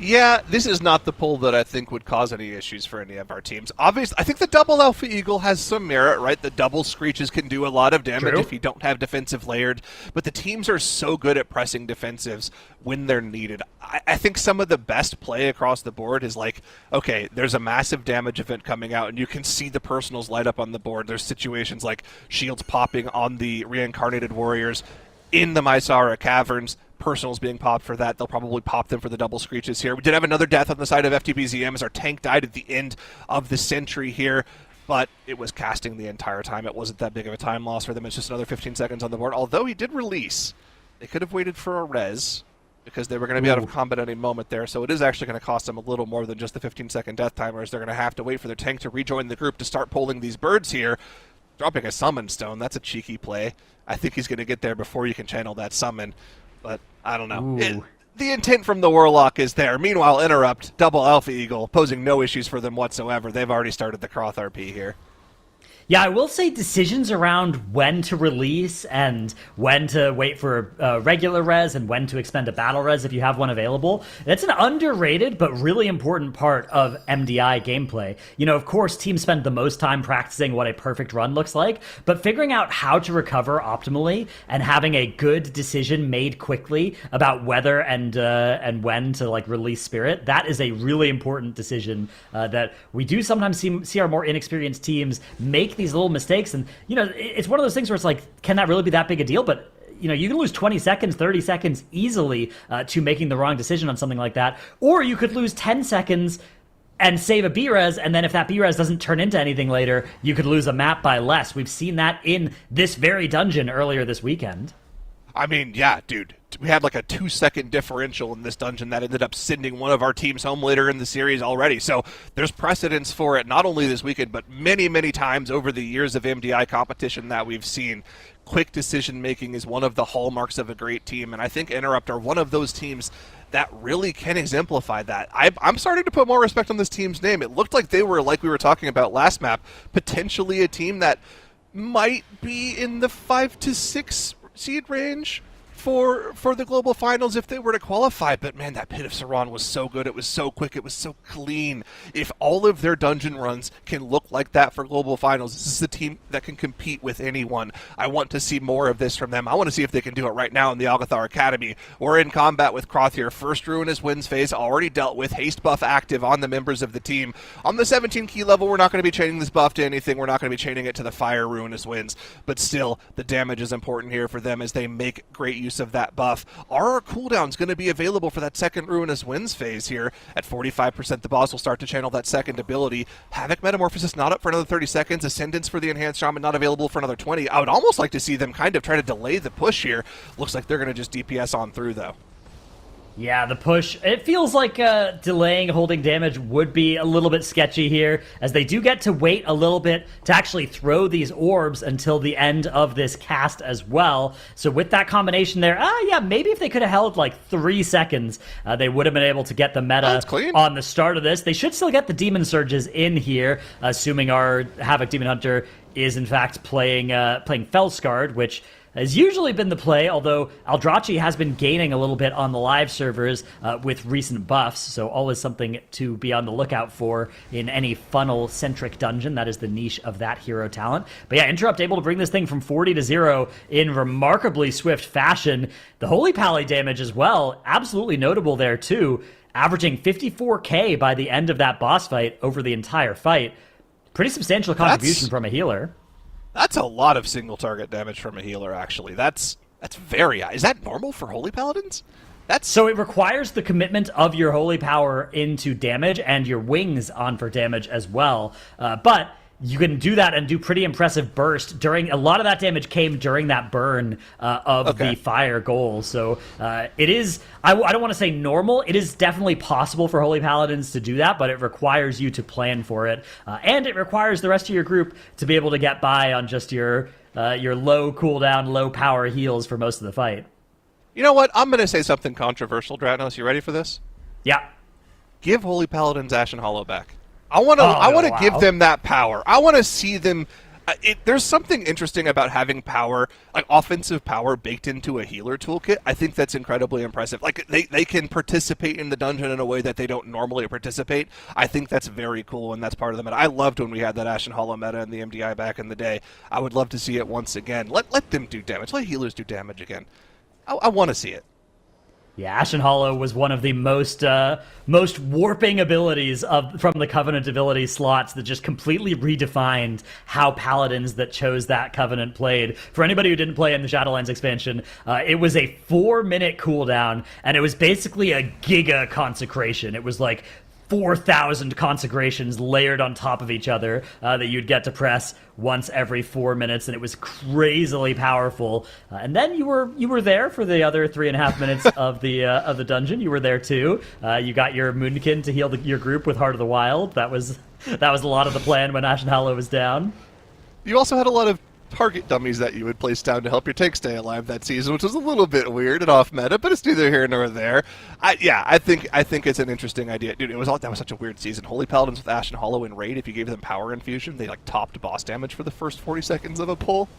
Yeah, this is not the pull that I think would cause any issues for any of our teams. Obviously, I think the double Alpha Eagle has some merit, right? The double Screeches can do a lot of damage if you don't have defensive layered, but the teams are so good at pressing defensives when they're needed. I think some of the best play across the board is like, okay, there's a massive damage event coming out, and you can see the personals light up on the board. There's situations like shields popping on the Reincarnated Warriors in the Mysara Caverns. Personals being popped for that. They'll probably pop them for the double Screeches here. We did have another death on the side of FTBZM as our tank died at the end of the Sentry here, but it was casting the entire time. It wasn't that big of a time loss for them. It's just another 15 seconds on the board. Although he did release, they could have waited for a res because they were going to be out of combat any moment there, so it is actually going to cost them a little more than just the 15-second death timers. They're going to have to wait for their tank to rejoin the group to start pulling these birds here. Dropping a summon stone, that's a cheeky play. I think he's going to get there before you can channel that summon. But I don't know. The intent from the Warlock is there. Meanwhile, Interrupt, double Alpha Eagle, posing no issues for them whatsoever. They've already started the Croth RP here. Yeah, I will say decisions around when to release and when to wait for a regular res and when to expend a battle res if you have one available. That's an underrated but really important part of MDI gameplay. You know, of course, teams spend the most time practicing what a perfect run looks like, but figuring out how to recover optimally and having a good decision made quickly about whether and when to like release Spirit, that is a really important decision that we do sometimes see our more inexperienced teams make these little mistakes. And, it's one of those things where it's like, can that really be that big a deal? But, you can lose 20 seconds, 30 seconds easily to making the wrong decision on something like that. Or you could lose 10 seconds and save a B-res, and then if that B-res doesn't turn into anything later, you could lose a map by less. We've seen that in this very dungeon earlier this weekend. I mean, yeah, dude. We had like a 2-second differential in this dungeon that ended up sending one of our teams home later in the series already. So there's precedence for it, not only this weekend, but many, many times over the years of MDI competition that we've seen. Quick decision-making is one of the hallmarks of a great team, and I think Interrupt are one of those teams that really can exemplify that. I'm starting to put more respect on this team's name. It looked like they were, like we were talking about last map, potentially a team that might be in the 5 to 6 seed range for the global finals if they were to qualify. But man, that Pit of Saran was so good. It was so quick. It was so clean. If all of their dungeon runs can look like that for global finals, this is a team that can compete with anyone. I want to see more of this from them. I want to see if they can do it right now in the Algathar Academy. We're in combat with Kroth here. First Ruinous Winds phase already dealt with. Haste buff active on the members of the team. On the 17 key level, we're not going to be chaining this buff to anything. We're not going to be chaining it to the Fire Ruinous Winds. But still, the damage is important here for them as they make great use of that buff. Our cooldown is going to be available for that second Ruinous Winds phase here. At 45%, the boss will start to channel that second ability. Havoc Metamorphosis not up for another 30 seconds. Ascendance for the Enhanced Shaman not available for another 20. I would almost like to see them kind of try to delay the push here. Looks like they're going to just DPS on through, though. Yeah, the push, it feels like delaying holding damage would be a little bit sketchy here, as they do get to wait a little bit to actually throw these orbs until the end of this cast as well. So with that combination there, yeah, maybe if they could have held like 3 seconds, they would have been able to get the meta on the start of this. They should still get the Demon Surges in here, assuming our Havoc Demon Hunter is in fact playing Felscarred, which has usually been the play, although Aldrachi has been gaining a little bit on the live servers with recent buffs, so always something to be on the lookout for in any funnel-centric dungeon. That is the niche of that hero talent. But yeah, Interrupt able to bring this thing from 40 to 0 in remarkably swift fashion. The Holy Pally damage as well, absolutely notable there too, averaging 54k by the end of that boss fight over the entire fight. Pretty substantial contribution from a healer. That's a lot of single target damage from a healer, actually. That's very high. Is that normal for Holy Paladins? So it requires the commitment of your Holy Power into damage and your wings on for damage as well. But you can do that and do pretty impressive burst during. A lot of that damage came during that burn of the fire goal. So it is. I don't want to say normal. It is definitely possible for Holy Paladins to do that, but it requires you to plan for it, and it requires the rest of your group to be able to get by on just your low cooldown, low power heals for most of the fight. You know what? I'm going to say something controversial, Dratnos. You ready for this? Yeah. Give Holy Paladins Ashen Hollow back. I want to give them that power. I want to see them. There's something interesting about having power, like offensive power, baked into a healer toolkit. I think that's incredibly impressive. Like they can participate in the dungeon in a way that they don't normally participate. I think that's very cool, and that's part of the meta. I loved when we had that Ashen Hollow meta in the MDI back in the day. I would love to see it once again. Let them do damage. Let healers do damage again. I want to see it. Yeah, Ashen Hollow was one of the most warping abilities from the Covenant ability slots that just completely redefined how paladins that chose that Covenant played. For anybody who didn't play in the Shadowlands expansion, it was a 4-minute cooldown, and it was basically a giga consecration. It was like 4,000 consecrations layered on top of each other that you'd get to press once every 4 minutes, and it was crazily powerful. And then you were there for the other 3.5 minutes of the dungeon. You were there too. You got your Moonkin to heal your group with Heart of the Wild. That was a lot of the plan when Ashen Hollow was down. You also had a lot of target dummies that you would place down to help your tank stay alive that season, which was a little bit weird and off meta, but it's neither here nor there. I think it's an interesting idea, dude. That was such a weird season. Holy Paladins with Ashen Hollow in raid. If you gave them power infusion, they like topped boss damage for the first 40 seconds of a pull.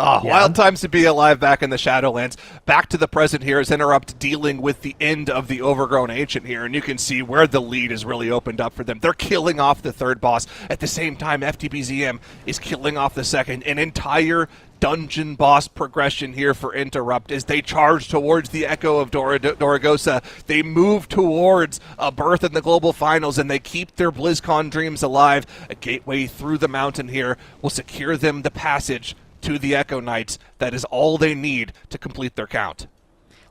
Wild times to be alive back in the Shadowlands. Back to the present here as Interrupt dealing with the end of the Overgrown Ancient here, and you can see where the lead is really opened up for them. They're killing off the third boss. At the same time, FTBZM is killing off the second. An entire dungeon boss progression here for Interrupt as they charge towards the Echo of Doragosa. They move towards a berth in the global finals, and they keep their BlizzCon dreams alive. A gateway through the mountain here will secure them the passage to the Echo Knights. That is all they need to complete their count.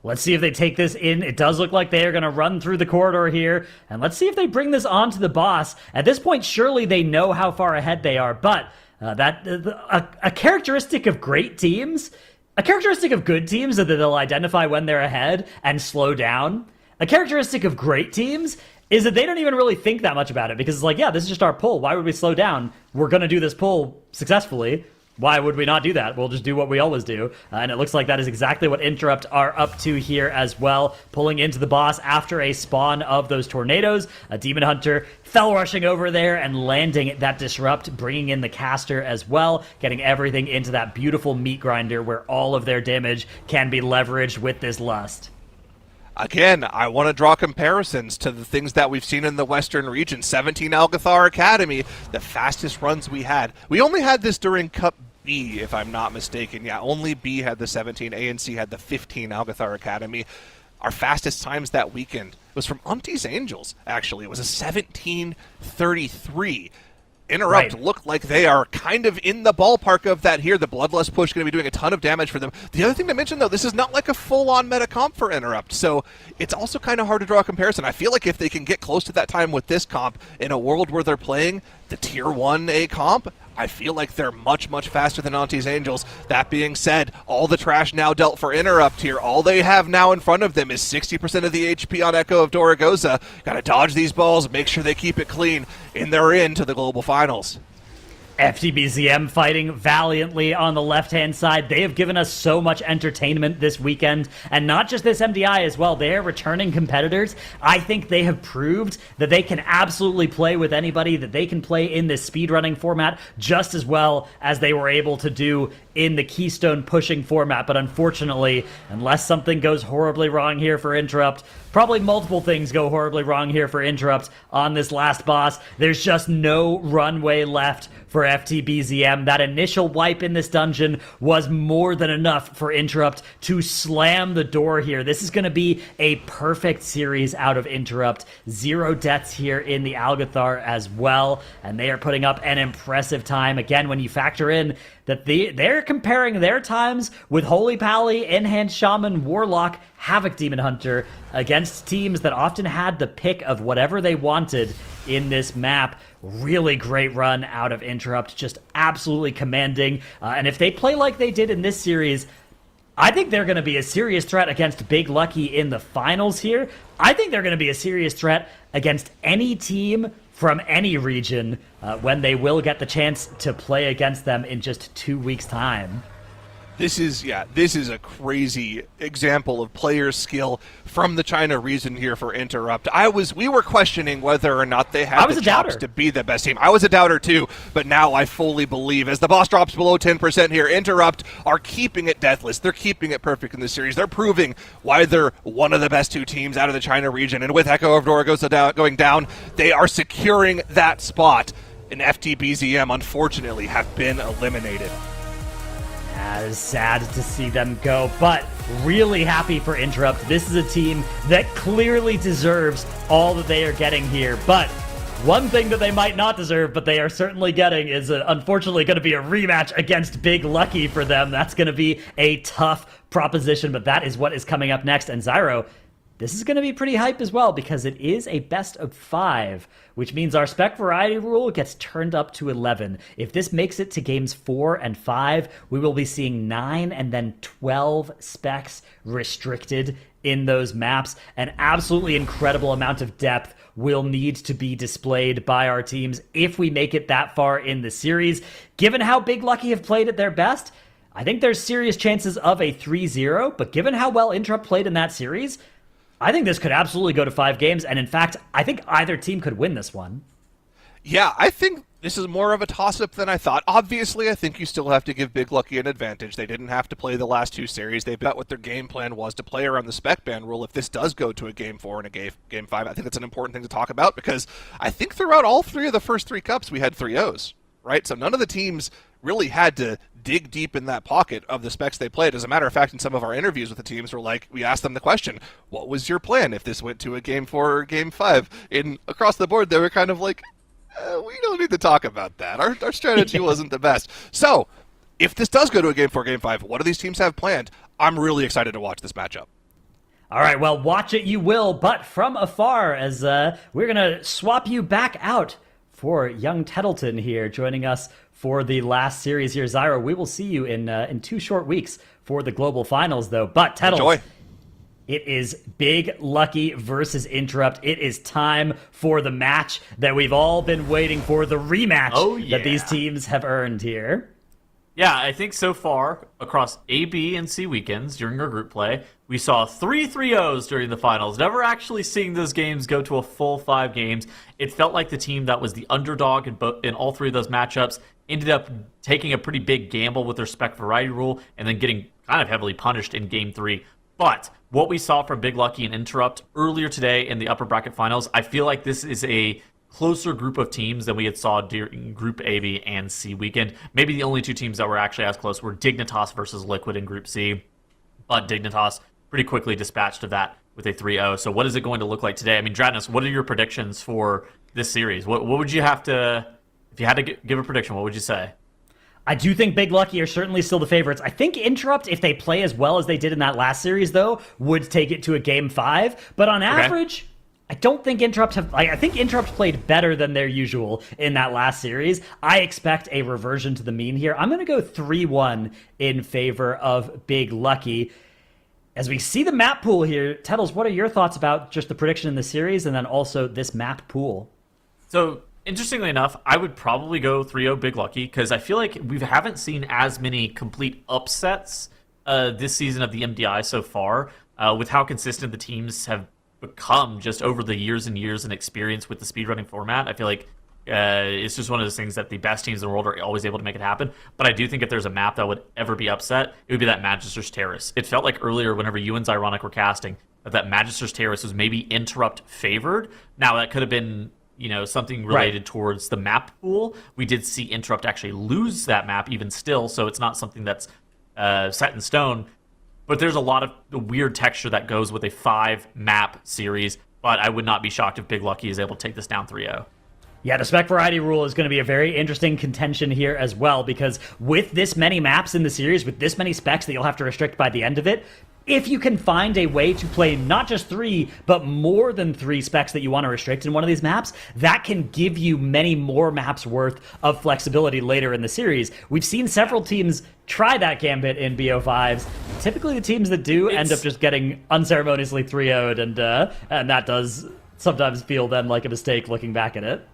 Let's see if they take this in. It does look like they are going to run through the corridor here. And let's see if they bring this on to the boss. At this point, surely they know how far ahead they are. But a characteristic of great teams, a characteristic of good teams is that they'll identify when they're ahead and slow down. A characteristic of great teams is that they don't even really think that much about it. Because it's like, yeah, this is just our pull. Why would we slow down? We're going to do this pull successfully. Why would we not do that? We'll just do what we always do. And it looks like that is exactly what Interrupt are up to here as well. Pulling into the boss after a spawn of those tornadoes. A Demon Hunter fell rushing over there and landing that Disrupt, bringing in the caster as well. Getting everything into that beautiful meat grinder where all of their damage can be leveraged with this Lust. Again, I want to draw comparisons to the things that we've seen in the Western region. 17 Algathar Academy, the fastest runs we had. We only had this during Cup B, if I'm not mistaken. Yeah, only B had the 17, A and C had the 15 Algathar Academy. Our fastest times that weekend was from Auntie's Angels, actually. It was a 17:33. Interrupt look like they are kind of in the ballpark of that here. The Bloodlust push going to be doing a ton of damage for them. The other thing to mention, though, this is not like a full-on meta comp for Interrupt, so it's also kind of hard to draw a comparison. I feel like if they can get close to that time with this comp in a world where they're playing the Tier 1A comp, I feel like they're much, much faster than Auntie's Angels. That being said, all the trash now dealt for Interrupt here. All they have now in front of them is 60% of the HP on Echo of Doragosa. Gotta dodge these balls, make sure they keep it clean, and they're into the global finals. FTBZM fighting valiantly on the left-hand side. They have given us so much entertainment this weekend, and not just this MDI as well. They are returning competitors. I think they have proved that they can absolutely play with anybody, that they can play in this speedrunning format just as well as they were able to do in the Keystone pushing format. But unfortunately, unless something goes horribly wrong here for Interrupt, probably multiple things go horribly wrong here for Interrupt on this last boss, there's just no runway left for FTBZM. That initial wipe in this dungeon was more than enough for Interrupt to slam the door here. This is going to be a perfect series out of Interrupt. 0 deaths here in the Algathar as well, and they are putting up an impressive time. Again, when you factor in that they're comparing their times with Holy Pally, Enhanced Shaman, Warlock, Havoc Demon Hunter against teams that often had the pick of whatever they wanted in this map. Really great run out of Interrupt, just absolutely commanding. And if they play like they did in this series, I think they're going to be a serious threat against Big Lucky in the finals here. I think they're going to be a serious threat against any team from any region when they will get the chance to play against them in just 2 weeks' time. This is a crazy example of player skill from the China region here for Interrupt. We were questioning whether or not they had the chops to be the best team. I was a doubter too, but now I fully believe. As the boss drops below 10% here, Interrupt are keeping it deathless. They're keeping it perfect in this series. They're proving why they're one of the best 2 teams out of the China region. And with Echo of Doragosa going down, they are securing that spot. And FTBZM, unfortunately, have been eliminated. That is sad to see them go, but really happy for Interrupt. This is a team that clearly deserves all that they are getting here. But one thing that they might not deserve, but they are certainly getting, is unfortunately going to be a rematch against Big Lucky for them. That's going to be a tough proposition, but that is what is coming up next. And Zyro, this is going to be pretty hype as well because it is a best of 5, which means our spec variety rule gets turned up to 11. If this makes it to games 4 and 5, we will be seeing 9 and then 12 specs restricted in those maps. An absolutely incredible amount of depth will need to be displayed by our teams if we make it that far in the series. Given how Big Lucky have played at their best, I think there's serious chances of a 3-0, but given how well Interrupt played in that series, I think this could absolutely go to 5 games, and in fact, I think either team could win this one. Yeah, I think this is more of a toss-up than I thought. Obviously, I think you still have to give Big Lucky an advantage. They didn't have to play the last 2 series. They bet what their game plan was to play around the spec ban rule. If this does go to a game 4 and a game 5, I think that's an important thing to talk about because I think throughout all 3 of the first 3 cups, we had 3-0s. Right? So none of the teams really had to dig deep in that pocket of the specs they played. As a matter of fact, in some of our interviews with the teams, we asked them the question, what was your plan if this went to a Game 4 or Game 5? Across the board, they were kind of like, we don't need to talk about that. Our strategy wasn't the best. So, if this does go to a Game 4, Game 5, what do these teams have planned? I'm really excited to watch this matchup. All right, well, watch it you will, but from afar, as we're going to swap you back out for young Tettleton here, joining us for the last series here. Zyro, we will see you in 2 short weeks for the global finals, though. But Tettles, enjoy. It is Big Lucky versus Interrupt. It is time for the match that we've all been waiting for, the rematch that these teams have earned here. Yeah, I think so far, across A, B, and C weekends during our group play, we saw 3 3-0s during the finals. Never actually seeing those games go to a full 5 games. It felt like the team that was the underdog in all 3 of those matchups ended up taking a pretty big gamble with their spec variety rule and then getting kind of heavily punished in Game 3. But what we saw from Big Lucky and Interrupt earlier today in the upper bracket finals, I feel like this is a closer group of teams than we had saw during Group A, B, and C weekend. Maybe the only 2 teams that were actually as close were Dignitas versus Liquid in Group C, but Dignitas pretty quickly dispatched of that with a 3-0. So what is it going to look like today? I mean, Dradnus, what are your predictions for this series? What would you have to, if you had to give a prediction, what would you say? I do think Big Lucky are certainly still the favorites. I think Interrupt, if they play as well as they did in that last series, though, would take it to a Game 5. But on average, I don't think Interrupt I think Interrupt played better than their usual in that last series. I expect a reversion to the mean here. I'm going to go 3-1 in favor of Big Lucky. As we see the map pool here, Tettles, what are your thoughts about just the prediction in the series and then also this map pool? So, interestingly enough, I would probably go 3-0 Big Lucky because I feel like we haven't seen as many complete upsets this season of the MDI so far with how consistent the teams have become just over the years and years and experience with the speedrunning format. I feel like it's just one of those things that the best teams in the world are always able to make it happen. But I do think if there's a map that would ever be upset, it would be that Magister's Terrace. It felt like earlier whenever you and Zyronic were casting that Magister's Terrace was maybe Interrupt favored. Now that could have been something related towards the map pool. We did see Interrupt actually lose that map even still, so it's not something that's set in stone. But there's a lot of the weird texture that goes with a 5-map series, but I would not be shocked if Big Lucky is able to take this down 3-0. Yeah, the spec variety rule is going to be a very interesting contention here as well, because with this many maps in the series, with this many specs that you'll have to restrict by the end of it, if you can find a way to play not just 3, but more than 3 specs that you want to restrict in one of these maps, that can give you many more maps worth of flexibility later in the series. We've seen several teams try that gambit in BO5s. Typically the teams that do end up just getting unceremoniously 3-0'd, and that does sometimes feel then like a mistake looking back at it.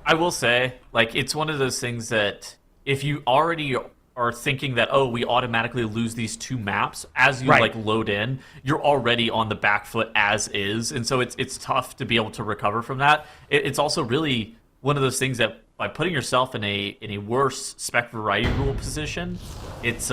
I will say, it's one of those things that if you already are thinking that, we automatically lose these 2 maps, as you load in, you're already on the back foot as is, and so it's tough to be able to recover from that. It's also really one of those things that by putting yourself in a worse spec variety rule position, it's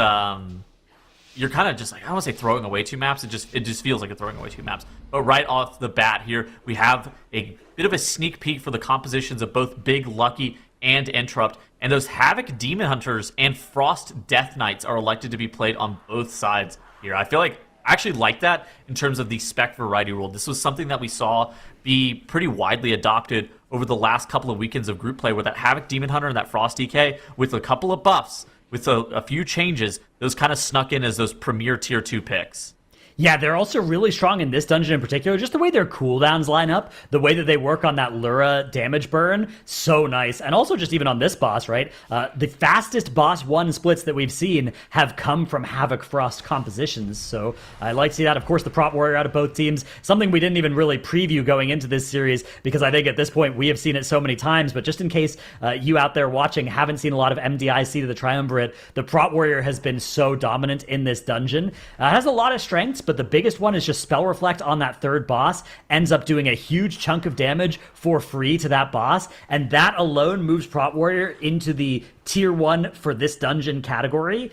you're kind of just I don't want to say throwing away 2 maps. It just feels like you're throwing away 2 maps. But right off the bat here, we have a bit of a sneak peek for the compositions of both Big Lucky and Interrupt. And those Havoc Demon Hunters and Frost Death Knights are elected to be played on both sides here. I feel like I actually like that in terms of the spec variety rule. This was something that we saw be pretty widely adopted over the last couple of weekends of group play, where that Havoc Demon Hunter and that Frost DK, with a couple of buffs, with a few changes, those kind of snuck in as those premier tier 2 picks. Yeah, they're also really strong in this dungeon in particular. Just the way their cooldowns line up, the way that they work on that Lura damage burn, so nice. And also just even on this boss, right? The fastest boss 1 splits that we've seen have come from Havoc Frost compositions. So I like to see that. Of course, the prop warrior out of both teams, something we didn't even really preview going into this series, because I think at this point we have seen it so many times. But just in case you out there watching haven't seen a lot of MDIC to the Triumvirate, the prop warrior has been so dominant in this dungeon. It has a lot of strengths, but the biggest one is just Spell Reflect on that 3rd boss, ends up doing a huge chunk of damage for free to that boss, and that alone moves Prop Warrior into the tier 1 for this dungeon category.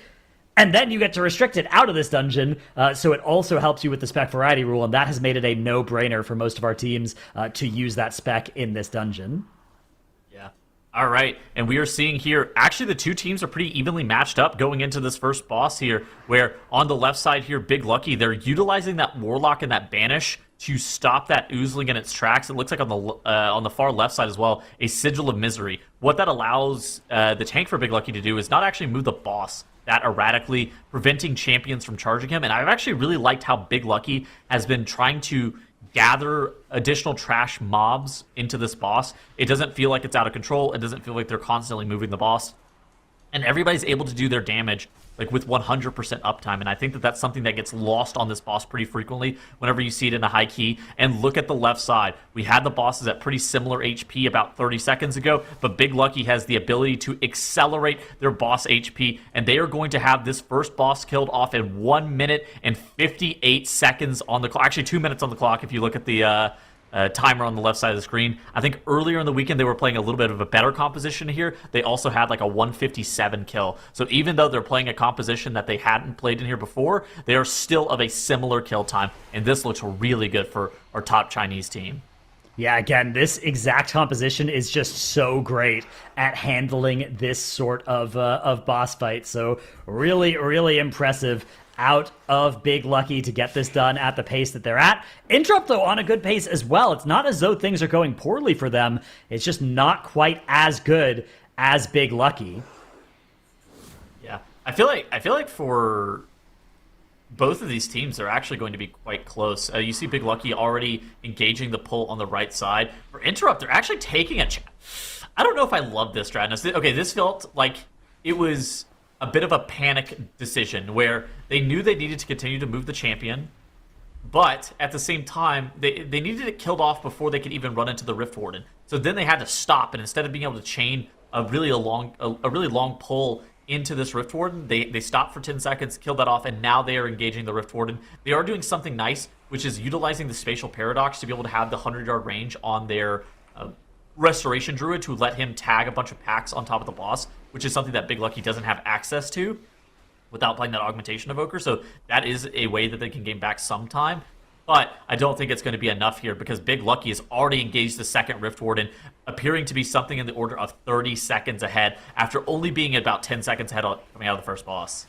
And then you get to restrict it out of this dungeon, so it also helps you with the spec variety rule, and that has made it a no-brainer for most of our teams to use that spec in this dungeon. Yeah. All right, and we are seeing here, actually the two teams are pretty evenly matched up going into this first boss here, where on the left side here, Big Lucky, they're utilizing that Warlock and that Banish to stop that oozling in its tracks. It looks like on the far left side as well, a Sigil of Misery. What that allows the tank for Big Lucky to do is not actually move the boss that erratically, preventing champions from charging him, and I've actually really liked how Big Lucky has been trying to gather additional trash mobs into this boss. It doesn't feel like it's out of control. It doesn't feel like they're constantly moving the boss. And everybody's able to do their damage like with 100% uptime. And I think that that's something that gets lost on this boss pretty frequently whenever you see it in a high key. And look at the left side. We had the bosses at pretty similar HP about 30 seconds ago, but Big Lucky has the ability to accelerate their boss HP, and they are going to have this first boss killed off in 1 minute and 58 seconds on the clock. Actually, 2 minutes on the clock if you look at the timer on the left side of the screen. I think earlier in the weekend they were playing a little bit of a better composition here. They also had like a 157 kill. So even though they're playing a composition that they hadn't played in here before, they are still of a similar kill time. And this looks really good for our top Chinese team. Yeah, again, this exact composition is just so great at handling this sort of boss fight. So really, really impressive out of Big Lucky to get this done at the pace that they're at. Interrupt, though, on a good pace as well. It's not as though things are going poorly for them. It's just not quite as good as Big Lucky. Yeah, I feel like for both of these teams, they're actually going to be quite close. You see Big Lucky already engaging the pull on the right side. For Interrupt, they're actually taking a... I don't know if I love this, Stratnus. Okay, this felt like it was a bit of a panic decision where they knew they needed to continue to move the champion, but at the same time, they needed it killed off before they could even run into the Rift Warden. So then they had to stop, and instead of being able to chain a really long pull into this Rift Warden, they stopped for 10 seconds, killed that off, and now they are engaging the Rift Warden. They are doing something nice, which is utilizing the Spatial Paradox to be able to have the 100-yard range on their Restoration Druid to let him tag a bunch of packs on top of the boss, which is something that Big Lucky doesn't have access to without playing that Augmentation Evoker. So that is a way that they can gain back some time. But I don't think it's going to be enough here because Big Lucky has already engaged the second Rift Warden, appearing to be something in the order of 30 seconds ahead after only being about 10 seconds ahead coming out of the first boss.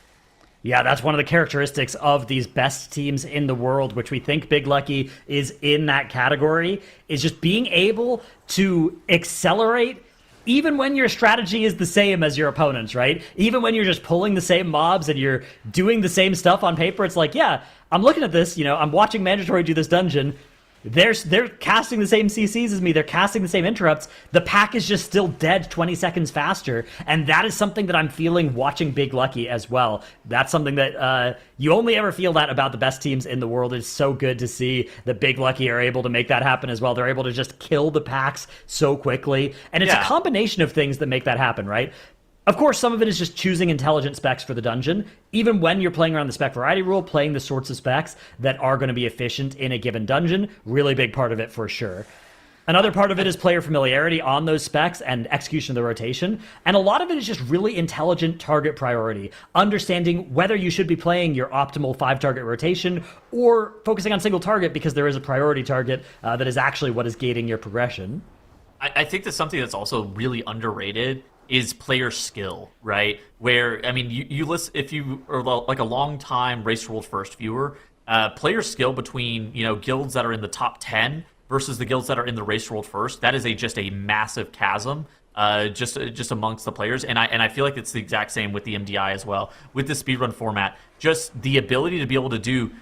Yeah, that's one of the characteristics of these best teams in the world, which we think Big Lucky is in that category, is just being able to accelerate even when your strategy is the same as your opponent's, right? Even when you're just pulling the same mobs and you're doing the same stuff on paper, it's like, yeah, I'm looking at this, I'm watching Mandatory do this dungeon. They're casting the same CCs as me. They're casting the same interrupts. The pack is just still dead 20 seconds faster. And that is something that I'm feeling watching Big Lucky as well. That's something that you only ever feel that about the best teams in the world. It's so good to see that Big Lucky are able to make that happen as well. They're able to just kill the packs so quickly. And it's a combination of things that make that happen, right? Of course, some of it is just choosing intelligent specs for the dungeon. Even when you're playing around the spec variety rule, playing the sorts of specs that are going to be efficient in a given dungeon, really big part of it for sure. Another part of it is player familiarity on those specs and execution of the rotation. And a lot of it is just really intelligent target priority. Understanding whether you should be playing your optimal 5-target rotation or focusing on single target because there is a priority target that is actually what is gating your progression. I think that's something that's also really underrated is player skill, right? Where, I mean, you listen, if you are like a long time Race World First viewer, player skill between, guilds that are in the top 10 versus the guilds that are in the Race World First, that is just a massive chasm, just amongst the players. And I feel like it's the exact same with the MDI as well. With the speedrun format, just the ability to be able to do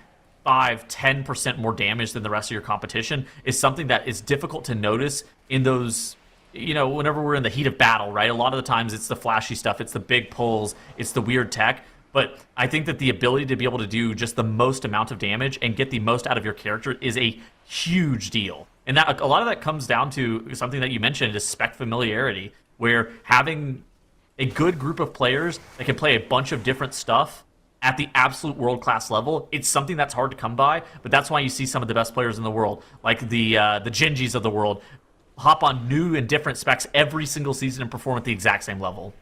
5-10% more damage than the rest of your competition is something that is difficult to notice in those, whenever we're in the heat of battle, right? A lot of the times it's the flashy stuff, it's the big pulls, it's the weird tech. But I think that the ability to be able to do just the most amount of damage and get the most out of your character is a huge deal. And that a lot of that comes down to something that you mentioned, is spec familiarity, where having a good group of players that can play a bunch of different stuff at the absolute world-class level, it's something that's hard to come by, but that's why you see some of the best players in the world, like the Genjis of the world, hop on new and different specs every single season and perform at the exact same level.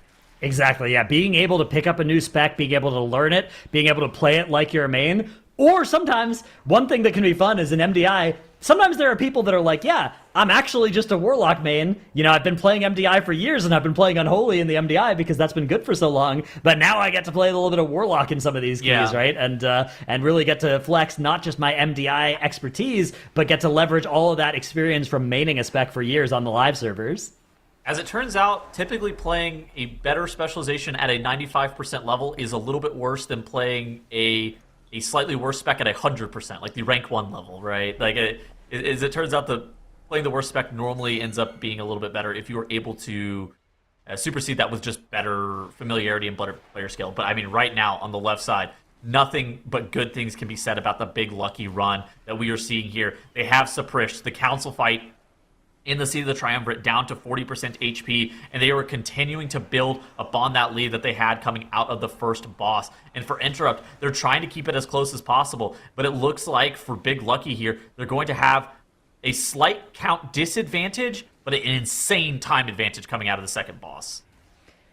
Exactly, yeah. Being able to pick up a new spec, being able to learn it, being able to play it like your main, Or sometimes, one thing that can be fun is in MDI, sometimes there are people that are like, yeah, I'm actually just a Warlock main. You know, I've been playing MDI for years, and I've been playing Unholy in the MDI because that's been good for so long, but now I get to play a little bit of Warlock in some of these keys, right? And really get to flex not just my MDI expertise, but get to leverage all of that experience from maining a spec for years on the live servers. As it turns out, typically playing a better specialization at a 95% level is a little bit worse than playing a slightly worse spec at 100%, like the rank 1 level, right? Like, as it turns out, playing the worst spec normally ends up being a little bit better if you were able to supersede that with just better familiarity and better player skill. But I mean, right now on the left side, nothing but good things can be said about the big lucky run that we are seeing here. They have suppressed the council fight in the Seat of the Triumvirate down to 40% HP, and they were continuing to build upon that lead that they had coming out of the first boss. And for Interrupt, they're trying to keep it as close as possible, but it looks like for Big Lucky here, they're going to have a slight count disadvantage, but an insane time advantage coming out of the second boss.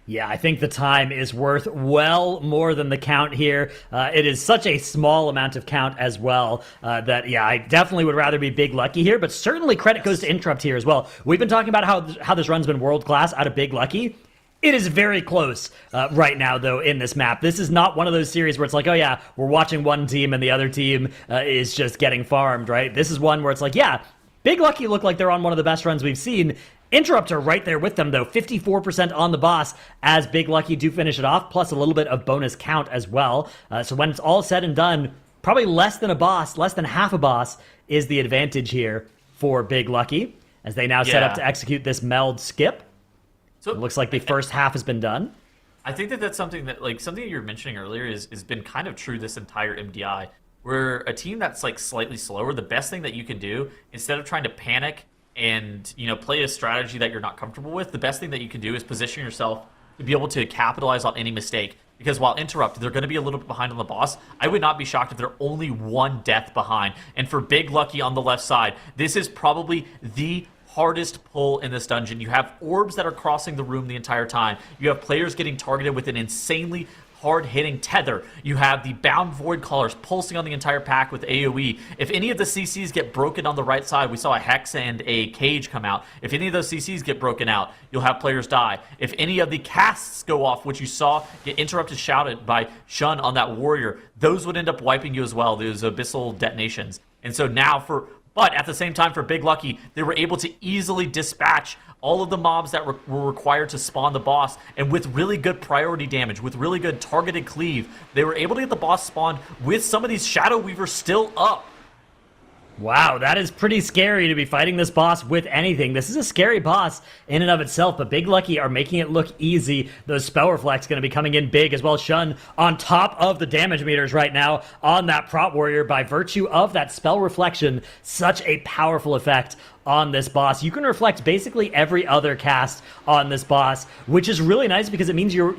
Yeah, I think the time is worth well more than the count here. It is such a small amount of count as well that, yeah, I definitely would rather be Big Lucky here, but certainly credit goes to Interrupt here as well. We've been talking about how this run's been world-class out of Big Lucky. It is very close right now, though, in this map. This is not one of those series where it's like, oh, yeah, we're watching one team and the other team is just getting farmed, right? This is one where it's like, yeah, Big Lucky look like they're on one of the best runs we've seen. Interrupt are right there with them, though. 54% on the boss as Big Lucky do finish it off, plus a little bit of bonus count as well. So when it's all said and done, probably less than a boss, less than half a boss is the advantage here for Big Lucky as they now set up to execute this meld skip. So it looks like the first half has been done. I think that's something that, like, something that you were mentioning earlier has been kind of true this entire MDI. Where a team that's like slightly slower, the best thing that you can do, instead of trying to panic and, you know, play a strategy that you're not comfortable with, the best thing that you can do is position yourself to be able to capitalize on any mistake. Because while Interrupt, they're going to be a little bit behind on the boss, I would not be shocked if they're only one death behind. And for Big Lucky on the left side, this is probably the hardest pull in this dungeon. You have orbs that are crossing the room the entire time. You have players getting targeted with an insanely hard-hitting tether. You have the bound void callers pulsing on the entire pack with AoE. If any of the CCs get broken on the right side, we saw a Hex and a Cage come out. If any of those CCs get broken out, you'll have players die. If any of the casts go off, which you saw get interrupted shouted by Shun on that Warrior, those would end up wiping you as well, those abyssal detonations. And so now but at the same time for Big Lucky, they were able to easily dispatch all of the mobs that were required to spawn the boss, and with really good priority damage, with really good targeted cleave, they were able to get the boss spawned with some of these Shadow Weavers still up. Wow, that is pretty scary to be fighting this boss with anything. This is a scary boss in and of itself, but Big Lucky are making it look easy. Those spell reflects going to be coming in big as well. Shun on top of the damage meters right now on that prop warrior by virtue of that spell reflection. Such a powerful effect on this boss. You can reflect basically every other cast on this boss, which is really nice because it means you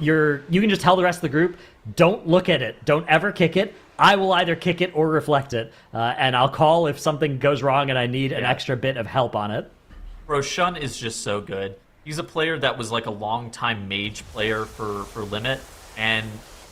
can just tell the rest of the group, don't look at it, don't ever kick it. I will either kick it or reflect it, and I'll call if something goes wrong and I need an extra bit of help on it. Bro, Shun is just so good. He's a player that was like a long-time mage player for Limit, and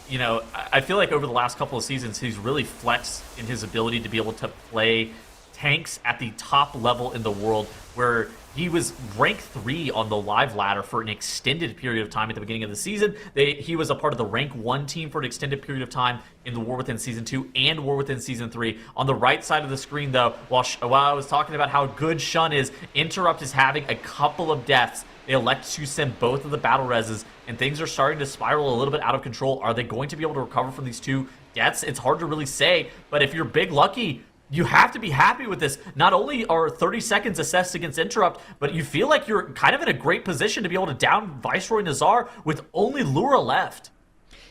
you know, I feel like over the last couple of seasons, he's really flexed in his ability to be able to play tanks at the top level in the world, where he was rank 3 on the live ladder for an extended period of time at the beginning of the season. He was a part of the rank 1 team for an extended period of time in the War Within Season 2 and War Within Season 3. On the right side of the screen, though, while I was talking about how good Shun is, Interrupt is having a couple of deaths. They elect to send both of the battle reses, and things are starting to spiral a little bit out of control. Are they going to be able to recover from these two deaths? It's hard to really say, but if you're Big Lucky, you have to be happy with this. Not only are 30 seconds assessed against Interrupt, but you feel like you're kind of in a great position to be able to down Viceroy Nazar with only Lura left.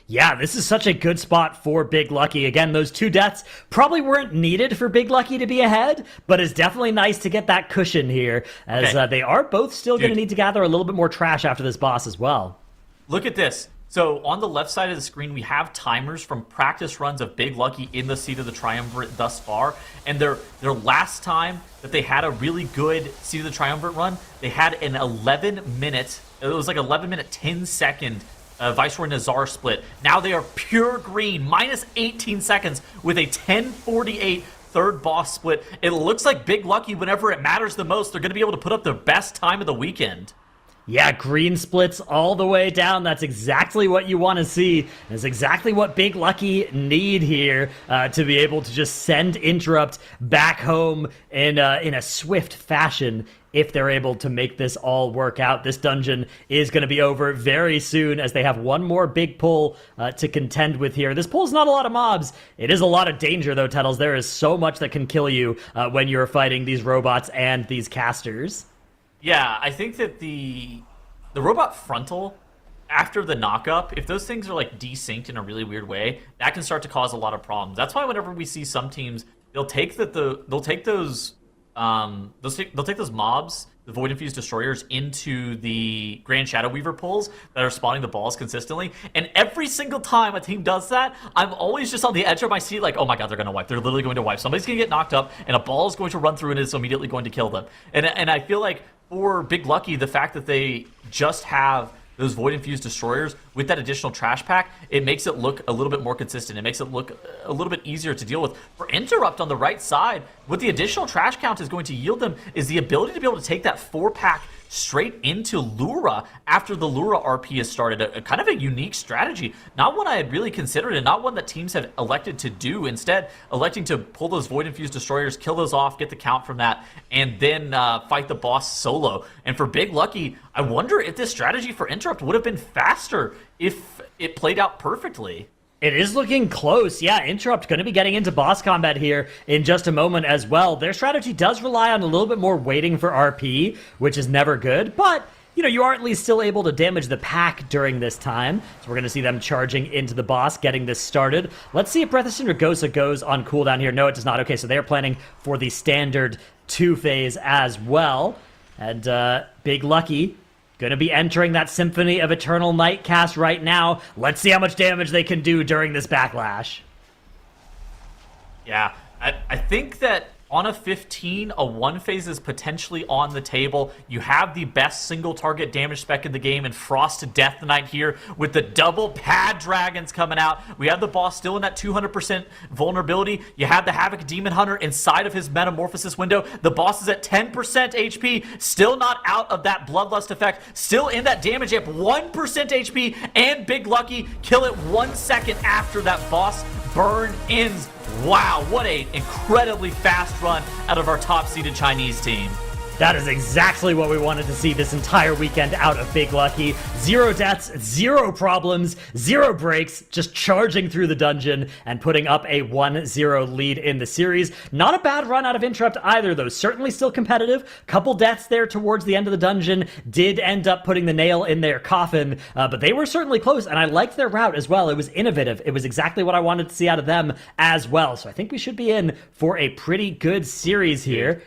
Yeah, this is such a good spot for Big Lucky. Again, those two deaths probably weren't needed for Big Lucky to be ahead, but it's definitely nice to get that cushion here, as they are both still going to need to gather a little bit more trash after this boss as well. Look at this. So on the left side of the screen, we have timers from practice runs of Big Lucky in the Seat of the Triumvirate thus far. And their last time that they had a really good Seat of the Triumvirate run, they had an 11-minute, it was like 11-minute, 10-second Viceroy Nazar split. Now they are pure green, minus 18 seconds with a 10:48 third boss split. It looks like Big Lucky, whenever it matters the most, they're going to be able to put up their best time of the weekend. Yeah, green splits all the way down. That's exactly what you want to see. It's exactly what Big Lucky need here to be able to just send Interrupt back home in a swift fashion if they're able to make this all work out. This dungeon is going to be over very soon as they have one more big pull to contend with here. This pull's not a lot of mobs. It is a lot of danger, though, Tettles. There is so much that can kill you when you're fighting these robots and these casters. Yeah, I think that the robot frontal, after the knockup, if those things are like desynced in a really weird way, that can start to cause a lot of problems. That's why whenever we see some teams, they'll take those mobs, the Void Infused Destroyers, into the Grand Shadow Weaver pulls that are spawning the balls consistently. And every single time a team does that, I'm always just on the edge of my seat like, oh my god, they're going to wipe. They're literally going to wipe. Somebody's going to get knocked up, and a ball is going to run through and it's immediately going to kill them. And I feel like for Big Lucky, the fact that they just have those Void Infused Destroyers with that additional trash pack, it makes it look a little bit more consistent. It makes it look a little bit easier to deal with. For Interrupt on the right side, what the additional trash count is going to yield them is the ability to be able to take that 4-pack straight into Lura after the Lura RP has started. A kind of a unique strategy. Not one I had really considered, and not one that teams have elected to do. Instead, electing to pull those Void Infused Destroyers, kill those off, get the count from that, and then fight the boss solo. And for Big Lucky, I wonder if this strategy for Interrupt would have been faster if it played out perfectly. It is looking close. Yeah, Interrupt going to be getting into boss combat here in just a moment as well. Their strategy does rely on a little bit more waiting for RP, which is never good, but you are at least still able to damage the pack during this time. So we're going to see them charging into the boss, getting this started. Let's see if Breath of Sindragosa goes on cooldown here. No, it does not. Okay, so they're planning for the standard 2-phase as well. And Big Lucky going to be entering that Symphony of Eternal Night cast right now. Let's see how much damage they can do during this backlash. Yeah, I think that on a 15, a 1-phase is potentially on the table. You have the best single target damage spec in the game in Frost Death Knight here with the double pad dragons coming out. We have the boss still in that 200% vulnerability. You have the Havoc Demon Hunter inside of his metamorphosis window. The boss is at 10% HP, still not out of that Bloodlust effect, still in that damage amp, 1% HP, and Big Lucky kill it 1 second after that boss burn ends. Wow, what a incredibly fast run out of our top-seeded Chinese team. That is exactly what we wanted to see this entire weekend out of Big Lucky. 0 deaths, 0 problems, 0 breaks, just charging through the dungeon and putting up a 1-0 lead in the series. Not a bad run out of Interrupt either, though. Certainly still competitive. Couple deaths there towards the end of the dungeon did end up putting the nail in their coffin, but they were certainly close, and I liked their route as well. It was innovative. It was exactly what I wanted to see out of them as well. So I think we should be in for a pretty good series here.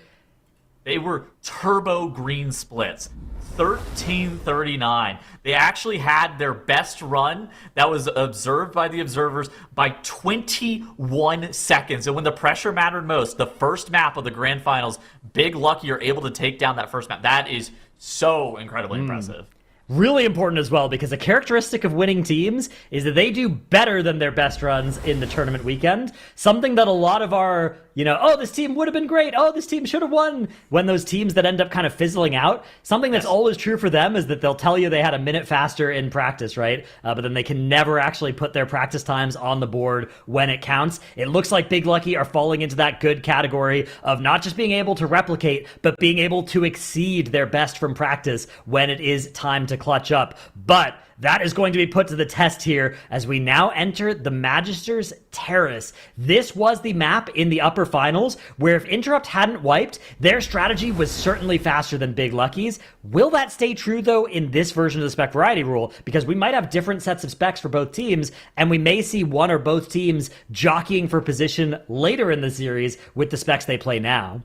They were turbo green splits. 1339. They actually had their best run that was observed by the observers by 21 seconds. And when the pressure mattered most, the first map of the grand finals, Big Lucky are able to take down that first map. That is so incredibly impressive. Really important as well, because a characteristic of winning teams is that they do better than their best runs in the tournament weekend. Something that a lot of our, oh, this team would have been great, oh, this team should have won, when those teams that end up kind of fizzling out, something that's always true for them is that they'll tell you they had a minute faster in practice, right? But then they can never actually put their practice times on the board when it counts. It looks like Big Lucky are falling into that good category of not just being able to replicate, but being able to exceed their best from practice when it is time to clutch up. But that is going to be put to the test here as we now enter the Magister's Terrace. This was the map in the upper finals where if Interrupt hadn't wiped, their strategy was certainly faster than Big Lucky's. Will that stay true, though, in this version of the spec variety rule? Because we might have different sets of specs for both teams, and we may see one or both teams jockeying for position later in the series with the specs they play now.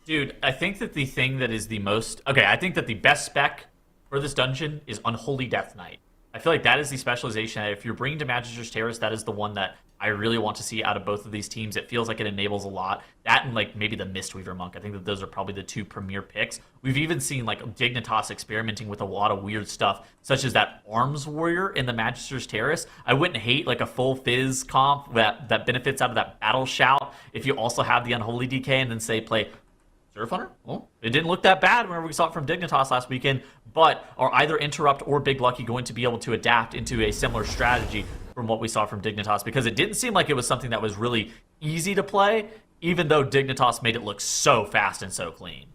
Dude, I think that the thing that is the most... Okay, I think that the best spec for this dungeon is Unholy Death Knight. I feel like that is the specialization. If you're bringing to Magister's Terrace, that is the one that I really want to see out of both of these teams. It feels like it enables a lot. That and like maybe the Mistweaver Monk. I think that those are probably the two premier picks. We've even seen like Dignitas experimenting with a lot of weird stuff, such as that Arms Warrior in the Magister's Terrace. I wouldn't hate like a full Fizz comp that benefits out of that Battle Shout if you also have the Unholy DK and then say play Surf Hunter? Well, it didn't look that bad whenever we saw it from Dignitas last weekend, but are either Interrupt or Big Lucky going to be able to adapt into a similar strategy from what we saw from Dignitas? Because it didn't seem like it was something that was really easy to play, even though Dignitas made it look so fast and so clean.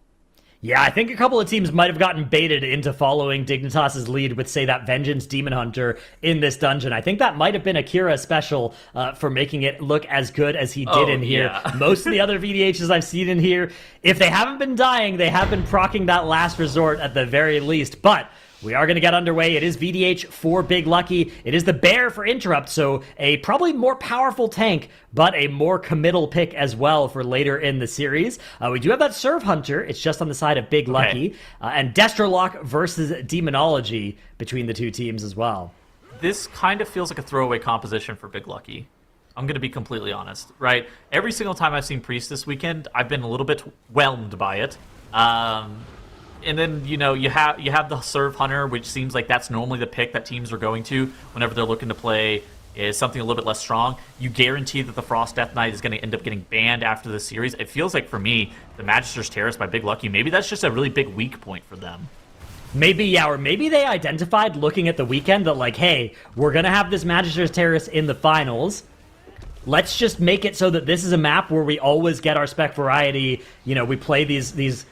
Yeah, I think a couple of teams might have gotten baited into following Dignitas's lead with, say, that Vengeance Demon Hunter in this dungeon. I think that might have been Akira special for making it look as good as he did in here. Yeah. Most of the other VDHs I've seen in here, if they haven't been dying, they have been proccing that last resort at the very least. But we are going to get underway. It is VDH for Big Lucky. It is the Bear for Interrupt, so a probably more powerful tank, but a more committal pick as well for later in the series. We do have that Serve Hunter. It's just on the side of Big Lucky. And Destrolock versus Demonology between the two teams as well. This kind of feels like a throwaway composition for Big Lucky. I'm going to be completely honest, right? Every single time I've seen Priest this weekend, I've been a little bit whelmed by it. And then, you know, you have the Serve Hunter, which seems like that's normally the pick that teams are going to whenever they're looking to play is something a little bit less strong. You guarantee that the Frost Death Knight is going to end up getting banned after the series. It feels like, for me, the Magister's Terrace by Big Lucky, maybe that's just a really big weak point for them. Maybe, yeah, or maybe they identified looking at the weekend that, like, hey, we're going to have this Magister's Terrace in the finals. Let's just make it so that this is a map where we always get our spec variety. You know, we play these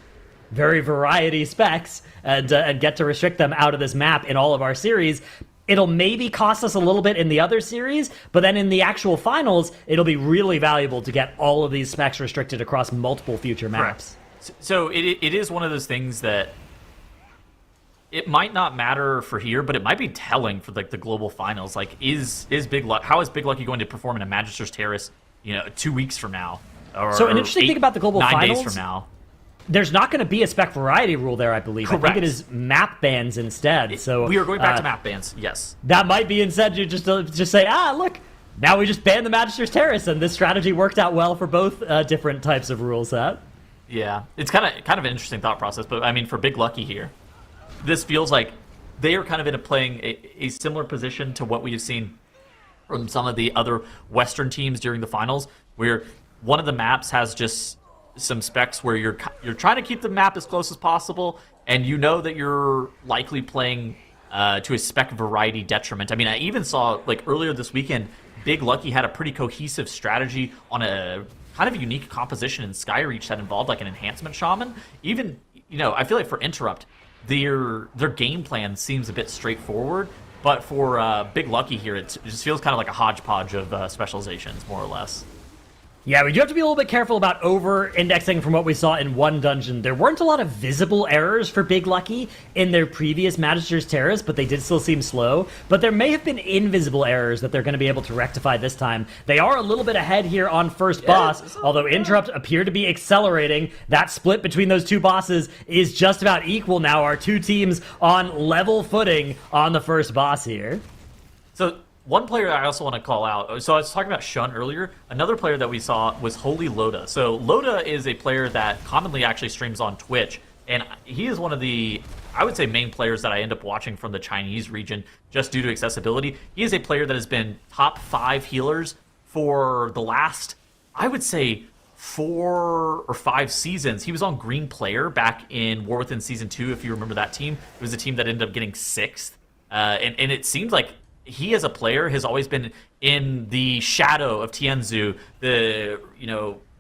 very variety specs and get to restrict them out of this map in all of our series. It'll maybe cost us a little bit in the other series, but then in the actual finals, it'll be really valuable to get all of these specs restricted across multiple future maps. Correct. So it is one of those things that it might not matter for here, but it might be telling for like the global finals. Like, how is Big Lucky going to perform in a Magister's Terrace, 2 weeks from now? So an interesting thing about the global 9 finals, days from now. There's not going to be a spec variety rule there, I believe. Correct. I think it is map bans instead. So we are going back to map bans, yes. That might be instead you just say, look, now we just banned the Magister's Terrace, and this strategy worked out well for both different types of rule set. Yeah, it's kind of an interesting thought process, but I mean, for Big Lucky here, this feels like they are kind of playing a similar position to what we've seen from some of the other Western teams during the finals, where one of the maps has just some specs where you're trying to keep the map as close as possible, and you know that you're likely playing to a spec variety detriment. I mean, I even saw, like, earlier this weekend, Big Lucky had a pretty cohesive strategy on a kind of unique composition in Skyreach that involved, like, an enhancement shaman. Even, I feel like for Interrupt, their game plan seems a bit straightforward, but for Big Lucky here, it just feels kind of like a hodgepodge of specializations, more or less. Yeah, we do have to be a little bit careful about over-indexing from what we saw in one dungeon. There weren't a lot of visible errors for Big Lucky in their previous Magister's Terrace, but they did still seem slow. But there may have been invisible errors that they're going to be able to rectify this time. They are a little bit ahead here on first boss, although Interrupt appear to be accelerating. That split between those two bosses is just about equal now. Our two teams on level footing on the first boss here. So one player I also want to call out, so I was talking about Shun earlier. Another player that we saw was Holy Loda. So Loda is a player that commonly actually streams on Twitch, and he is one of the, I would say, main players that I end up watching from the Chinese region just due to accessibility. He is a player that has been top 5 healers for the last, I would say, 4 or 5 seasons. He was on Green Player back in War Within Season 2, if you remember that team. It was a team that ended up getting 6th, and it seems like he as a player has always been in the shadow of Tianzu, the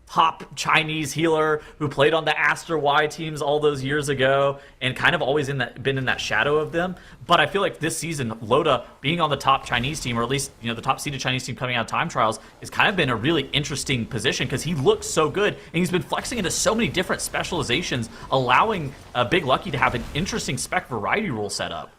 top Chinese healer who played on the Aster Y teams all those years ago, and kind of always been in that shadow of them. But I feel like this season, Loda being on the top Chinese team, or at least the top seeded Chinese team coming out of time trials, has kind of been a really interesting position because he looks so good, and he's been flexing into so many different specializations, allowing Big Lucky to have an interesting spec variety rule set up.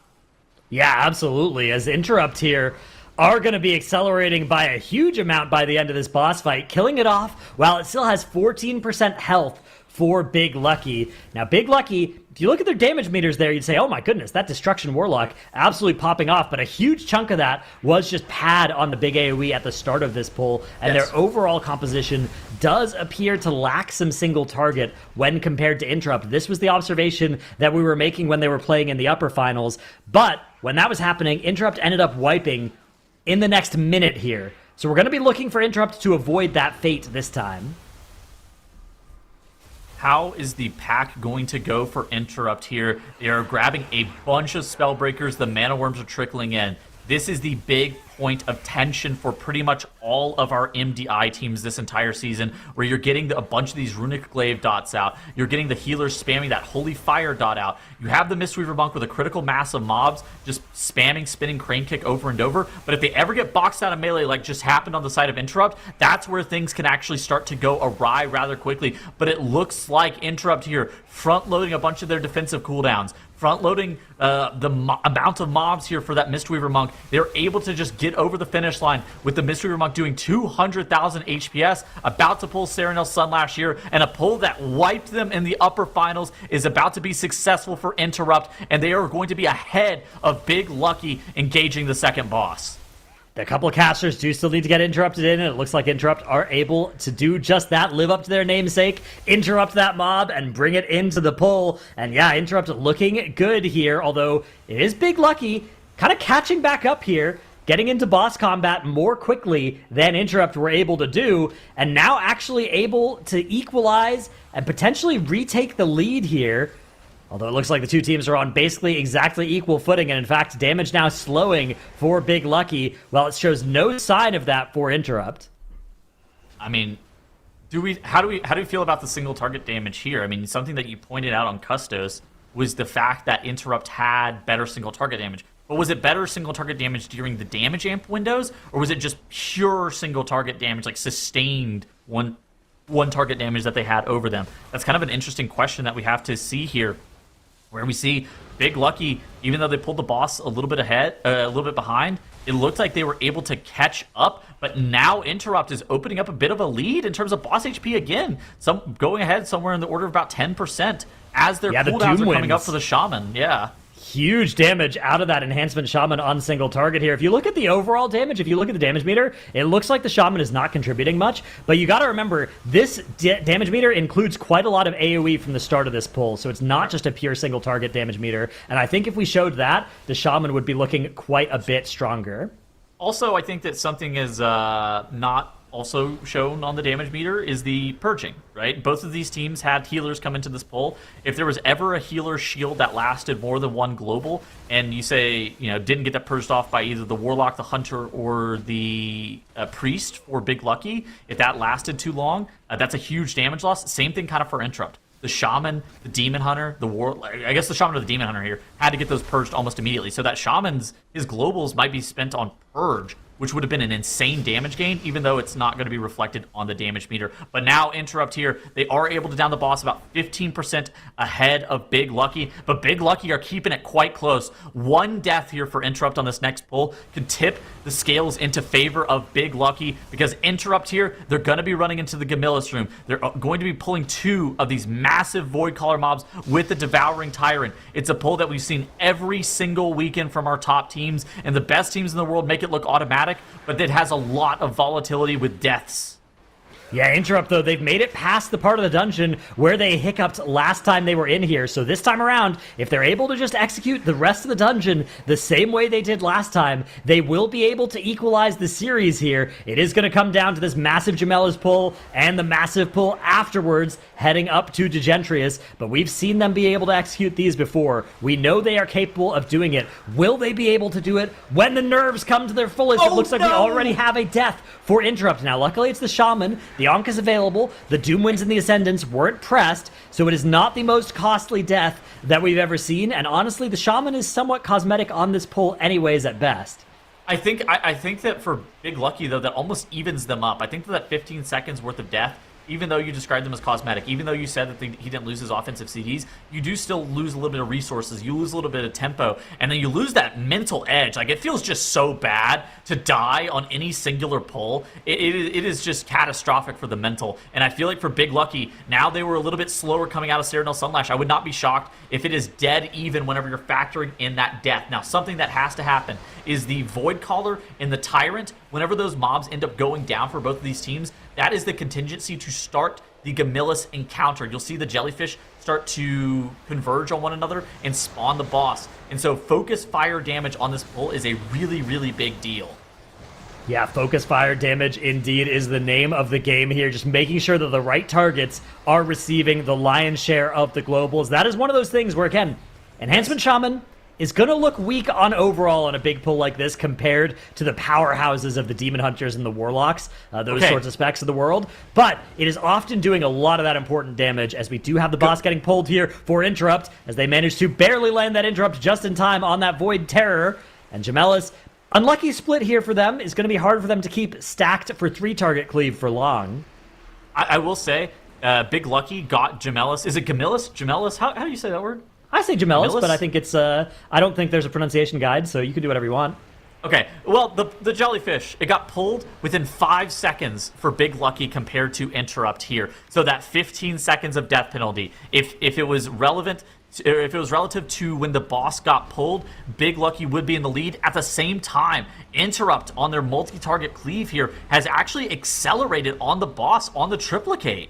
Yeah, absolutely. As Interrupt here are going to be accelerating by a huge amount by the end of this boss fight, killing it off while it still has 14% health for Big Lucky. Now, Big Lucky if you look at their damage meters there, you'd say, oh my goodness, that Destruction Warlock absolutely popping off. But a huge chunk of that was just pad on the big AoE at the start of this pull. And their overall composition does appear to lack some single target when compared to Interrupt. This was the observation that we were making when they were playing in the upper finals. But when that was happening, Interrupt ended up wiping in the next minute here. So we're going to be looking for Interrupt to avoid that fate this time. How is the pack going to go for Interrupt here? They are grabbing a bunch of Spellbreakers. The Mana Worms are trickling in. This is the big point of tension for pretty much all of our MDI teams this entire season, where you're getting a bunch of these Runic Glaive dots out. You're getting the healers spamming that Holy Fire dot out. You have the Mistweaver Monk with a critical mass of mobs just spamming Spinning Crane Kick over and over. But if they ever get boxed out of melee like just happened on the side of Interrupt, that's where things can actually start to go awry rather quickly. But it looks like Interrupt here front-loading a bunch of their defensive cooldowns, front-loading the amount of mobs here for that Mistweaver Monk. They're able to just get over the finish line with the Mistweaver Monk doing 200,000 HPS, about to pull Serenel's Sun last year, and a pull that wiped them in the upper finals is about to be successful for Interrupt, and they are going to be ahead of Big Lucky engaging the second boss. A couple of casters do still need to get Interrupted in, and it looks like Interrupt are able to do just that, live up to their namesake, interrupt that mob, and bring it into the pull. And yeah, Interrupt looking good here, although it is Big Lucky kind of catching back up here, getting into boss combat more quickly than Interrupt were able to do, and now actually able to equalize and potentially retake the lead here. Although it looks like the two teams are on basically exactly equal footing, and in fact, damage now slowing for Big Lucky, while it shows no sign of that for Interrupt. I mean, how do we feel about the single target damage here? I mean, something that you pointed out on Custos was the fact that Interrupt had better single target damage. But was it better single target damage during the damage amp windows, or was it just pure single target damage, like sustained one target damage that they had over them? That's kind of an interesting question that we have to see here, where we see Big Lucky, even though they pulled the boss a little bit ahead, a little bit behind, it looked like they were able to catch up, but now Interrupt is opening up a bit of a lead in terms of boss HP again, going ahead somewhere in the order of about 10% as their cooldowns are coming up for the Shaman. Yeah. Huge damage out of that Enhancement Shaman on single target here. If you look at the overall damage, if you look at the damage meter, it looks like the Shaman is not contributing much, but you got to remember, this damage meter includes quite a lot of AoE from the start of this pull, so it's not just a pure single target damage meter, and I think if we showed that, the Shaman would be looking quite a bit stronger. Also, I think that something is not also shown on the damage meter is the purging, right? Both of these teams had healers come into this pull. If there was ever a healer shield that lasted more than one global, and you say, didn't get that purged off by either the Warlock, the Hunter, or the Priest for Big Lucky, if that lasted too long, that's a huge damage loss. Same thing kind of for Interrupt. The Shaman, the Demon Hunter, I guess the Shaman or the Demon Hunter here had to get those purged almost immediately. So that his globals might be spent on purge, which would have been an insane damage gain, even though it's not going to be reflected on the damage meter. But now Interrupt here, they are able to down the boss about 15% ahead of Big Lucky, but Big Lucky are keeping it quite close. One death here for Interrupt on this next pull could tip the scales into favor of Big Lucky, because Interrupt here, they're going to be running into the Gamillis room. They're going to be pulling two of these massive Voidcaller mobs with the Devouring Tyrant. It's a pull that we've seen every single weekend from our top teams, and the best teams in the world make it look automatic, but it has a lot of volatility with deaths. Yeah, Interrupt, though, they've made it past the part of the dungeon where they hiccuped last time they were in here. So this time around, if they're able to just execute the rest of the dungeon the same way they did last time, they will be able to equalize the series here. It is going to come down to this massive Gemella's pull and the massive pull afterwards, heading up to Degentrius. But we've seen them be able to execute these before. We know they are capable of doing it. Will they be able to do it when the nerves come to their fullest? It looks like we already have a death for Interrupt. Now, luckily, it's the Shaman. The Ankh is available. The Doomwinds and the Ascendants weren't pressed, so it is not the most costly death that we've ever seen. And honestly, the Shaman is somewhat cosmetic on this pull anyways at best. I think that for Big Lucky, though, that almost evens them up. I think that 15 seconds worth of death even though you described them as cosmetic, even though you said that he didn't lose his offensive CDs, you do still lose a little bit of resources. You lose a little bit of tempo, and then you lose that mental edge. Like, it feels just so bad to die on any singular pull. It is just catastrophic for the mental. And I feel like for Big Lucky, now they were a little bit slower coming out of Cyrodiil Sunlash. I would not be shocked if it is dead even whenever you're factoring in that death. Now, something that has to happen is the Void Caller and the Tyrant. Whenever those mobs end up going down for both of these teams, that is the contingency to start the Gamillis encounter. You'll see the jellyfish start to converge on one another and spawn the boss. And so focus fire damage on this pull is a really, really big deal. Yeah, focus fire damage indeed is the name of the game here. Just making sure that the right targets are receiving the lion's share of the globals. That is one of those things where, again, Enhancement Shaman is going to look weak on overall on a big pull like this compared to the powerhouses of the Demon Hunters and the Warlocks, those sorts of specs of the world. But it is often doing a lot of that important damage, as we do have the boss getting pulled here for Interrupt, as they manage to barely land that Interrupt just in time on that Void Terror. And Gemellus, unlucky split here for them. Is going to be hard for them to keep stacked for 3-target cleave for long. I will say, Big Lucky got Gemellus. Is it Gamillis? Gemellus? How do you say that word? I say Gemellus, but I think it's, I don't think there's a pronunciation guide, so you can do whatever you want. Okay, well, the jellyfish, it got pulled within 5 seconds for Big Lucky compared to Interrupt here. So that 15 seconds of death penalty, if it was relevant, if it was relative to when the boss got pulled, Big Lucky would be in the lead. At the same time, Interrupt on their multi-target cleave here has actually accelerated on the boss on the triplicate.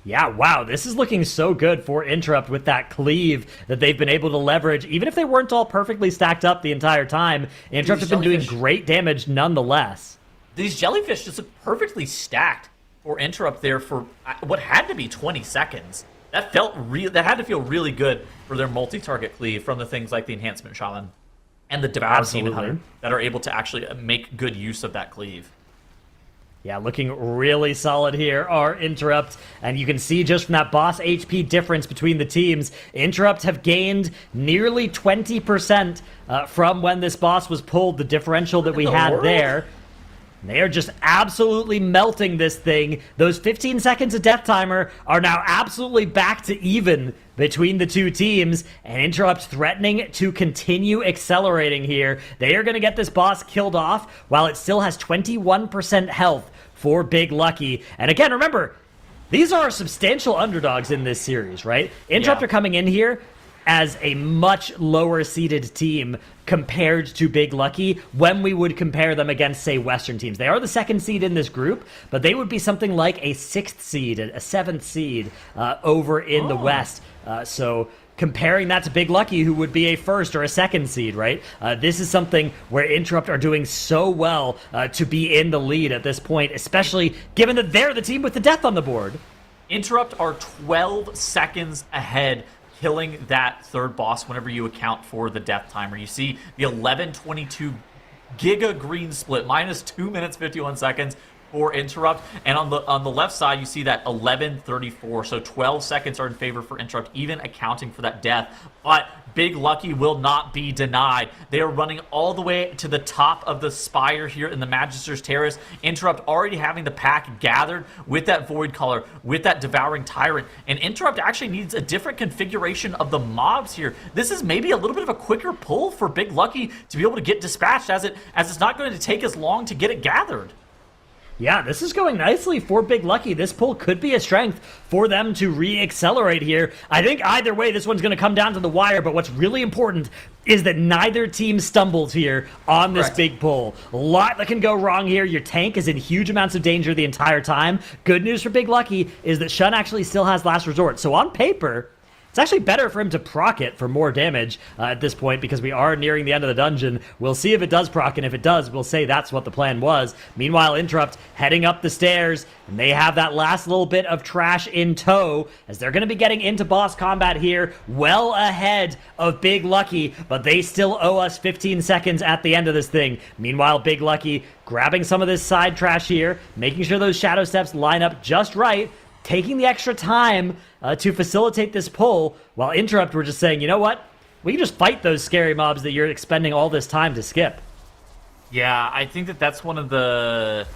Yeah, wow, this is looking so good for Interrupt with that cleave that they've been able to leverage. Even if they weren't all perfectly stacked up the entire time, Interrupt have been doing great damage nonetheless. These jellyfish just look perfectly stacked for Interrupt there for what had to be 20 seconds. That had to feel really good for their multi-target cleave from the things like the Enhancement Shaman and the Devour Demon Hunter that are able to actually make good use of that cleave. Yeah, looking really solid here are Interrupt, and you can see just from that boss HP difference between the teams, Interrupt have gained nearly 20% from when this boss was pulled, the differential that we had there. They are just absolutely melting this thing. Those 15 seconds of death timer are now absolutely back to even between the two teams, and Interrupt threatening to continue accelerating here. They are going to get this boss killed off while it still has 21% health for Big Lucky. And again, remember, these are substantial underdogs in this series, right? Interrupt are coming in here as a much lower seeded team compared to Big Lucky when we would compare them against, say, Western teams. They are the second seed in this group, but they would be something like a 6th seed, a 7th seed over in the West. So comparing that to Big Lucky, who would be a 1st or a 2nd seed, right? This is something where Interrupt are doing so well to be in the lead at this point, especially given that they're the team with the death on the board. Interrupt are 12 seconds ahead, killing that third boss whenever you account for the death timer. You see the 11:22 Giga Green split, minus 2 minutes 51 seconds for Interrupt, and on the left side you see that 11:34, so 12 seconds are in favor for Interrupt, even accounting for that death. But Big Lucky will not be denied. They are running all the way to the top of the spire here in the Magister's Terrace. Interrupt already having the pack gathered with that Void Caller, with that Devouring Tyrant, and Interrupt actually needs a different configuration of the mobs here. This is maybe a little bit of a quicker pull for Big Lucky to be able to get dispatched, as it's not going to take as long to get it gathered. Yeah, this is going nicely for Big Lucky. This pull could be a strength for them to re-accelerate here. I think either way, this one's going to come down to the wire, but what's really important is that neither team stumbles here on this big pull. A lot that can go wrong here. Your tank is in huge amounts of danger the entire time. Good news for Big Lucky is that Shun actually still has Last Resort. So on paper, it's actually better for him to proc it for more damage at this point, because we are nearing the end of the dungeon. We'll see if it does proc, and if it does, we'll say that's what the plan was. Meanwhile, Interrupt heading up the stairs, and they have that last little bit of trash in tow, as they're going to be getting into boss combat here well ahead of Big Lucky, but they still owe us 15 seconds at the end of this thing. Meanwhile, Big Lucky grabbing some of this side trash here, making sure those shadow steps line up just right, taking the extra time to facilitate this pull, while Interrupt were just saying, you know what? We can just fight those scary mobs that you're expending all this time to skip. Yeah, I think that's one of the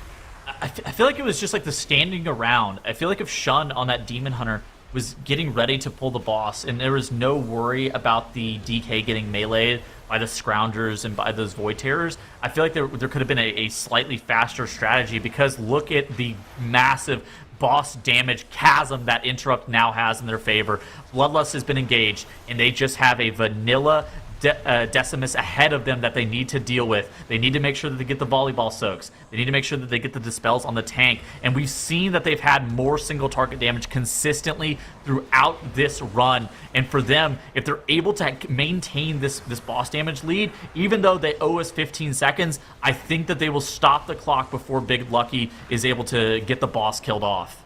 I feel like it was just like the standing around. I feel like if Shun on that Demon Hunter was getting ready to pull the boss, and there was no worry about the DK getting meleeed by the Scroungers and by those Void Terrors, I feel like there could have been a slightly faster strategy, because look at the massive boss damage chasm that Interrupt now has in their favor. Bloodlust has been engaged, and they just have a vanilla Decimus ahead of them that they need to deal with. They need to make sure that they get the volleyball soaks. They need to make sure that they get the dispels on the tank. And we've seen that they've had more single target damage consistently throughout this run. And for them, if they're able to maintain this boss damage lead, even though they owe us 15 seconds, I think that they will stop the clock before Big Lucky is able to get the boss killed off.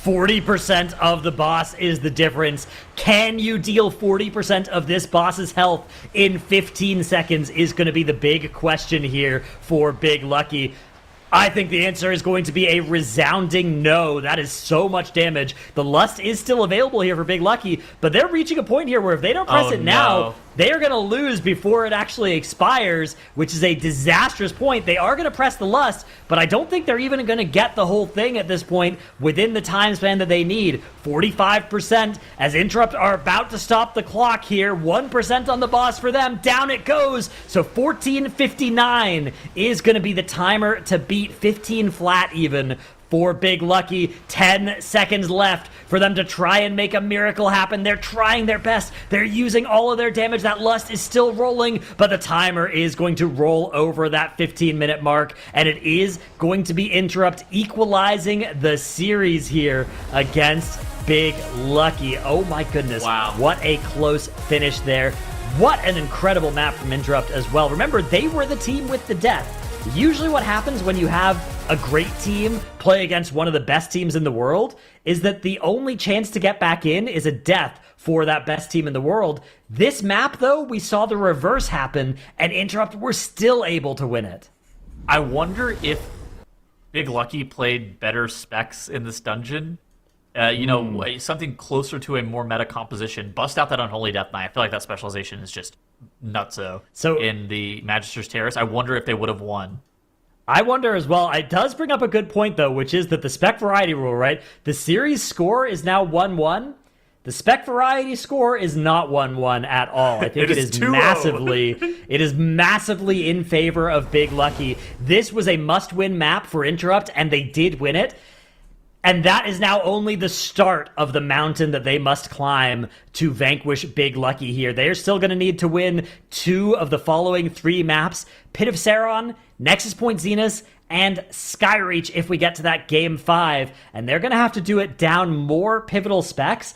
40% of the boss is the difference. Can you deal 40% of this boss's health in 15 seconds is going to be the big question here for Big Lucky. I think the answer is going to be a resounding no. That is so much damage. The Lust is still available here for Big Lucky, but they're reaching a point here where if they don't press it now, they are going to lose before it actually expires, which is a disastrous point. They are going to press the Lust, but I don't think they're even going to get the whole thing at this point within the time span that they need. 45% as Interrupt are about to stop the clock here. 1% on the boss for them. Down it goes. So 14:59 is going to be the timer to beat 15 flat even for Big Lucky. 10 seconds left for them to try and make a miracle happen. They're trying their best. They're using all of their damage. That Lust is still rolling, but the timer is going to roll over that 15-minute mark, and it is going to be Interrupt equalizing the series here against Big Lucky. Oh my goodness. Wow. What a close finish there. What an incredible map from Interrupt as well. Remember, they were the team with the death. Usually what happens when you have a great team play against one of the best teams in the world is that the only chance to get back in is a death for that best team in the world. This map, though, we saw the reverse happen, and Interrupt were still able to win it. I wonder if Big Lucky played better specs in this dungeon. Something closer to a more meta composition. Bust out that Unholy Death Knight. I feel like that specialization is just nutso. So in the Magister's Terrace, I wonder if they would have won. I wonder as well. It does bring up a good point, though, which is that the spec variety rule, right? The series score is now 1-1. The spec variety score is not 1-1 at all. I think it is massively in favor of Big Lucky. This was a must-win map for Interrupt, and they did win it. And that is now only the start of the mountain that they must climb to vanquish Big Lucky here. They are still going to need to win 2 of the following 3 maps. Pit of Sauron, Nexus Point Zenith, and Skyreach if we get to that Game 5. And they're going to have to do it down more pivotal specs.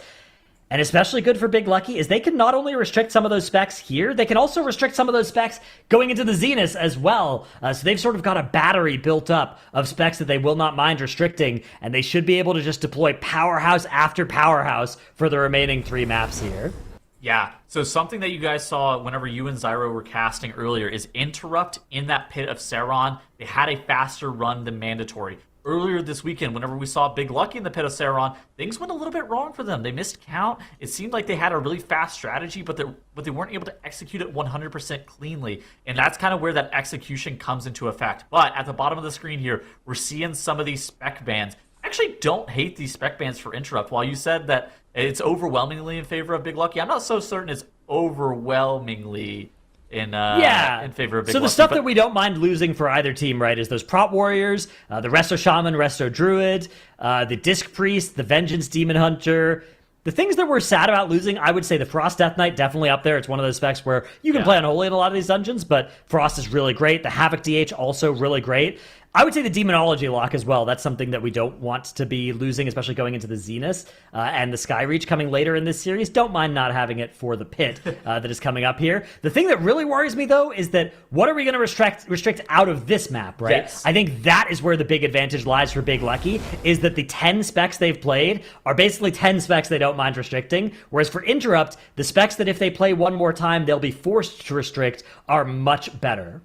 And especially good for Big Lucky is they can not only restrict some of those specs here, they can also restrict some of those specs going into the Zenith as well. So they've sort of got a battery built up of specs that they will not mind restricting, and they should be able to just deploy powerhouse after powerhouse for the remaining 3 maps here. Yeah, so something that you guys saw whenever you and Zyro were casting earlier is Interrupt in that Pit of Sauron. They had a faster run than mandatory. Earlier this weekend, whenever we saw Big Lucky in the Pit of Sauron, things went a little bit wrong for them. They missed count. It seemed like they had a really fast strategy, but they weren't able to execute it 100% cleanly. And that's kind of where that execution comes into effect. But at the bottom of the screen here, we're seeing some of these spec bans. I actually don't hate these spec bans for Interrupt. While you said that it's overwhelmingly in favor of Big Lucky, I'm not so certain it's overwhelmingly in favor of Big Lucky. So the stuff that we don't mind losing for either team, right, is those prop warriors, the Resto Shaman, Resto Druid, the Disc Priest, the Vengeance Demon Hunter. The things that we're sad about losing, I would say the Frost Death Knight, definitely up there. It's one of those specs where you can play Unholy in a lot of these dungeons, but Frost is really great. The Havoc DH also really great. I would say the Demonology lock as well. That's something that we don't want to be losing, especially going into the Zenith. And the Skyreach coming later in this series. Don't mind not having it for the Pit that is coming up here. The thing that really worries me, though, is that what are we going to restrict out of this map, right? Yes. I think that is where the big advantage lies for Big Lucky, is that the 10 specs they've played are basically 10 specs they don't mind restricting. Whereas for Interrupt, the specs that if they play one more time, they'll be forced to restrict are much better.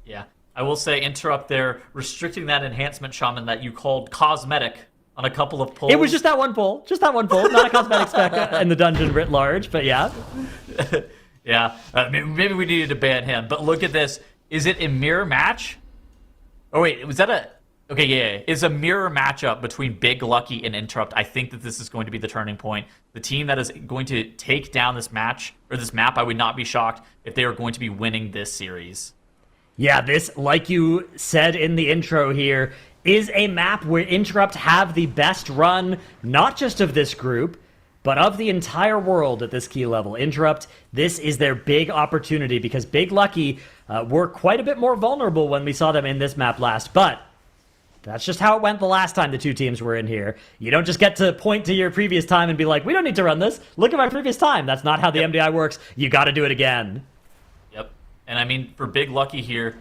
Yeah. I will say, Interrupt there, restricting that enhancement shaman that you called cosmetic on a couple of pulls. It was just that one pull. Not a cosmetic spec in the dungeon writ large, but yeah. Yeah, maybe we needed to ban him. But look at this. Is it a mirror match? Oh, wait, was that a... Okay, yeah, is a mirror matchup between Big Lucky and Interrupt. I think that this is going to be the turning point. The team that is going to take down this match, or this map, I would not be shocked if they are going to be winning this series. Yeah, this, like you said in the intro here, is a map where Interrupt have the best run, not just of this group, but of the entire world at this key level. Interrupt, this is their big opportunity because Big Lucky were quite a bit more vulnerable when we saw them in this map last, but that's just how it went the last time the two teams were in here. You don't just get to point to your previous time and be like, we don't need to run this. Look at my previous time. That's not how the MDI works. You got to do it again. Yep. And I mean, for Big Lucky here,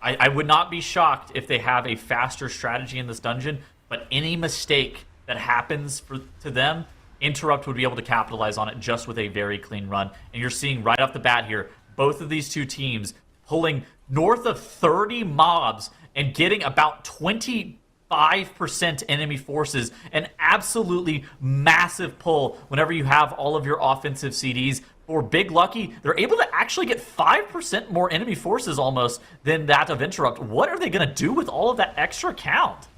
I would not be shocked if they have a faster strategy in this dungeon, but any mistake that happens to them, Interrupt would be able to capitalize on it just with a very clean run. And you're seeing right off the bat here, both of these two teams pulling north of 30 mobs and getting about 25% enemy forces, an absolutely massive pull whenever you have all of your offensive CDs. For Big Lucky, they're able to actually get 5% more enemy forces almost than that of Interrupt. What are they going to do with all of that extra count?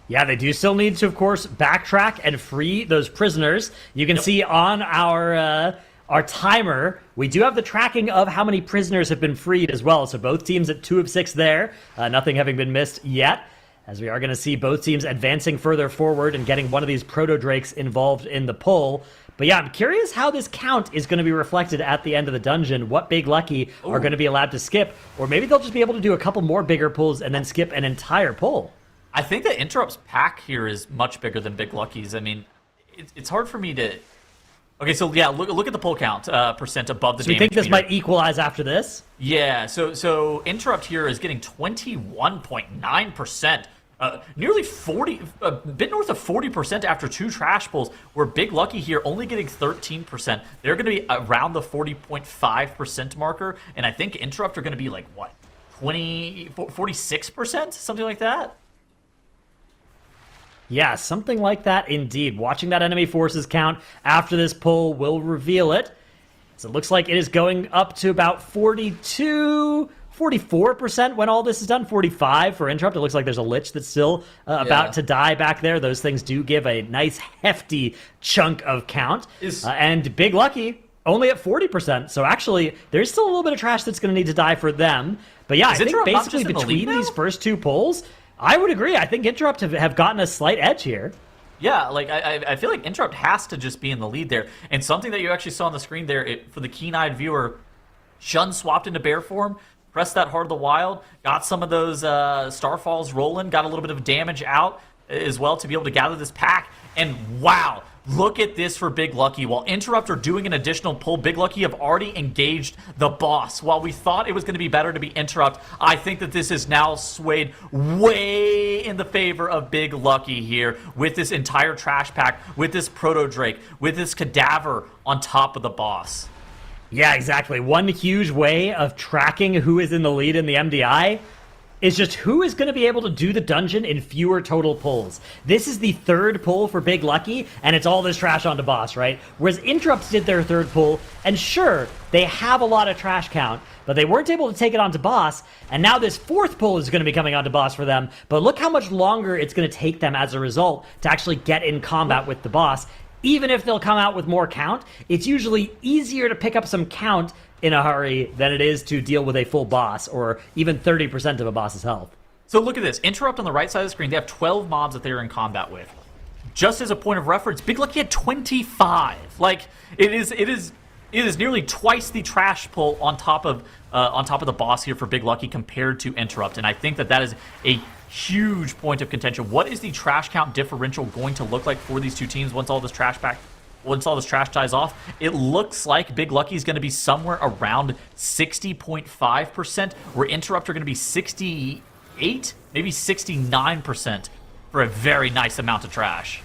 Yeah, they do still need to, of course, backtrack and free those prisoners. You can see on our timer, we do have the tracking of how many prisoners have been freed as well. So both teams at 2 of 6 there, nothing having been missed yet, as we are going to see both teams advancing further forward and getting one of these proto-drakes involved in the pull. But yeah, I'm curious how this count is going to be reflected at the end of the dungeon, what Big Lucky are going to be allowed to skip, or maybe they'll just be able to do a couple more bigger pulls and then skip an entire pull. I think that Interrupt's pack here is much bigger than Big Lucky's. I mean, it's hard for me to... Okay, so yeah, look at the pull count percent above the damage. So you think this meter. might equalize after this? Yeah, so Interrupt here is getting 21.9%. Nearly 40, a bit north of 40% after 2 trash pulls, where Big Lucky here only getting 13%. They're going to be around the 40.5% marker, and I think Interrupt are going to be like, what, 46%? Something like that? Yeah, something like that indeed. Watching that enemy forces count after this pull will reveal it. So it looks like it is going up to about 44% when all this is done. 45 for Interrupt. It looks like there's a Lich that's still about to die back there. Those things do give a nice hefty chunk of count. And Big Lucky only at 40%. So actually, there's still a little bit of trash that's going to need to die for them. But yeah, I think basically between these first 2 pulls, I would agree. I think Interrupt have gotten a slight edge here. Yeah, like I feel like Interrupt has to just be in the lead there. And something that you actually saw on the screen there, for the keen-eyed viewer, Shun swapped into bear form, pressed that Heart of the Wild, got some of those Starfalls rolling, got a little bit of damage out as well to be able to gather this pack. And wow, look at this for Big Lucky. While Interrupt are doing an additional pull, Big Lucky have already engaged the boss. While we thought it was going to be better to be Interrupt, I think that this is now swayed way in the favor of Big Lucky here with this entire trash pack, with this Proto Drake, with this Cadaver on top of the boss. Yeah, exactly. One huge way of tracking who is in the lead in the MDI is just who is going to be able to do the dungeon in fewer total pulls. This is the 3rd pull for Big Lucky, and it's all this trash onto boss, right? Whereas Interrupt did their 3rd pull, and sure, they have a lot of trash count, but they weren't able to take it onto boss, and now this 4th pull is going to be coming onto boss for them, but look how much longer it's going to take them as a result to actually get in combat with the boss. Even if they'll come out with more count, it's usually easier to pick up some count in a hurry than it is to deal with a full boss or even 30% of a boss's health. So look at this. Interrupt on the right side of the screen. They have 12 mobs that they're in combat with. Just as a point of reference, Big Lucky had 25. Like, it is nearly twice the trash pull on top of the boss here for Big Lucky compared to Interrupt. And I think that is a huge point of contention. What is the trash count differential going to look like for these two teams once all this trash dies off? It looks like Big Lucky is going to be somewhere around 60.5%, where Interrupt are going to be 68, maybe 69% for a very nice amount of trash.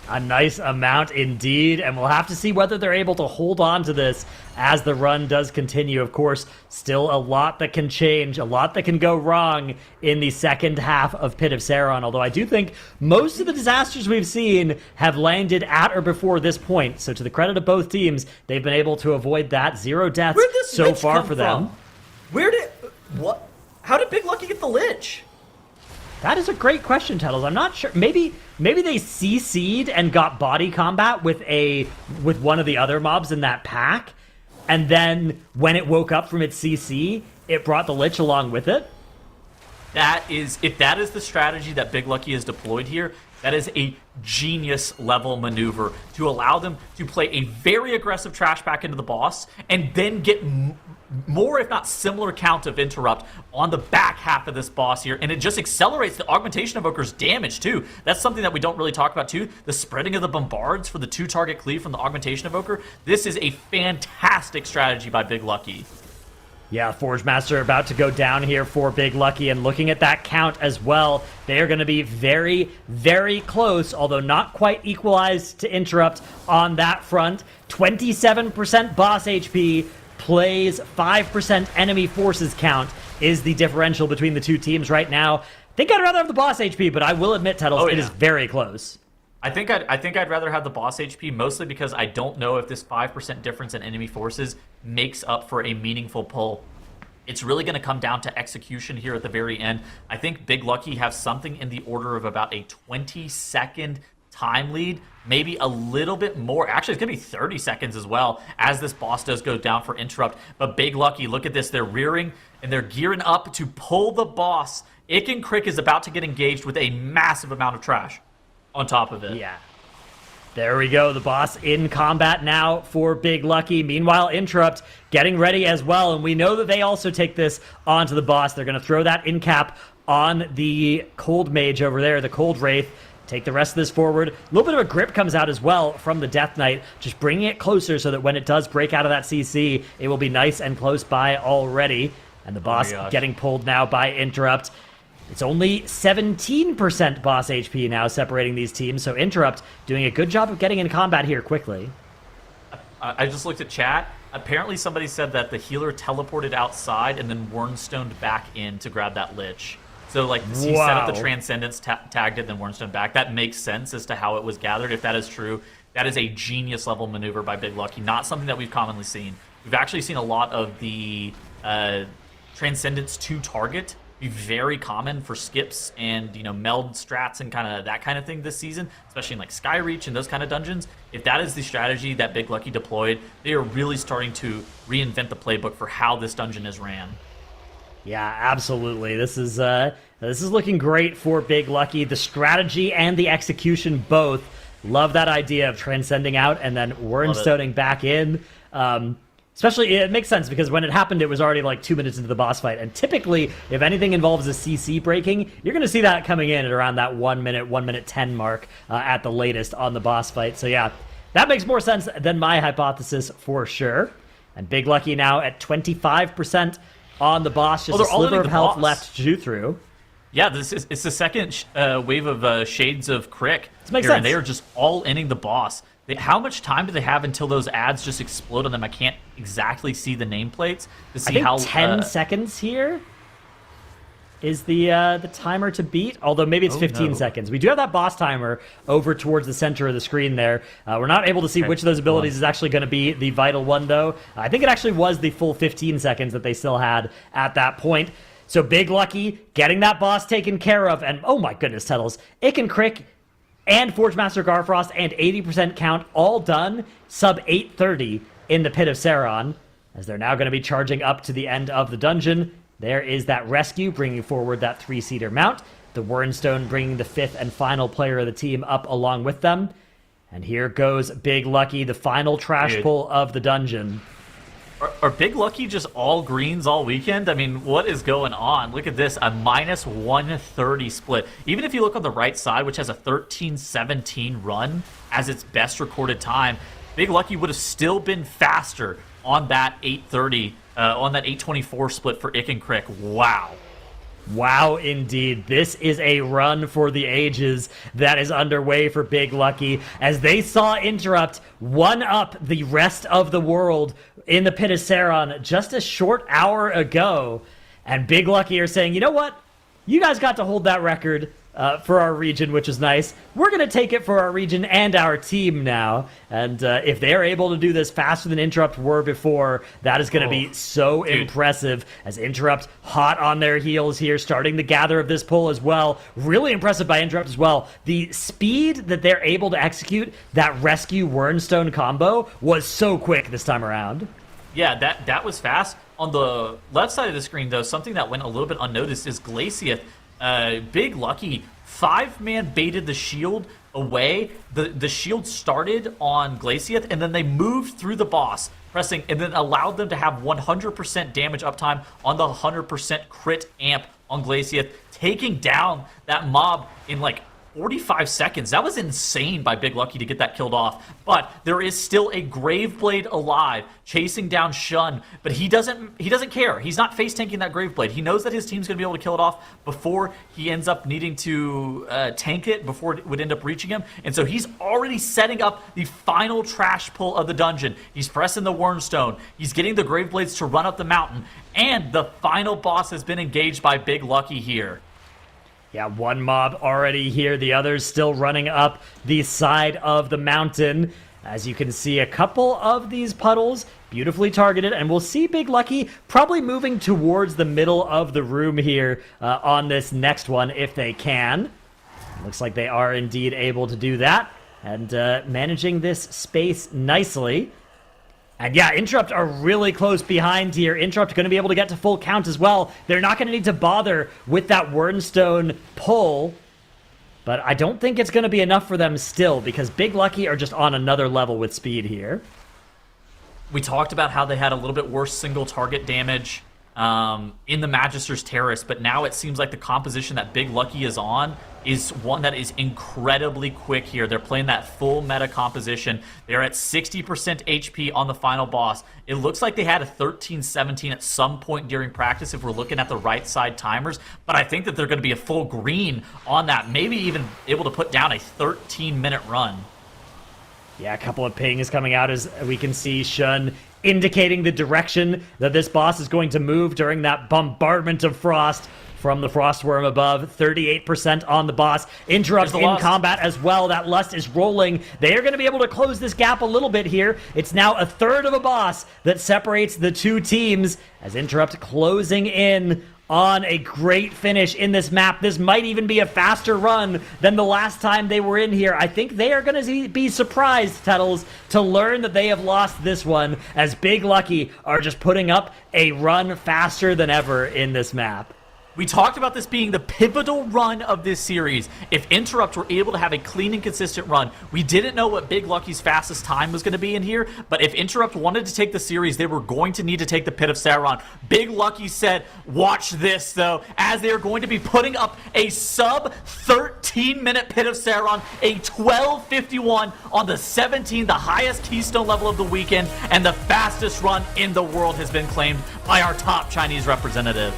A nice amount indeed, and we'll have to see whether they're able to hold on to this as the run does continue. Of course, still a lot that can change, a lot that can go wrong in the second half of Pit of Saron, although I do think most of the disasters we've seen have landed at or before this point. So to the credit of both teams, they've been able to avoid that. 0 deaths so far for them. How did Big Lucky get the Lich? That is a great question, Tuttles. I'm not sure. Maybe they CC'd and got body combat with one of the other mobs in that pack, and then when it woke up from its CC, it brought the Lich along with it. If that is the strategy that Big Lucky has deployed here, that is a genius level maneuver to allow them to play a very aggressive trash back into the boss and then get more, if not similar, count of interrupt on the back half of this boss here, and it just accelerates the Augmentation Evoker's damage too. That's something that we don't really talk about too. The spreading of the bombards for the 2-target cleave from the Augmentation Evoker. This is a fantastic strategy by Big Lucky. Yeah, Forge Master about to go down here for Big Lucky, and looking at that count as well, they are going to be very, very close, although not quite equalized to interrupt on that front. 27% boss HP, plays 5% enemy forces count is the differential between the two teams right now. I think I'd rather have the boss HP, but I will admit, Tuttles, it is very close. I think I'd rather have the boss HP, mostly because I don't know if this 5% difference in enemy forces makes up for a meaningful pull. It's really going to come down to execution here at the very end. I think Big Lucky have something in the order of about a 20-second time lead, maybe a little bit more. Actually, it's going to be 30 seconds as well as this boss does go down for interrupt. But Big Lucky, look at this. They're rearing and they're gearing up to pull the boss. Ick Crick is about to get engaged with a massive amount of trash on top of it. Yeah. There we go. The boss in combat now for Big Lucky. Meanwhile, Interrupt getting ready as well. And we know that they also take this onto the boss. They're going to throw that in cap on the Cold Mage over there, the Cold Wraith. Take the rest of this forward. A little bit of a grip comes out as well from the Death Knight, just bringing it closer so that when it does break out of that CC, it will be nice and close by already. And the boss getting pulled now by Interrupt. It's only 17% boss HP now separating these teams, so Interrupt doing a good job of getting in combat here quickly. I just looked at chat. Apparently somebody said that the healer teleported outside and then Wurnstoned back in to grab that Lich. So, like, he set up the Transcendence, tagged it, then Wurnstoned back. That makes sense as to how it was gathered. If that is true, that is a genius-level maneuver by Big Lucky. Not something that we've commonly seen. We've actually seen a lot of the Transcendence to target be very common for skips and, you know, meld strats and kind of that kind of thing this season, especially in like Skyreach and those kind of dungeons. If that is the strategy that Big Lucky deployed, they are really starting to reinvent the playbook for how this dungeon is ran. Yeah, absolutely. This is looking great for Big Lucky. The strategy and the execution both. Love that idea of transcending out and then Wurnstoning back in. Especially, it makes sense because when it happened, it was already like 2 minutes into the boss fight. And typically, if anything involves a CC breaking, you're going to see that coming in at around that 1 minute 10 mark at the latest on the boss fight. So yeah, that makes more sense than my hypothesis for sure. And Big Lucky now at 25% on the boss, just a sliver of health left to do through. Yeah, it's the second wave of Shades of Crick. This makes sense. And they are just all inning the boss. How much time do they have until those ads just explode on them? I can't exactly see the nameplates to see how. 10 seconds here is the timer to beat. Although maybe it's 15 seconds. We do have that boss timer over towards the center of the screen there. We're not able to see which of those abilities is actually going to be the vital one, though. I think it actually was the full 15 seconds that they still had at that point. So Big Lucky getting that boss taken care of, and oh my goodness, Tuttles, Ick and Crick and Forge Master Garfrost and 80% count all done, sub 830 in the Pit of Sauron, as they're now going to be charging up to the end of the dungeon. There is that rescue bringing forward that 3-seater mount, the Wurnstone bringing the 5th and final player of the team up along with them. And here goes Big Lucky, the final trash pull of the dungeon. Are Big Lucky just all greens all weekend? I mean, what is going on? Look at this, a minus 130 split. Even if you look on the right side, which has a 13-17 run as its best recorded time, Big Lucky would have still been faster on that 830, on that 824 split for Ick and Crick. Wow. Wow, indeed. This is a run for the ages that is underway for Big Lucky as they saw Interrupt one-up the rest of the world in the Pit of Sauron just a short hour ago. And Big Lucky are saying, you know what? You guys got to hold that record. for our region, which is nice. We're going to take it for our region and our team now. And if they're able to do this faster than Interrupt were before, that is going to be so impressive, as Interrupt hot on their heels here, starting the gather of this pull as well. Really impressive by Interrupt as well. The speed that they're able to execute that rescue Wernstone combo was so quick this time around. Yeah, that was fast. On the left side of the screen, though, something that went a little bit unnoticed is Glacieth. Big Lucky 5-man baited the shield away. The shield started on Glacieth, and then they moved through the boss, pressing, and then allowed them to have 100% damage uptime on the 100% crit amp on Glacieth, taking down that mob in like 45 seconds. That was insane by Big Lucky to get that killed off. But there is still a Graveblade alive, chasing down Shun. But he doesn't care. He's not face tanking that Graveblade. He knows that his team's going to be able to kill it off before he ends up needing to tank it, before it would end up reaching him. And so he's already setting up the final trash pull of the dungeon. He's pressing the Wernstone. He's getting the Graveblades to run up the mountain. And the final boss has been engaged by Big Lucky here. Yeah, one mob already here. The others still running up the side of the mountain. As you can see, a couple of these puddles beautifully targeted, and we'll see Big Lucky probably moving towards the middle of the room here on this next one if they can. Looks like they are indeed able to do that, and managing this space nicely. And yeah, Interrupt are really close behind here. Interrupt going to be able to get to full count as well. They're not going to need to bother with that Wernstone pull. But I don't think it's going to be enough for them still, because Big Lucky are just on another level with speed here. We talked about how they had a little bit worse single target damage in the Magister's Terrace, but now it seems like the composition that Big Lucky is on is one that is incredibly quick here. They're playing that full meta composition. They're at 60% HP on the final boss. It looks like they had a 13-17 at some point during practice if we're looking at the right side timers, but I think that they're going to be a full green on that, maybe even able to put down a 13-minute run. Yeah, a couple of pings coming out as we can see Shun indicating the direction that this boss is going to move during that bombardment of frost from the Frostworm above. 38% on the boss. Interrupts in combat as well. That Lust is rolling. They are going to be able to close this gap a little bit here. It's now a third of a boss that separates the two teams as Interrupt closing in on a great finish in this map. This might even be a faster run than the last time they were in here. I think they are going to be surprised, Tettles, to learn that they have lost this one, as Big Lucky are just putting up a run faster than ever in this map. We talked about this being the pivotal run of this series. If Interrupt were able to have a clean and consistent run, we didn't know what Big Lucky's fastest time was going to be in here, but if Interrupt wanted to take the series, they were going to need to take the Pit of Sauron. Big Lucky said, watch this, though, as they are going to be putting up a sub-13-minute Pit of Sauron, a 12:51 on the 17, the highest keystone level of the weekend, and the fastest run in the world has been claimed by our top Chinese representative.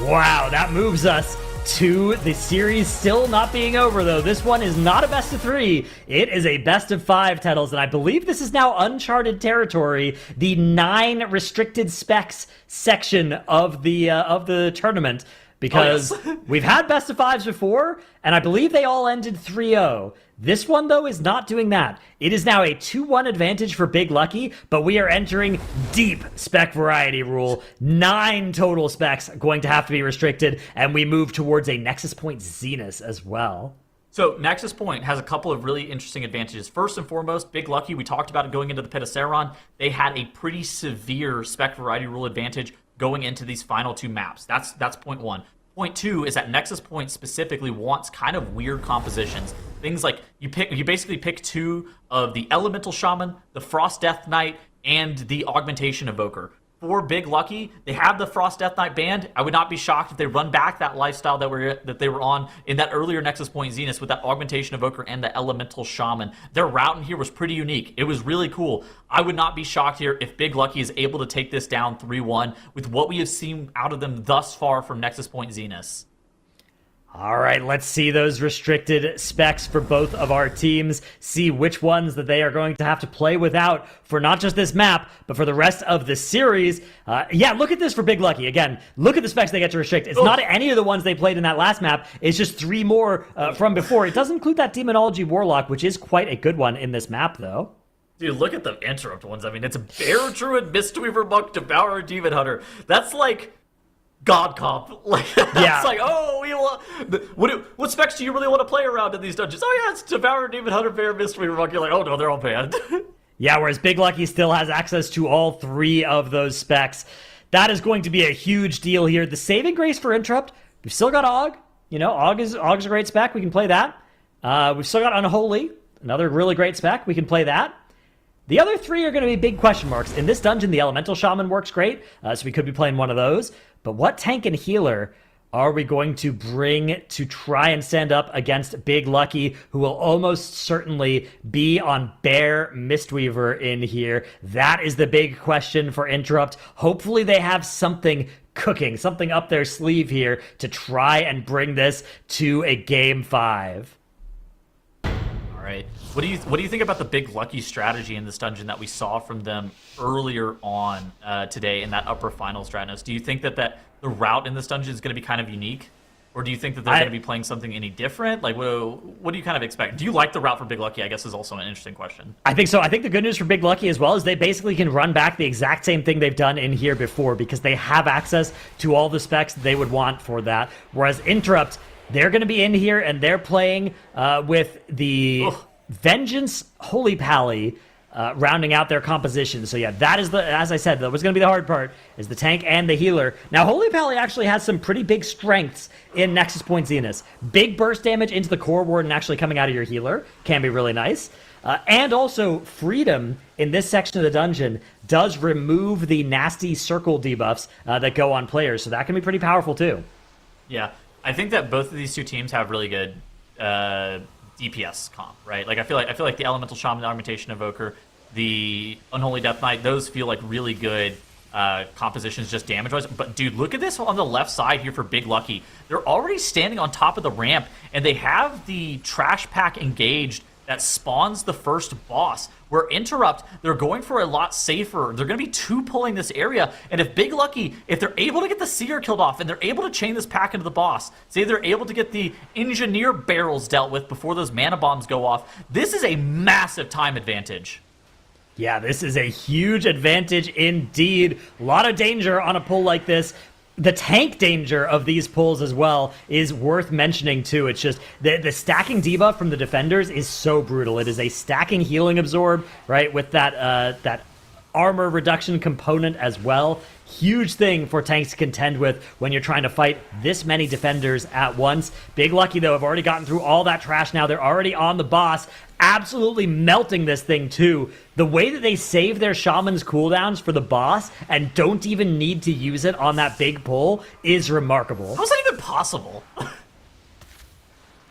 Wow, that moves us to the series still not being over, though. This one is not a best of 3. It is a best of 5, Tettles, and I believe this is now uncharted territory, the 9 restricted specs section of the tournament, because we've had best of 5s before, and I believe they all ended 3-0. This one, though, is not doing that. It is now a 2-1 advantage for Big Lucky, but we are entering deep spec variety rule. 9 total specs going to have to be restricted, and we move towards a Nexus Point Zenith as well. So Nexus Point has a couple of really interesting advantages. First and foremost, Big Lucky, we talked about it going into the Pit of Sauron. They had a pretty severe spec variety rule advantage going into these final 2 maps. That's point 1. Point 2 is that Nexus Point specifically wants kind of weird compositions. Things like you basically pick 2 of the Elemental Shaman, the Frost Death Knight, and the Augmentation Evoker. For Big Lucky, they have the Frost Death Knight banned. I would not be shocked if they run back that lifestyle that they were on in that earlier Nexus Point Zenith with that Augmentation Evoker and the Elemental Shaman. Their route in here was pretty unique. It was really cool. I would not be shocked here if Big Lucky is able to take this down 3-1 with what we have seen out of them thus far from Nexus Point Zenith. All right, let's see those restricted specs for both of our teams, see which ones that they are going to have to play without for not just this map, but for the rest of the series. Yeah, look at this for Big Lucky. Again, look at the specs they get to restrict. It's not any of the ones they played in that last map. It's just 3 more from before. It does include that Demonology Warlock, which is quite a good one in this map, though. Dude, look at the interrupt ones. I mean, it's a Bear Druid, Mistweaver Monk, Devourer, Demon Hunter. That's like God comp. Like, that's like, oh, we want. What specs do you really want to play around in these dungeons? Oh, yeah, it's Devourer, Demon Hunter, Bear, Mistweaver Monk. You're like, oh, no, they're all banned. Yeah, whereas Big Lucky still has access to all 3 of those specs. That is going to be a huge deal here. The saving grace for interrupt, we've still got Og. You know, Og's a great spec. We can play that. We've still got Unholy, another really great spec. We can play that. The other 3 are going to be big question marks. In this dungeon, the Elemental Shaman works great, so we could be playing one of those. But what tank and healer are we going to bring to try and stand up against Big Lucky, who will almost certainly be on Bear Mistweaver in here? That is the big question for Interrupt. Hopefully they have something cooking, something up their sleeve here to try and bring this to a game 5. All right. What do you think about the Big Lucky strategy in this dungeon that we saw from them earlier on today in that upper final Stratos? Do you think that the route in this dungeon is going to be kind of unique, or do you think that they're going to be playing something any different? Like, what do you kind of expect? Do you like the route for Big Lucky? I guess is also an interesting question. I think so. I think the good news for Big Lucky as well is they basically can run back the exact same thing they've done in here before because they have access to all the specs they would want for that. Whereas Interrupt, they're going to be in here and they're playing with the Vengeance Holy Pally rounding out their composition. So yeah, that is as I said, that was going to be the hard part, is the tank and the healer. Now, Holy Pally actually has some pretty big strengths in Nexus Point Zenith. Big burst damage into the Core Warden actually coming out of your healer can be really nice. And also, Freedom in this section of the dungeon does remove the nasty circle debuffs that go on players, so that can be pretty powerful too. Yeah, I think that both of these 2 teams have really good DPS comp, right? Like I feel like the Elemental Shaman, Augmentation Evoker, the Unholy Death Knight, those feel like really good compositions just damage-wise. But dude, look at this on the left side here for Big Lucky. They're already standing on top of the ramp, and they have the Trash Pack engaged that spawns the first boss. Where Interrupt, they're going for a lot safer. They're going to be 2-pulling this area, and if Big Lucky, if they're able to get the Seer killed off, and they're able to chain this pack into the boss, say they're able to get the Engineer barrels dealt with before those mana bombs go off, this is a massive time advantage. Yeah, this is a huge advantage indeed. A lot of danger on a pull like this. The tank danger of these pulls as well is worth mentioning too. It's just the stacking debuff from the defenders is so brutal. It is a stacking healing absorb, right, with that armor reduction component as well. Huge thing for tanks to contend with when you're trying to fight this many defenders at once. Big Lucky, though, have already gotten through all that trash now. They're already on the boss, absolutely melting this thing, too. The way that they save their Shaman's cooldowns for the boss and don't even need to use it on that big pull is remarkable. How is that even possible?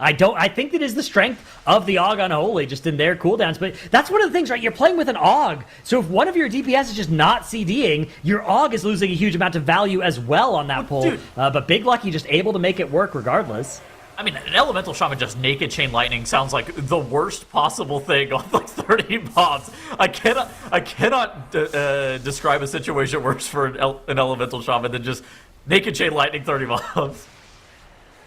I think that is the strength of the Og Unholy, just in their cooldowns. But that's one of the things, right? You're playing with an Og. So if one of your DPS is just not CDing, your Og is losing a huge amount of value as well on that pull. But Big Lucky just able to make it work regardless. I mean, an Elemental Shaman just naked chain lightning sounds like the worst possible thing on like 30 mobs. I cannot describe a situation worse for an Elemental Shaman than just naked chain lightning 30 mobs.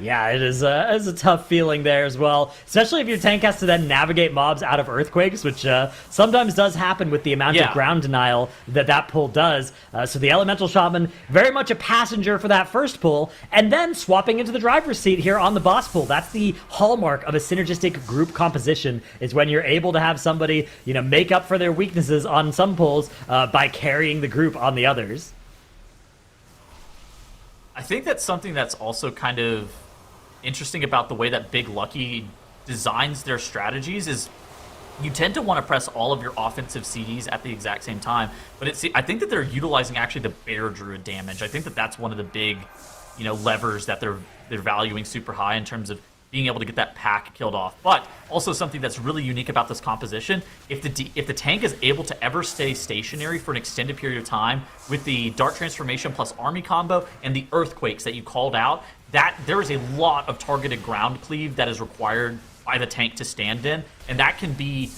Yeah, it is a tough feeling there as well, especially if your tank has to then navigate mobs out of earthquakes, which sometimes does happen with the amount of ground denial that pull does. So the Elemental Shaman, very much a passenger for that first pull, and then swapping into the driver's seat here on the boss pull. That's the hallmark of a synergistic group composition, is when you're able to have somebody, make up for their weaknesses on some pulls by carrying the group on the others. I think that's something that's also kind of interesting about the way that Big Lucky designs their strategies is you tend to want to press all of your offensive CDs at the exact same time, but I think that they're utilizing actually the Bear Druid damage. I think that that's one of the big, levers that they're valuing super high in terms of being able to get that pack killed off. But also something that's really unique about this composition, if the tank is able to ever stay stationary for an extended period of time with the Dark Transformation plus Army combo and the Earthquakes that you called out, that there is a lot of targeted ground cleave that is required by the tank to stand in, and that can be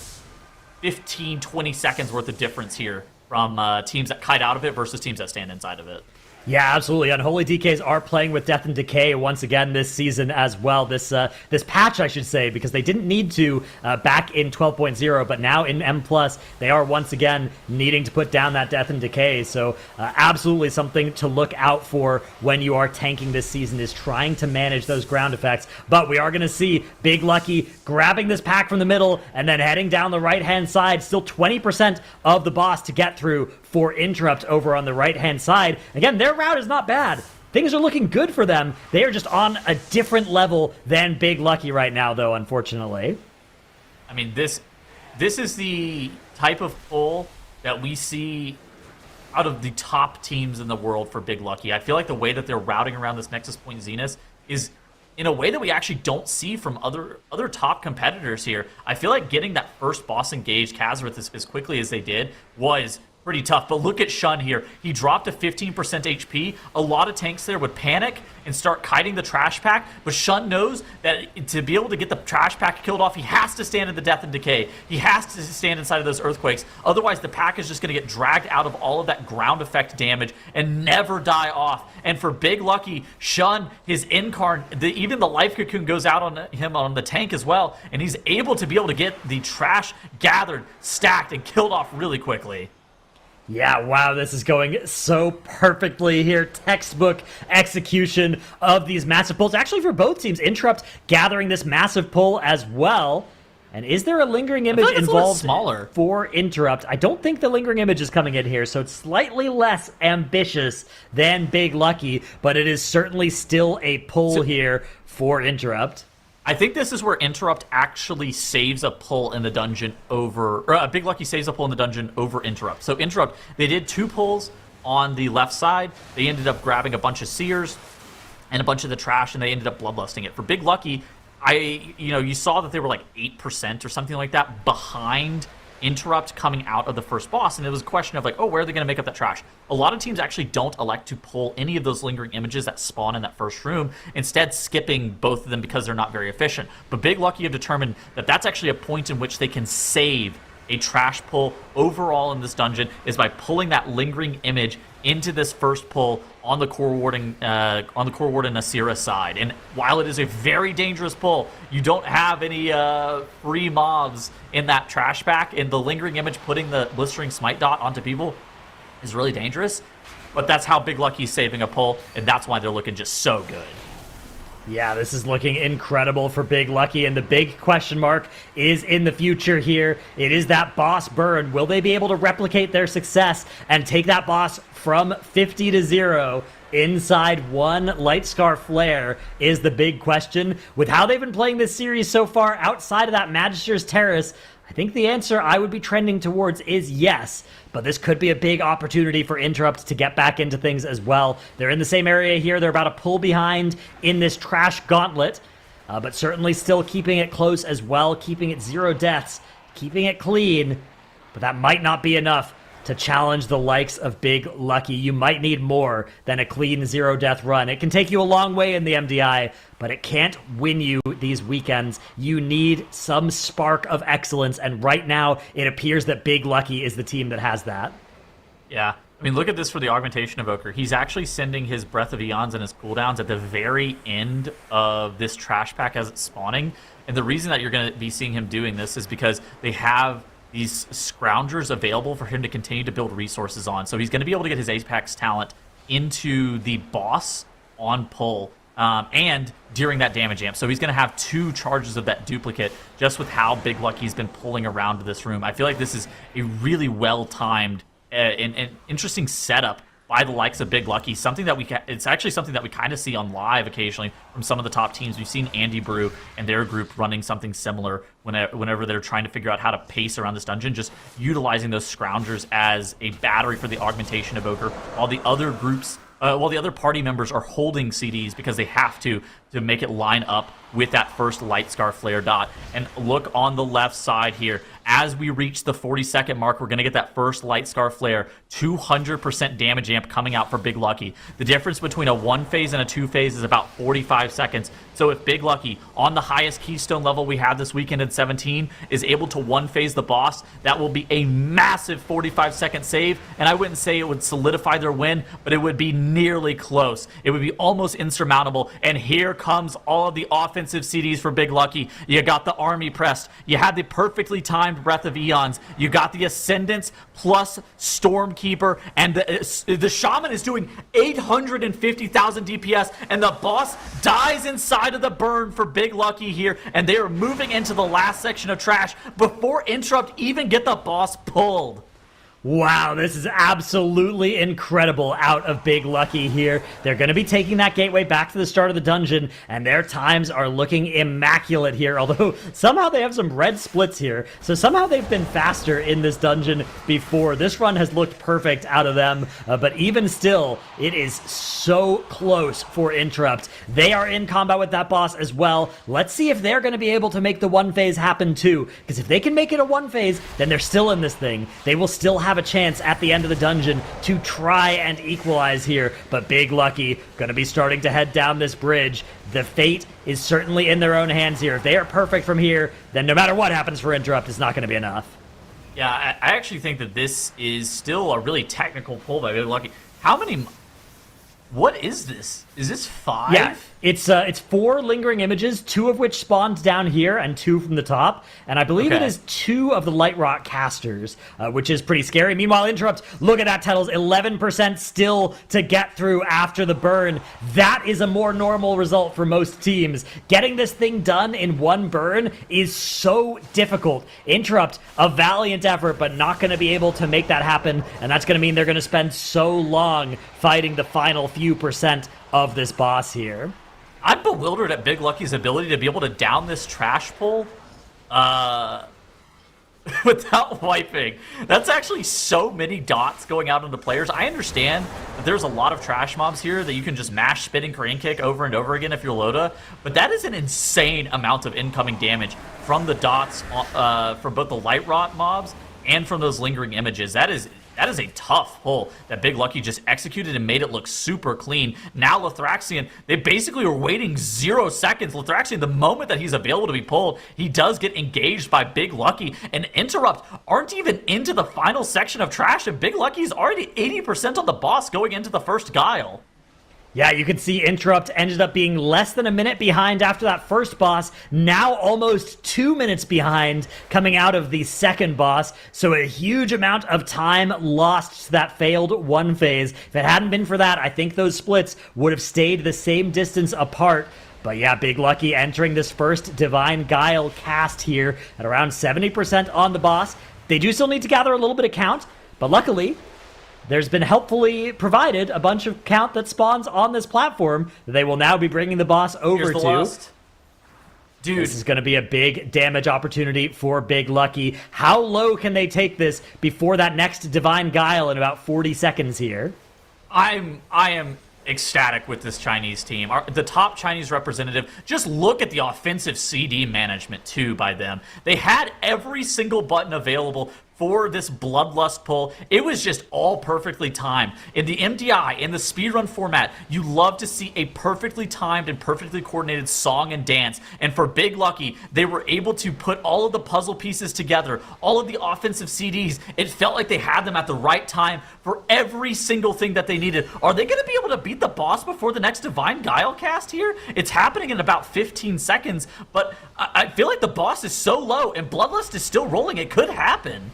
15, 20 seconds worth of difference here from teams that kite out of it versus teams that stand inside of it. Yeah, absolutely. Unholy DKs are playing with Death and Decay once again this season as well. This patch, I should say, because they didn't need to back in 12.0, but now in M+, they are once again needing to put down that Death and Decay. So absolutely something to look out for when you are tanking this season, is trying to manage those ground effects. But we are going to see Big Lucky grabbing this pack from the middle and then heading down the right-hand side. Still 20% of the boss to get through for Interrupt over on the right-hand side. Again, their route is not bad. Things are looking good for them. They are just on a different level than Big Lucky right now, though, unfortunately. I mean, this is the type of pull that we see out of the top teams in the world for Big Lucky. I feel like the way that they're routing around this Nexus Point Zenith is in a way that we actually don't see from other top competitors here. I feel like getting that first boss engaged Kazareth as quickly as they did was pretty tough. But look at Shun here. He dropped to 15% HP. A lot of tanks there would panic and start kiting the trash pack, but Shun knows that to be able to get the trash pack killed off, he has to stand in the Death and Decay. He has to stand inside of those earthquakes. Otherwise, the pack is just going to get dragged out of all of that ground effect damage and never die off. And for Big Lucky, Shun, his Incarn, even the Life Cocoon goes out on him on the tank as well, and he's able to be able to get the trash gathered, stacked, and killed off really quickly. Yeah, wow, this is going so perfectly here. Textbook execution of these massive pulls. Actually, for both teams, Interrupt gathering this massive pull as well. And is there a lingering image involved smaller for Interrupt? I don't think the lingering image is coming in here, so it's slightly less ambitious than Big Lucky, but it is certainly still a pull here for Interrupt. I think this is where Interrupt actually saves a pull in the dungeon over... Or Big Lucky saves a pull in the dungeon over Interrupt. So Interrupt, they did 2 pulls on the left side. They ended up grabbing a bunch of Seers and a bunch of the trash, and they ended up bloodlusting it. For Big Lucky, you saw that they were like 8% or something like that behind Interrupt coming out of the first boss, and it was a question of like, oh, where are they going to make up that trash? A lot of teams actually don't elect to pull any of those lingering images that spawn in that first room, instead skipping both of them because they're not very efficient. But Big Lucky have determined that that's actually a point in which they can save a trash pull overall in this dungeon, is by pulling that lingering image into this first pull on the Core Warden Nasira side. And while it is a very dangerous pull, you don't have any free mobs in that trash pack, and the lingering image putting the blistering smite dot onto people is really dangerous. But that's how Big Lucky's saving a pull, and that's why they're looking just so good. Yeah, this is looking incredible for Big Lucky, and the big question mark is in the future here. It is that boss burn. Will they be able to replicate their success and take that boss from 50 to 0 inside one Lightscar Flare is the big question. With how they've been playing this series so far outside of that Magister's Terrace, I think the answer I would be trending towards is yes, but this could be a big opportunity for Interrupt to get back into things as well. They're in the same area here. They're about a pull behind in this trash gauntlet, but certainly still keeping it close as well, keeping it 0 deaths, keeping it clean, but that might not be enough to challenge the likes of Big Lucky. You might need more than a clean 0 death run. It can take you a long way in the MDI, but it can't win you these weekends. You need some spark of excellence, and right now it appears that Big Lucky is the team that has that. Yeah. I mean, look at this for the Augmentation Evoker. He's actually sending his Breath of Eons and his cooldowns at the very end of this trash pack as it's spawning. And the reason that you're going to be seeing him doing this is because they have these scroungers available for him to continue to build resources on. So he's going to be able to get his Apex talent into the boss on pull and during that damage amp. So he's going to have 2 charges of that duplicate just with how Big Lucky's been pulling around this room. I feel like this is a really well-timed and interesting setup by the likes of Big Lucky. It's actually something that we kind of see on live occasionally from some of the top teams. We've seen Andy Brew and their group running something similar whenever they're trying to figure out how to pace around this dungeon, just utilizing those scroungers as a battery for the Augmentation Evoker, while the other groups, while the other party members are holding CDs because they have to make it line up with that first Lightscar Flare dot. And look on the left side here as we reach the 40-second mark, we're going to get that first Light Scar Flare, 200% damage amp coming out for Big Lucky. The difference between a 1-phase and a 2-phase is about 45 seconds. So if Big Lucky, on the highest Keystone level we had this weekend in 17, is able to 1-phase the boss, that will be a massive 45-second save, and I wouldn't say it would solidify their win, but it would be nearly close. It would be almost insurmountable, and here comes all of the offensive CDs for Big Lucky. You got the Army Pressed, you had the perfectly timed Breath of Eons, you got the Ascendants plus Stormkeeper, and the Shaman is doing 850,000 DPS, and the boss dies inside of the burn for Big Lucky here, and they are moving into the last section of trash before Interrupt even get the boss pulled. Wow, this is absolutely incredible out of Big Lucky here. They're going to be taking that gateway back to the start of the dungeon, and their times are looking immaculate here, although somehow they have some red splits here, so somehow they've been faster in this dungeon before. This run has looked perfect out of them, but even still, it is so close for Interrupt. They are in combat with that boss as well. Let's see if they're going to be able to make the 1-phase happen too, because if they can make it a 1-phase, then they're still in this thing. They will still have a chance at the end of the dungeon to try and equalize here, but Big Lucky gonna be starting to head down this bridge. The fate is certainly in their own hands here. If they are perfect from here, then no matter what happens for Interrupt, it's not gonna be enough. Yeah, I actually think that this is still a really technical pull by Big Lucky. How many... What is this? Is this 5? Yeah, it's 4 lingering images, 2 of which spawned down here and 2 from the top. And I believe it is 2 of the Light Rock casters, which is pretty scary. Meanwhile, Interrupt, look at that, Tettles, 11% still to get through after the burn. That is a more normal result for most teams. Getting this thing done in 1 burn is so difficult. Interrupt, a valiant effort, but not going to be able to make that happen. And that's going to mean they're going to spend so long fighting the final few percent of this boss here. I'm bewildered at Big Lucky's ability to be able to down this trash pull without wiping. That's actually so many dots going out onto players. I understand that there's a lot of trash mobs here that you can just mash Spitting Crane Kick over and over again if you're Loda, but that is an insane amount of incoming damage from the dots from both the Light Rot mobs and from those lingering images. That is a tough pull that Big Lucky just executed and made it look super clean. Now Lithraxian, they basically are waiting 0 seconds. Lithraxian, the moment that he's available to be pulled, he does get engaged by Big Lucky, and Interrupt aren't even into the final section of trash, and Big Lucky's already 80% on the boss going into the first Guile. Yeah, you can see Interrupt ended up being less than a minute behind after that first boss, now almost 2 minutes behind coming out of the second boss, so a huge amount of time lost to that failed 1-phase. If it hadn't been for that, I think those splits would have stayed the same distance apart. But yeah, Big Lucky entering this first Divine Guile cast here at around 70% on the boss. They do still need to gather a little bit of count, but luckily, there's been helpfully provided a bunch of count that spawns on this platform that they will now be bringing the boss over to. Lust. Dude. This is going to be a big damage opportunity for Big Lucky. How low can they take this before that next Divine Guile in about 40 seconds here? I am ecstatic with this Chinese team. The top Chinese representative, just look at the offensive CD management too by them. They had every single button available for this Bloodlust pull. It was just all perfectly timed. In the MDI, in the speedrun format, you love to see a perfectly timed and perfectly coordinated song and dance. And for Big Lucky, they were able to put all of the puzzle pieces together, all of the offensive CDs. It felt like they had them at the right time for every single thing that they needed. Are they going to be able to beat the boss before the next Divine Guile cast here? It's happening in about 15 seconds, but I feel like the boss is so low and Bloodlust is still rolling. It could happen.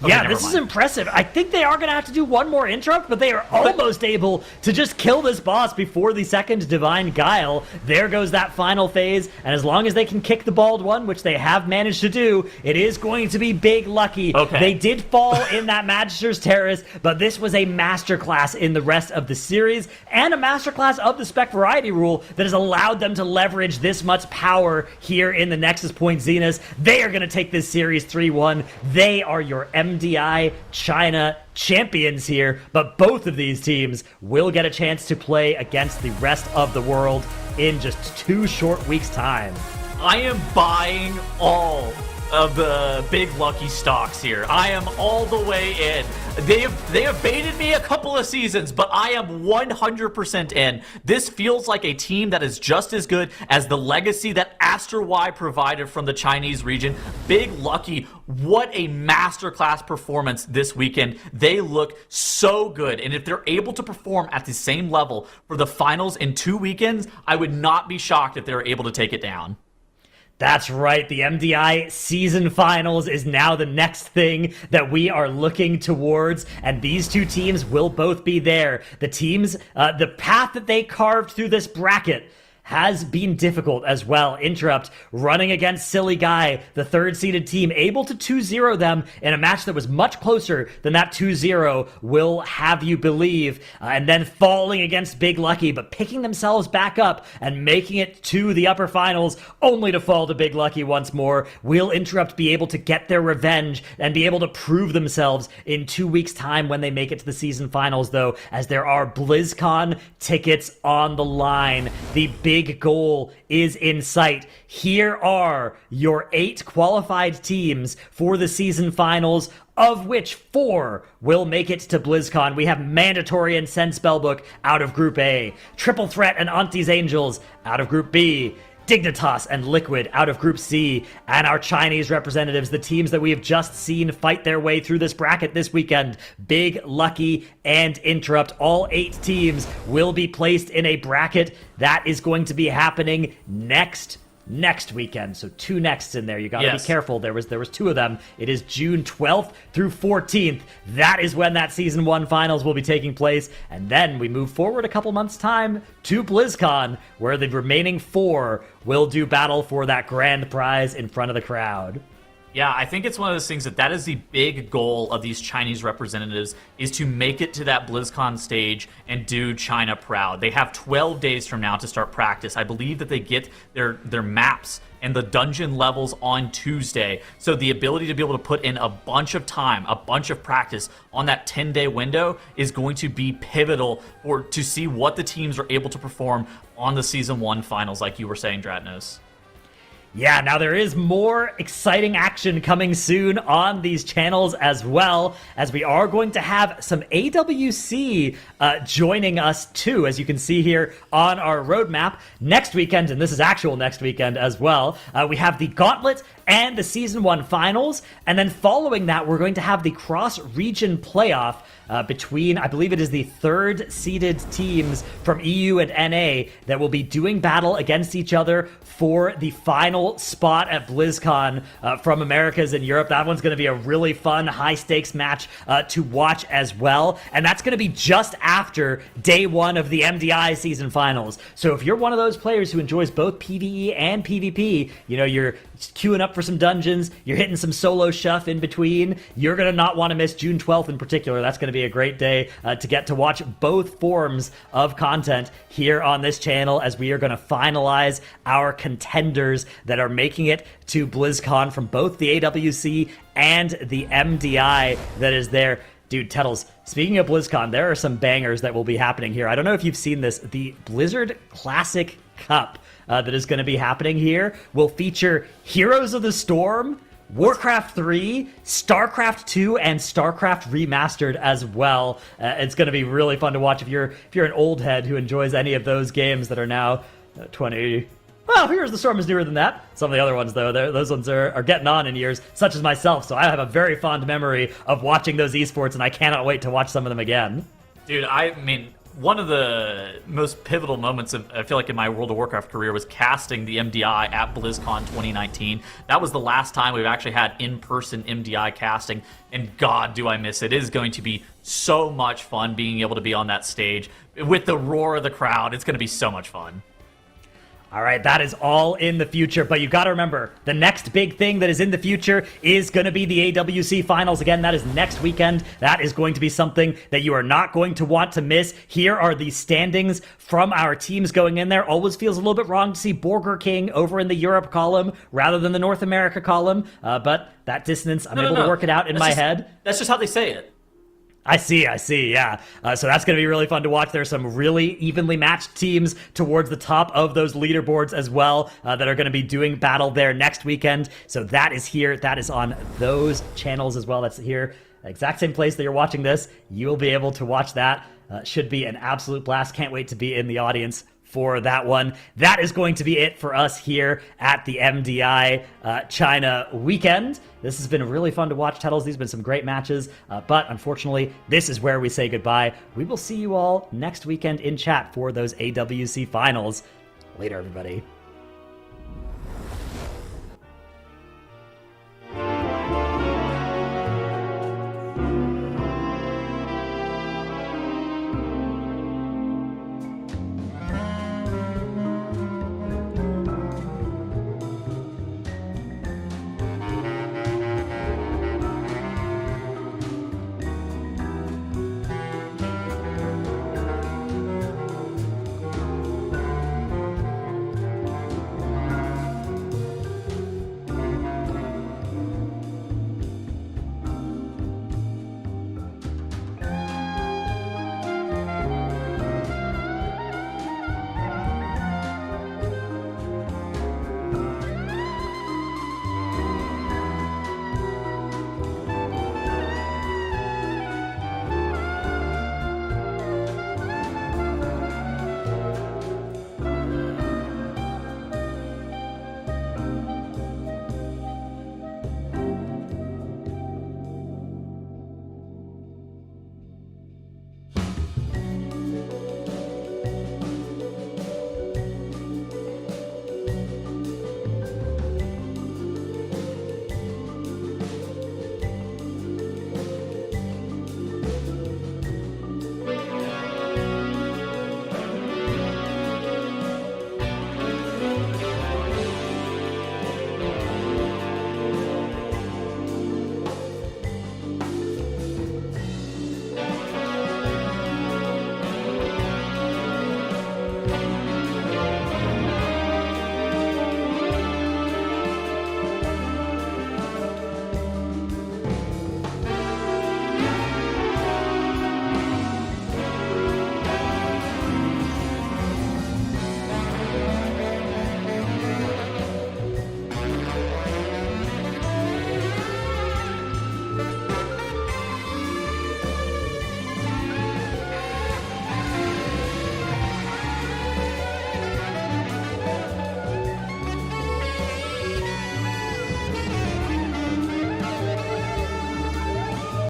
Okay, yeah, this is impressive. I think they are going to have to do one more interrupt, but they are almost able to just kill this boss before the second Divine Guile. There goes that final phase, and as long as they can kick the bald one, which they have managed to do, it is going to be Big Lucky. Okay. They did fall in that Magister's Terrace, but this was a masterclass in the rest of the series, and a masterclass of the Spec Variety rule that has allowed them to leverage this much power here in the Nexus Point Zenith. They are going to take this series 3-1. They are your MDI China champions here, but both of these teams will get a chance to play against the rest of the world in just 2 short weeks' time. I am buying all of the Big Lucky stocks here. I am all the way in. They have baited me a couple of seasons, but I am 100% in. This feels like a team that is just as good as the legacy that Aster Y provided from the Chinese region. Big Lucky, what a masterclass performance this weekend. They look so good, and if they're able to perform at the same level for the finals in 2 weekends, I would not be shocked if they were able to take it down. That's right. The MDI season finals is now the next thing that we are looking towards, and these two teams will both be there. The teams, the path that they carved through this bracket has been difficult as well. Interrupt running against Silly Guy, the third-seeded team, able to 2-0 them in a match that was much closer than that 2-0 will have you believe, and then falling against Big Lucky, but picking themselves back up and making it to the upper finals, only to fall to Big Lucky once more. Will Interrupt be able to get their revenge and be able to prove themselves in 2 weeks' time when they make it to the season finals, though, as there are BlizzCon tickets on the line. The big goal is in sight. Here are your 8 qualified teams for the season finals, of which 4 will make it to BlizzCon. We have Mandatory and Sense Spellbook out of Group A, Triple Threat and Auntie's Angels out of Group B, Dignitas and Liquid out of Group C, and our Chinese representatives, the teams that we have just seen fight their way through this bracket this weekend, Big Lucky and Interrupt. All 8 teams will be placed in a bracket that is going to be happening next weekend. So 2 nexts in there. You got to be careful. There was 2 of them. It is June 12th through 14th. That is when that season 1 finals will be taking place. And then we move forward a couple months' time to BlizzCon, where the remaining 4 will do battle for that grand prize in front of the crowd. Yeah, I think it's one of those things that is the big goal of these Chinese representatives, is to make it to that BlizzCon stage and do China proud. They have 12 days from now to start practice. I believe that they get their maps and the dungeon levels on Tuesday. So the ability to be able to put in a bunch of time, a bunch of practice on that 10-day window is going to be pivotal to see what the teams are able to perform on the Season 1 finals, like you were saying, Dratnos. Yeah, now there is more exciting action coming soon on these channels as well, as we are going to have some AWC joining us too, as you can see here on our roadmap. Next weekend, and this is actual next weekend as well, we have the Gauntlet and the Season 1 finals, and then following that, we're going to have the cross-region playoff between, I believe it is the third-seeded teams from EU and NA that will be doing battle against each other for the final spot at BlizzCon from Americas and Europe. That one's going to be a really fun, high-stakes match to watch as well, and that's going to be just after day 1 of the MDI season finals. So if you're one of those players who enjoys both PvE and PvP, you know, you're queuing up for some dungeons, you're hitting some solo stuff in between, you're going to not want to miss June 12th in particular. That's going to be a great day to get to watch both forms of content here on this channel, as we are going to finalize our contenders that are making it to BlizzCon from both the AWC and the MDI that is there. Dude, Tettles, speaking of BlizzCon, there are some bangers that will be happening here. I don't know if you've seen this. The Blizzard Classic Cup that is going to be happening here will feature Heroes of the Storm, Warcraft 3, StarCraft 2, and StarCraft Remastered as well. It's going to be really fun to watch if you're an old head who enjoys any of those games that are now 20... Well, Heroes of the Storm is newer than that. Some of the other ones, though, those ones are getting on in years, such as myself. So I have a very fond memory of watching those esports, and I cannot wait to watch some of them again. Dude, I mean, one of the most pivotal moments of, I feel like, in my World of Warcraft career was casting the MDI at BlizzCon 2019. That was the last time we've actually had in-person MDI casting, and God, do I miss it. It is going to be so much fun being able to be on that stage with the roar of the crowd. It's going to be so much fun. All right, that is all in the future, but you got to remember, the next big thing that is in the future is going to be the AWC Finals. Again, that is next weekend. That is going to be something that you are not going to want to miss. Here are the standings from our teams going in there. Always feels a little bit wrong to see Burger King over in the Europe column rather than the North America column, but that dissonance, I'm able to work it out in my head. That's just how they say it. I see, yeah. So that's going to be really fun to watch. There's some really evenly matched teams towards the top of those leaderboards as well that are going to be doing battle there next weekend. So that is here. That is on those channels as well. That's here. Exact same place that you're watching this. You'll be able to watch that. Should be an absolute blast. Can't wait to be in the audience for that one. That is going to be it for us here at the MDI China weekend. This has been really fun to watch, Tettles. These have been some great matches, but unfortunately, this is where we say goodbye. We will see you all next weekend in chat for those AWC finals. Later, everybody.